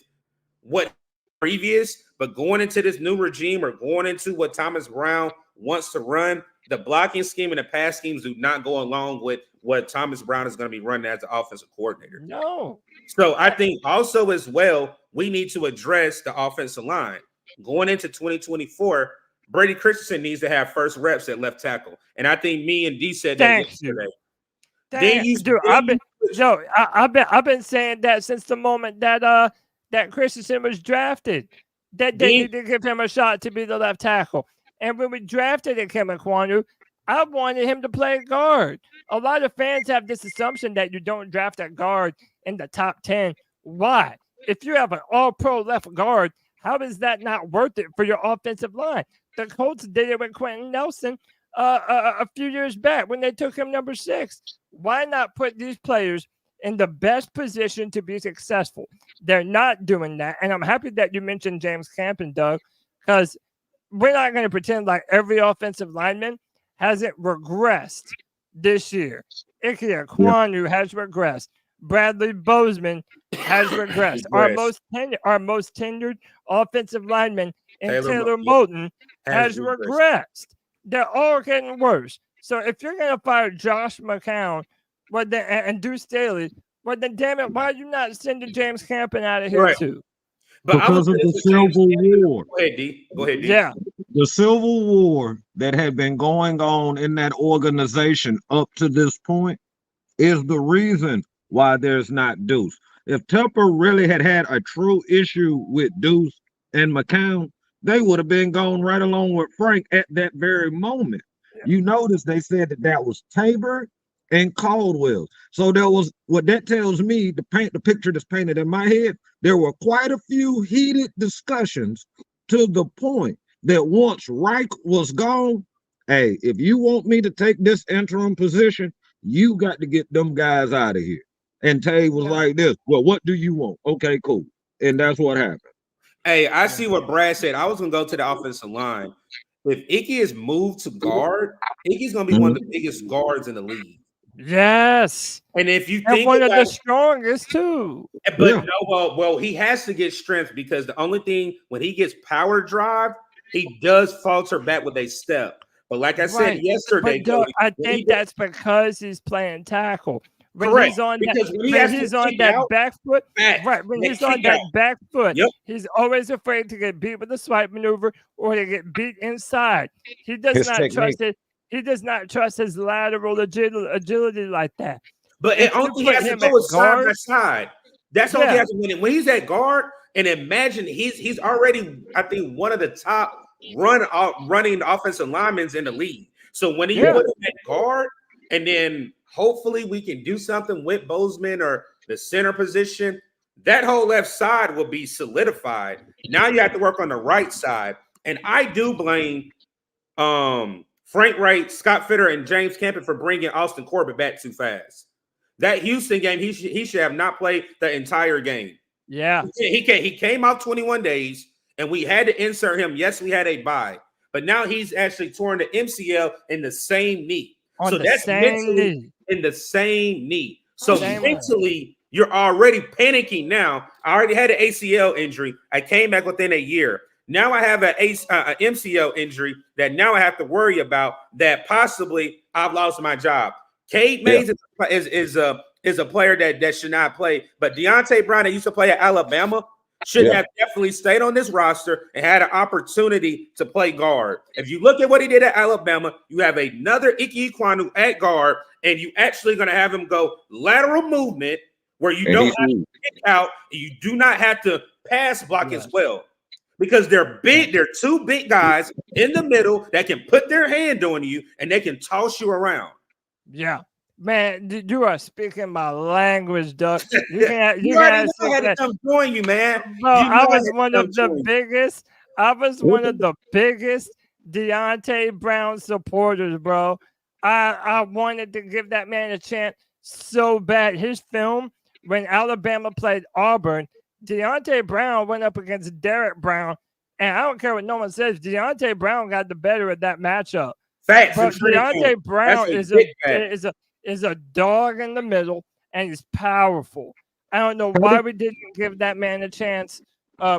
what previous, but going into this new regime or going into what Thomas Brown wants to run, the blocking scheme and the pass schemes do not go along with what Thomas Brown is going to be running as the offensive coordinator. No. So I think also as well, we need to address the offensive line. Going into 2024, Brady Christensen needs to have first reps at left tackle. And I think me and D said that yesterday. I've been saying that since the moment that that Christensen was drafted, that they need to give him a shot to be the left tackle. And when we drafted Ikem Ekwonu, I wanted him to play guard. A lot of fans have this assumption that you don't draft a guard in the top 10. Why? If you have an all-pro left guard, how is that not worth it for your offensive line? The Colts did it with Quentin Nelson a few years back when they took him number 6. Why not put these players in the best position to be successful? They're not doing that. And I'm happy that you mentioned James Campen, Doug, because we're not going to pretend like every offensive lineman hasn't regressed this year. Ike Ekwonu has regressed. Bradley Bozeman has regressed. Our most tenured offensive lineman in Taylor Moton has regressed. They're all getting worse. So if you're going to fire Josh McCown and Deuce Staley, well, then damn it, why are you not sending James Campen out of here too? But because of the Civil War. Go ahead, D. Yeah. The Civil War that had been going on in that organization up to this point is the reason why there's not Deuce. If Tepper really had a true issue with Deuce and McCown, they would have been gone right along with Frank at that very moment. You notice they said that was Tabor and Caldwell. So there was, what that tells me, to paint the picture that's painted in my head, there were quite a few heated discussions to the point that once Reich was gone, hey, if you want me to take this interim position, you got to get them guys out of here. And Tay was like this, well, what do you want? Okay, cool. And that's what happened. Hey, I see what Brad said. I was going to go to the offensive line. If Icky is moved to guard, Icky's going to be one of the biggest guards in the league. Yes. And if you and think one of the strongest too. But no, well, he has to get strength because the only thing when he gets power drive, he does falter back with a step. But like I said yesterday, Cody, I think that's because he's playing tackle. When correct. He's on because that, when he's on that out, back foot, right? When he's on that back foot, yep. He's always afraid to get beat with a swipe maneuver or to get beat inside. He does not trust it. He does not trust his lateral agility like that. But it only has to go side by side. That's all he has to win it. When he's at guard, and imagine he's already, I think, one of the top running offensive linemen in the league. So when he put him at guard, and then hopefully we can do something with Bozeman or the center position, that whole left side will be solidified. Now you have to work on the right side. And I do blame Frank Reich, Scott Fitter, and James Campen for bringing Austin Corbett back too fast. That Houston game, he should have not played the entire game. Yeah. He came off 21 days, and we had to insert him. Yes, we had a bye. But now he's actually torn the MCL in the same knee. So that's mentally in the same knee. So mentally, you're already panicking now. I already had an ACL injury. I came back within a year. Now I have an MCL injury that now I have to worry about that possibly I've lost my job. Cade Mays is a player that should not play. But Deontay Brown, that used to play at Alabama, should have definitely stayed on this roster and had an opportunity to play guard. If you look at what he did at Alabama, you have another Ike Ekwonu at guard, and you actually going to have him go lateral movement where you don't have to kick out, and you do not have to pass block as well. Because they're big, they're two big guys in the middle that can put their hand on you and they can toss you around. Yeah. Man, you are speaking my language, Doug. You already know how to come join you, man. Bro, I was one of the biggest Deontay Brown supporters, bro. I wanted to give that man a chance so bad. His film, when Alabama played Auburn, Deontay Brown went up against Derek Brown, and I don't care what no one says, Deontay Brown got the better of that matchup. Facts. But Deontay Brown is a dog in the middle, and he's powerful. I don't know why we didn't give that man a chance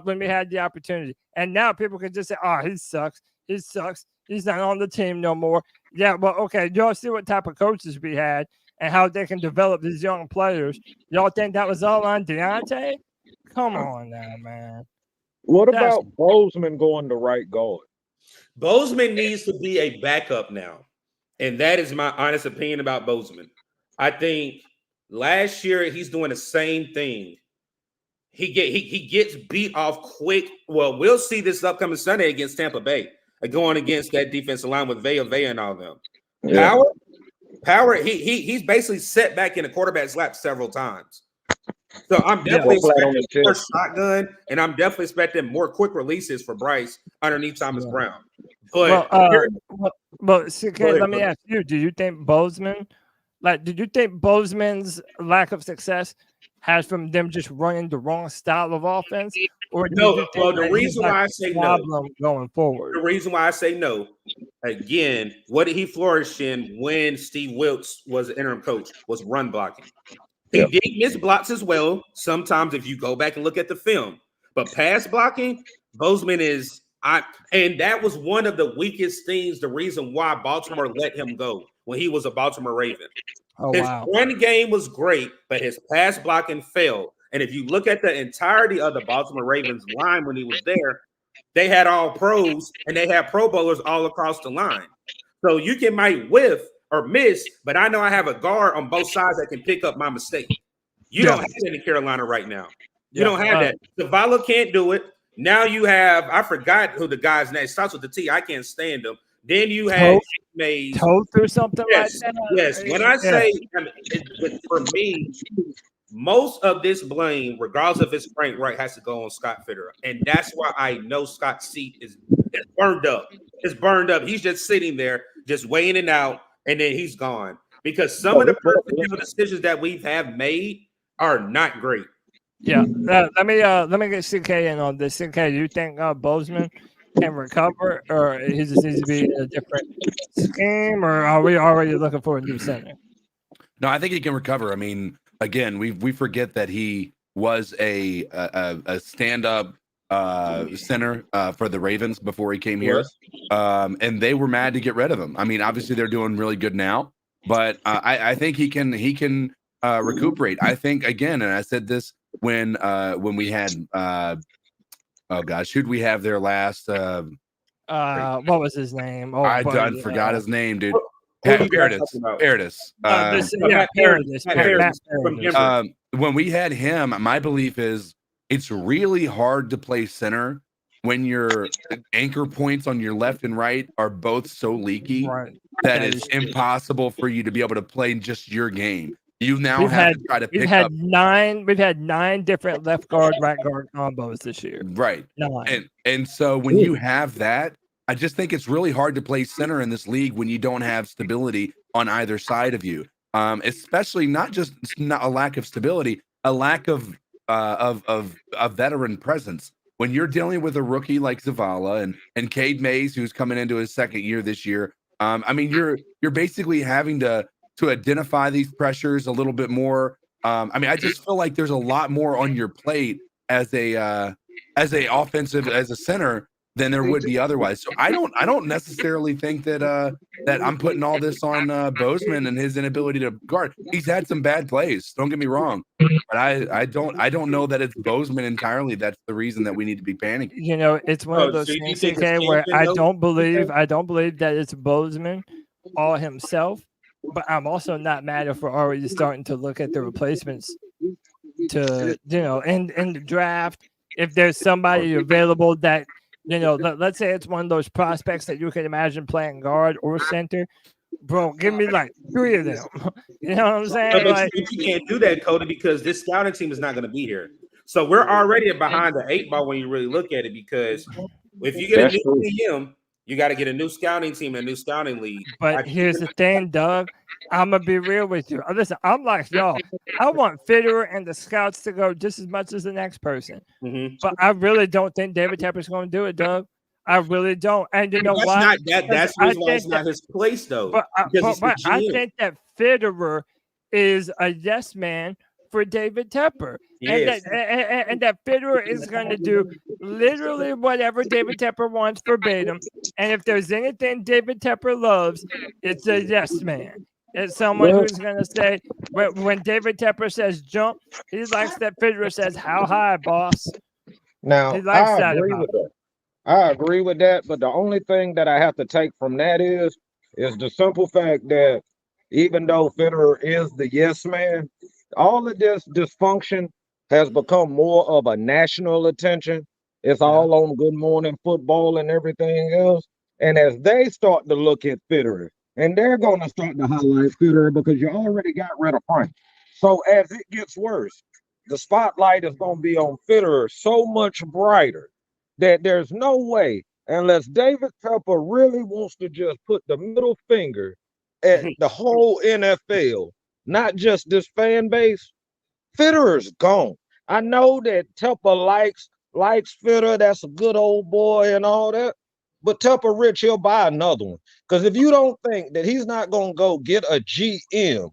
when we had the opportunity. And now people can just say, oh, he sucks. He sucks. He's not on the team no more. Yeah, well, okay, y'all see what type of coaches we had and how they can develop these young players. Y'all think that was all on Deontay? Come on now, man. What about Bozeman going to right guard? Bozeman needs to be a backup now. And that is my honest opinion about Bozeman. I think last year he's doing the same thing. He gets beat off quick. Well, we'll see this upcoming Sunday against Tampa Bay, going against that defensive line with Vea and all them. Yeah. Power. He's basically set back in the quarterback's lap several times. So I'm definitely expecting more shotgun, and I'm definitely expecting more quick releases for Bryce underneath Thomas Brown. But let me ask you: do you think Bozeman's lack of success has from them just running the wrong style of offense, or no? Well, the reason why I say no going forward, the reason why I say no, again, what did he flourish in when Steve Wilkes was the interim coach? Was run blocking. He did miss blocks as well. Sometimes, if you go back and look at the film, but pass blocking, Bozeman is. And that was one of the weakest things. The reason why Baltimore let him go when he was a Baltimore Raven. His run game was great, but his pass blocking failed. And if you look at the entirety of the Baltimore Ravens line when he was there, they had all pros and they had Pro Bowlers all across the line. So you might whiff or miss, but I know I have a guard on both sides that can pick up my mistake. You don't have that in Carolina right now. You don't have that. Zavala can't do it. Now you have, I forgot who the guy's name starts with the T. I can't stand him. Then you had Mays. Toth or something like that. Yes. When I say, for me, most of this blame, regardless if it's Frank Reich, has to go on Scott Fitterer. And that's why I know Scott's seat is burned up. It's burned up. He's just sitting there, just weighing it out, and then he's gone. Because some of the personnel decisions that we have made are not great. Yeah, let me get CK in on this. CK, do you think Bozeman can recover, or he just needs to be in a different scheme, or are we already looking for a new center? No, I think he can recover. I mean, again, we forget that he was a stand-up center for the Ravens before he came here, and they were mad to get rid of him. I mean, obviously they're doing really good now, but I think he can recuperate. I think, again, and I said this when we had oh gosh, who'd we have there last? What was his name? I forgot his name, dude. Paradis. When we had him, my belief is it's really hard to play center when your anchor points on your left and right are both so leaky that it's impossible for you to be able to play just your game. You now have to try to pick up. We've had 9 different left guard, right guard combos this year. Right. 9. And so when you have that, I just think it's really hard to play center in this league when you don't have stability on either side of you. Especially not a lack of stability, a lack of veteran presence. When you're dealing with a rookie like Zavala and Cade Mays, who's coming into his second year this year, I mean, you're basically having to identify these pressures a little bit more. I mean, I just feel like there's a lot more on your plate as a center than there would be otherwise. So I don't necessarily think that I'm putting all this on Bozeman and his inability to guard. He's had some bad plays. Don't get me wrong, but I don't know that it's Bozeman entirely. That's the reason that we need to be panicking. You know, it's one of those things, CK, where I don't believe that it's Bozeman all himself. But I'm also not mad if we're already starting to look at the replacements to, in the draft. If there's somebody available that, let's say it's one of those prospects that you can imagine playing guard or center, bro, give me like 3 of them. You know what I'm saying? But you can't do that, Cody, because this scouting team is not going to be here. So we're already behind the 8 ball when you really look at it, because if you get a new GM, you got to get a new scouting team and a new scouting lead. But here's the thing, Doug. I'm going to be real with you. Listen, I'm like, y'all, I want Fitterer and the scouts to go just as much as the next person. Mm-hmm. But I really don't think David Tepper's going to do it, Doug. I really don't. And you know why? That's the reason why it's not his place, though. But I think that Fitterer is a yes man for David Tepper. And that Fitterer is going to do literally whatever David Tepper wants verbatim. And if there's anything David Tepper loves, it's a yes man. It's someone who's going to say, when David Tepper says jump, he likes that Fitterer says, how high, boss? Now, He likes I that agree about with that. I agree with that, but the only thing that I have to take from that is the simple fact that even though Fitterer is the yes man, all of this dysfunction has become more of a national attention. It's all on Good Morning Football and everything else. And as they start to look at Fitterer, and they're going to start to highlight Fitterer because you already got rid of Frank. So as it gets worse, the spotlight is going to be on Fitterer so much brighter that there's no way, unless David Tepper really wants to just put the middle finger at the whole NFL, not just this fan base, Fitterer's gone. I know that Tepper likes Fitterer. That's a good old boy and all that. But Tepper rich, he'll buy another one. Because if you don't think that he's not going to go get a GM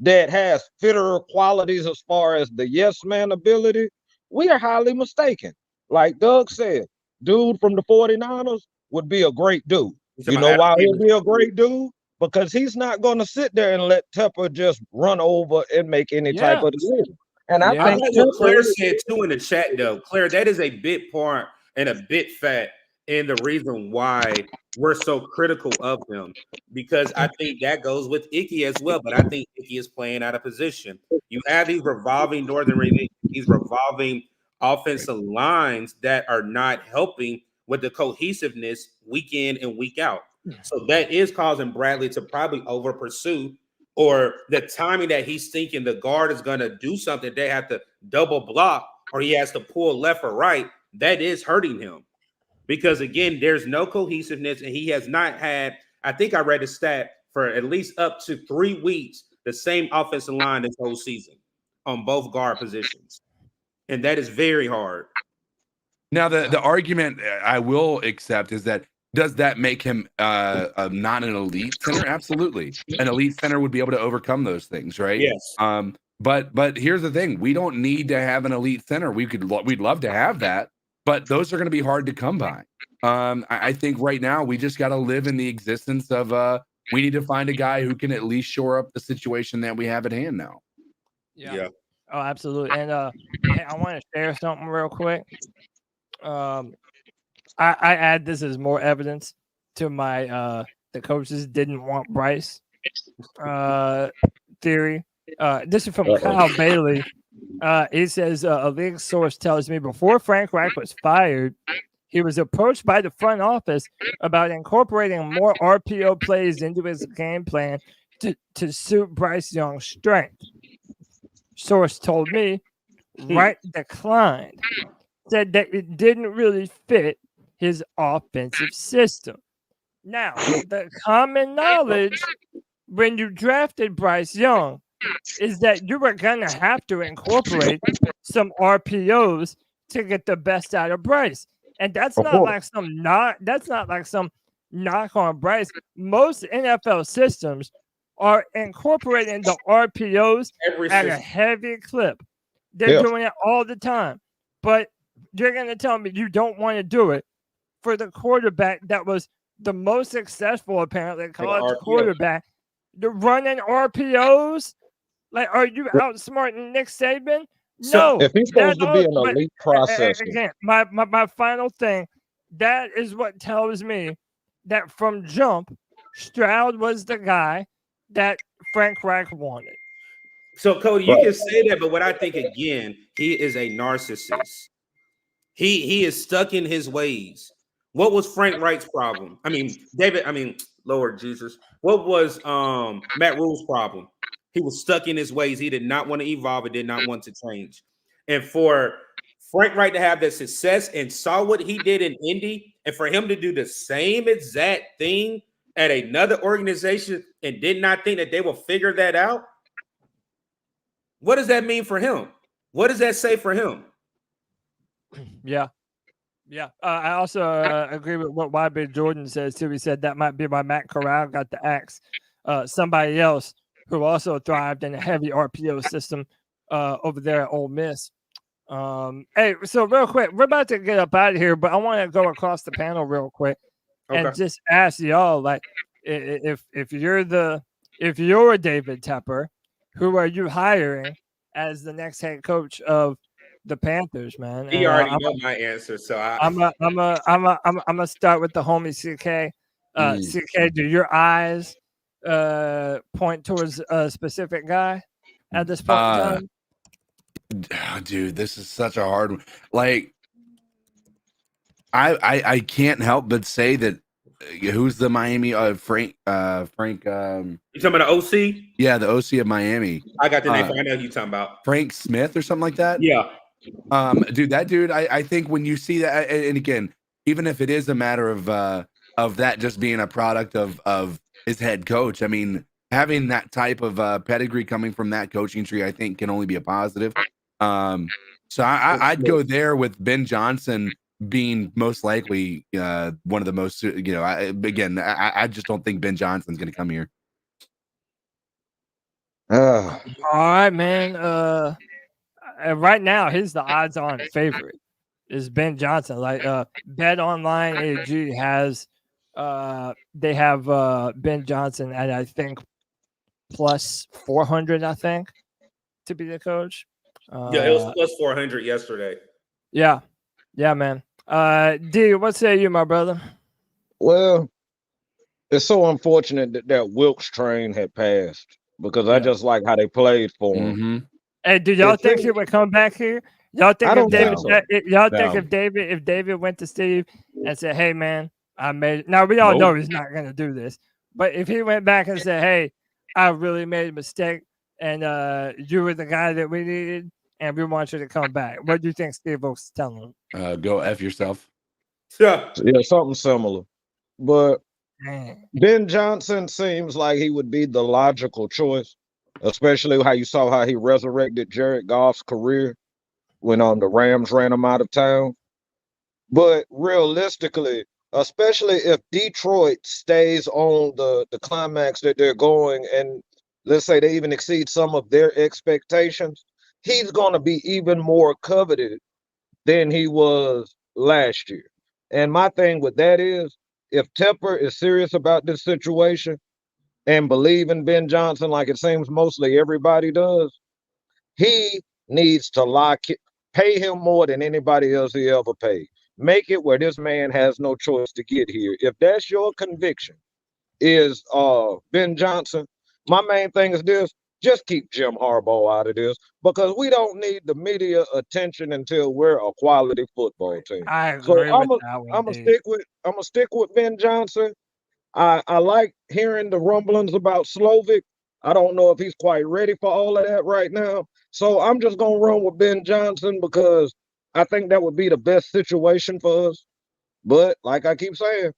that has Fitterer qualities as far as the yes man ability, we are highly mistaken. Like Doug said, dude from the 49ers would be a great dude. You know why he'll be a great dude? Because he's not going to sit there and let Tepper just run over and make any type of decision. And I think what Claire said too in the chat, though. Claire, that is a bit part and a bit fat in the reason why we're so critical of him, because I think that goes with Icky as well. But I think Icky is playing out of position. You have these revolving these revolving offensive lines that are not helping with the cohesiveness week in and week out. So that is causing Bradley to probably over pursue, or the timing that he's thinking the guard is going to do something, they have to double block, or he has to pull left or right. That is hurting him because, again, there's no cohesiveness, and he has not had, I think I read a stat, for at least up to 3 weeks, the same offensive line this whole season on both guard positions. And that is very hard. Now, the argument I will accept is that, does that make him not an elite center? Absolutely. An elite center would be able to overcome those things, right? Yes. But here's the thing: we don't need to have an elite center. We'd love to have that, but those are going to be hard to come by. I think right now we just got to live in the existence of we need to find a guy who can at least shore up the situation that we have at hand now. Yeah. Oh, absolutely. And I want to share something real quick. I add this as more evidence to my the coaches didn't want Bryce theory. This is from Kyle Bailey. He says a league source tells me before Frank Reich was fired, he was approached by the front office about incorporating more RPO plays into his game plan to suit Bryce Young's strength. Source told me Reich declined, said that it didn't really fit his offensive system. Now, the common knowledge when you drafted Bryce Young is that you were going to have to incorporate some RPOs to get the best out of Bryce. And that's not like some knock on Bryce. Most NFL systems are incorporating the RPOs at a heavy clip. They're doing it all the time. But you're going to tell me you don't want to do it for the quarterback that was the most successful, apparently, college quarterback. The running RPOs? Like, are you outsmarting Nick Saban? No. If he's supposed to be an elite processor. Again, my final thing, that is what tells me that from jump, Stroud was the guy that Frank Reich wanted. So, Cody, you can say that, but what I think, again, he is a narcissist. He is stuck in his ways. What was Frank Reich's problem? Lord Jesus. What was Matt Rule's problem? He was stuck in his ways. He did not want to evolve and did not want to change. And for Frank Reich to have that success and saw what he did in Indy, and for him to do the same exact thing at another organization and did not think that they will figure that out, what does that mean for him? What does that say for him? Yeah. I also agree with what YB Jordan says too. He said that might be why Matt Corral got the axe. Somebody else who also thrived in a heavy RPO system over there at Ole Miss. Hey, so real quick, we're about to get up out of here, but I want to go across the panel real quick and just ask y'all, like, if you're David Tepper, who are you hiring as the next head coach of the Panthers, man? He already know my answer, so I'm gonna start with the homie CK. CK, do your eyes point towards a specific guy at this point in time? Dude, this is such a hard one. Like, I can't help but say that who's the Miami Frank you talking about the OC? Yeah, the OC of Miami. I got the name. I know who you're talking about. Frank Smith or something like that. Yeah. That dude, I think when you see that, and again, even if it is a matter of that just being a product of his head coach, I mean, having that type of pedigree coming from that coaching tree, I think can only be a positive. So I'd go there with Ben Johnson being most likely one of the most, I just don't think Ben Johnson's going to come here. All right, man. Right now, he's the odds-on favorite. Is Ben Johnson. Like Bet Online AG has they have Ben Johnson at, I think, plus 400, I think, to be the coach. Yeah, it was plus 400 yesterday. Yeah, man. D, what say you, my brother? Well, it's so unfortunate that Wilkes train had passed because I just like how they played for him. Hey, do y'all think he would come back here? Y'all think I if don't David, think so. y'all think No. if David went to Steve and said, "Hey, man, I made it." Now we all know Nope. he's not gonna do this, but if he went back and said, "Hey, I really made a mistake, and you were the guy that we needed, and we want you to come back," what do you think Steve Oakes is telling him? Go F yourself. Yeah, something similar. But Dang. Ben Johnson seems like he would be the logical choice, especially how you saw how he resurrected Jared Goff's career when the Rams ran him out of town. But realistically, especially if Detroit stays on the climax that they're going, and let's say they even exceed some of their expectations, he's going to be even more coveted than he was last year. And my thing with that is, if Tepper is serious about this situation and believe in Ben Johnson like it seems mostly everybody does, he needs to pay him more than anybody else he ever paid. Make it where this man has no choice to get here. If that's your conviction, is Ben Johnson, my main thing is this: just keep Jim Harbaugh out of this, because we don't need the media attention until we're a quality football team. I So agree with that one. I'm gonna stick with Ben Johnson. I like hearing the rumblings about Slovic. I don't know if he's quite ready for all of that right now. So I'm just gonna run with Ben Johnson because I think that would be the best situation for us. But like I keep saying,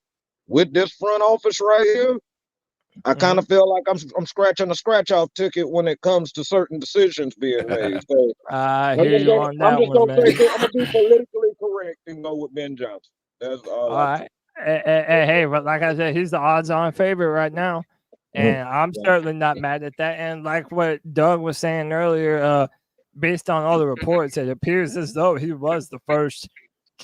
with this front office right here, I kind of feel like I'm scratching a scratch-off ticket when it comes to certain decisions being made. So I hear you on that I'm just one, gonna man. I'm gonna be politically correct and go with Ben Johnson. That's all All I right. Hey, but like I said, he's the odds-on favorite right now, and I'm certainly not mad at that. And like what Doug was saying earlier, based on all the reports, it appears as though he was the first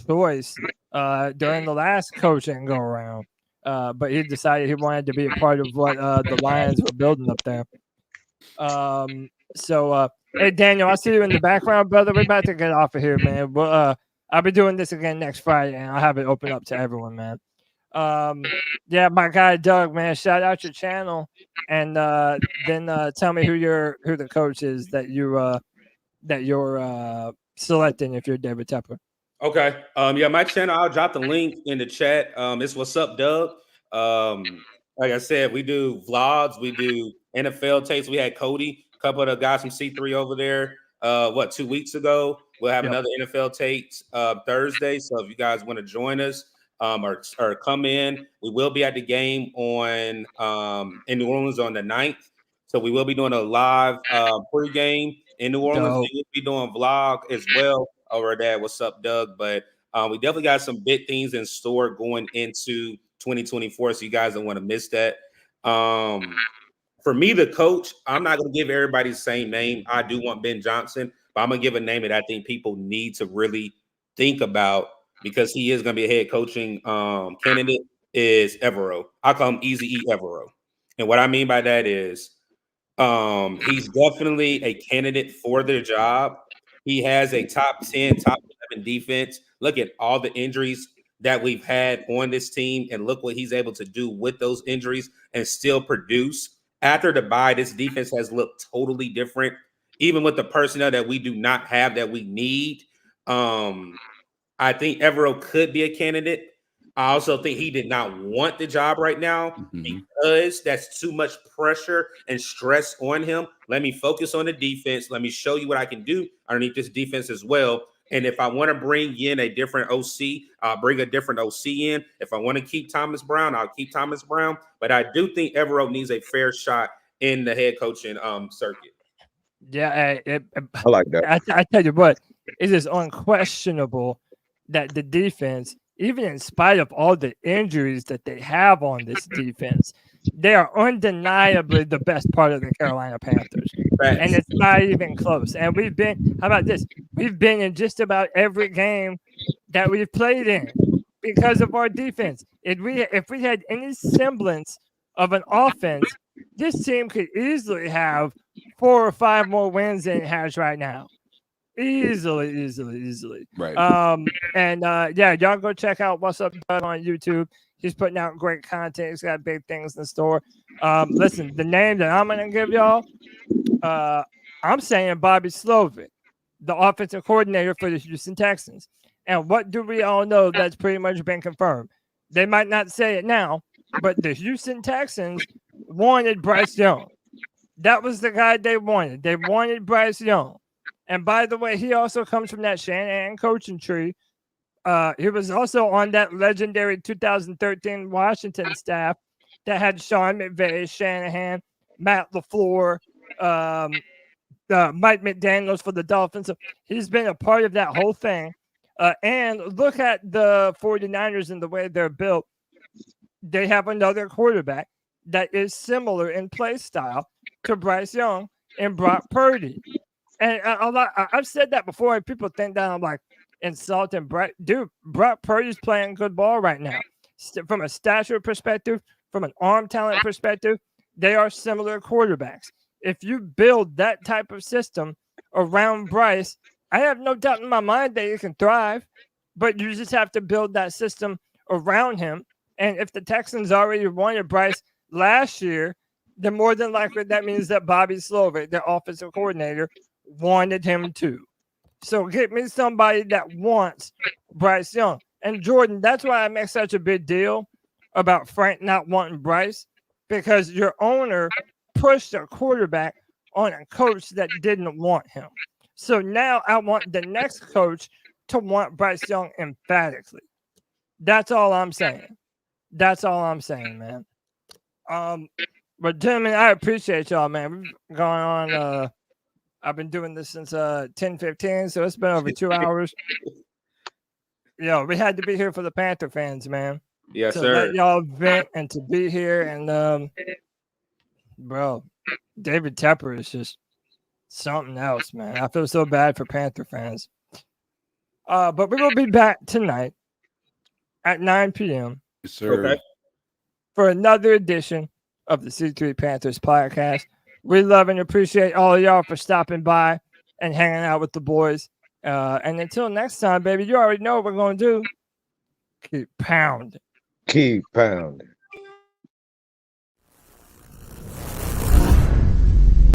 choice during the last coaching go around. But he decided he wanted to be a part of what the Lions were building up there. Hey, Daniel, I see you in the background, brother. We're about to get off of here, man. But I'll be doing this again next Friday, and I'll have it open up to everyone, man. Yeah, my guy Doug, man, shout out your channel, and then tell me who the coach is that you're selecting if you're David Tepper. Okay. Yeah, my channel, I'll drop the link in the chat. It's What's Up, Doug. Like I said, we do vlogs, we do NFL tapes. We had Cody, a couple of the guys from C3 over there. 2 weeks ago? We'll have another NFL tapes Thursday. So if you guys want to join us or come in, we will be at the game on in New Orleans on the 9th. So we will be doing a live pregame in New Orleans. Dope. We'll be doing vlog as well over there. What's up, Doug? But we definitely got some big things in store going into 2024. So you guys don't want to miss that. For me, the coach, I'm not going to give everybody the same name. I do want Ben Johnson, but I'm going to give a name that I think people need to really think about because he is going to be a head coaching candidate is Evero. I call him Easy E Evero. And what I mean by that is he's definitely a candidate for their job. He has a top 10, top 11 defense. Look at all the injuries that we've had on this team, and look what he's able to do with those injuries and still produce. After the bye, this defense has looked totally different, even with the personnel that we do not have that we need. I think Evero could be a candidate. I also think he did not want the job right now because that's too much pressure and stress on him. Let me focus on the defense. Let me show you what I can do underneath this defense as well. And if I want to bring in a different OC, I'll bring a different OC in. If I want to keep Thomas Brown, I'll keep Thomas Brown. But I do think Evero needs a fair shot in the head coaching circuit. Yeah, I like that. I tell you what, it is unquestionable that the defense, even in spite of all the injuries that they have on this defense, they are undeniably the best part of the Carolina Panthers. And it's not even close. And how about this? We've been in just about every game that we've played in because of our defense. If we had any semblance of an offense, this team could easily have 4 or 5 more wins than it has right now. Easily. Right. Yeah, y'all go check out What's Up Doug on YouTube. He's putting out great content. He's got big things in store. Listen, the name that I'm gonna give y'all, I'm saying Bobby Slovic, the offensive coordinator for the Houston Texans. And what do we all know that's pretty much been confirmed? They might not say it now, but the Houston Texans wanted Bryce Young. That was the guy they wanted. They wanted Bryce Young. And by the way, he also comes from that Shanahan coaching tree. He was also on that legendary 2013 Washington staff that had Sean McVay, Shanahan, Matt LaFleur, Mike McDaniels for the Dolphins. So he's been a part of that whole thing. And look at the 49ers and the way they're built. They have another quarterback that is similar in play style to Bryce Young and Brock Purdy. And I've said that before, and people think that I'm like insulting Brock. Dude, Brock Purdy's playing good ball right now. From a stature perspective, from an arm talent perspective, they are similar quarterbacks. If you build that type of system around Bryce, I have no doubt in my mind that he can thrive, but you just have to build that system around him. And if the Texans already wanted Bryce last year, then more than likely that means that Bobby Slovic, their offensive coordinator, wanted him too. So get me somebody that wants Bryce Young. And Jordan, that's why I make such a big deal about Frank not wanting Bryce, because your owner pushed a quarterback on a coach that didn't want him. So now I want the next coach to want Bryce Young emphatically. That's all I'm saying. That's all I'm saying, man. But gentlemen, I appreciate y'all, man. We've gone on. I've been doing this since 10:15, so it's been over 2 hours. Yo, we had to be here for the Panther fans, man. Yes, to sir. let y'all vent and to be here, and bro, David Tepper is just something else, man. I feel so bad for Panther fans. But we will be back tonight at 9 p.m. Yes, sir. Okay. for another edition of the C3 Panthers Podcast. We love and appreciate all of y'all for stopping by and hanging out with the boys. And until next time, baby, you already know what we're going to do. Keep pounding. Keep pounding.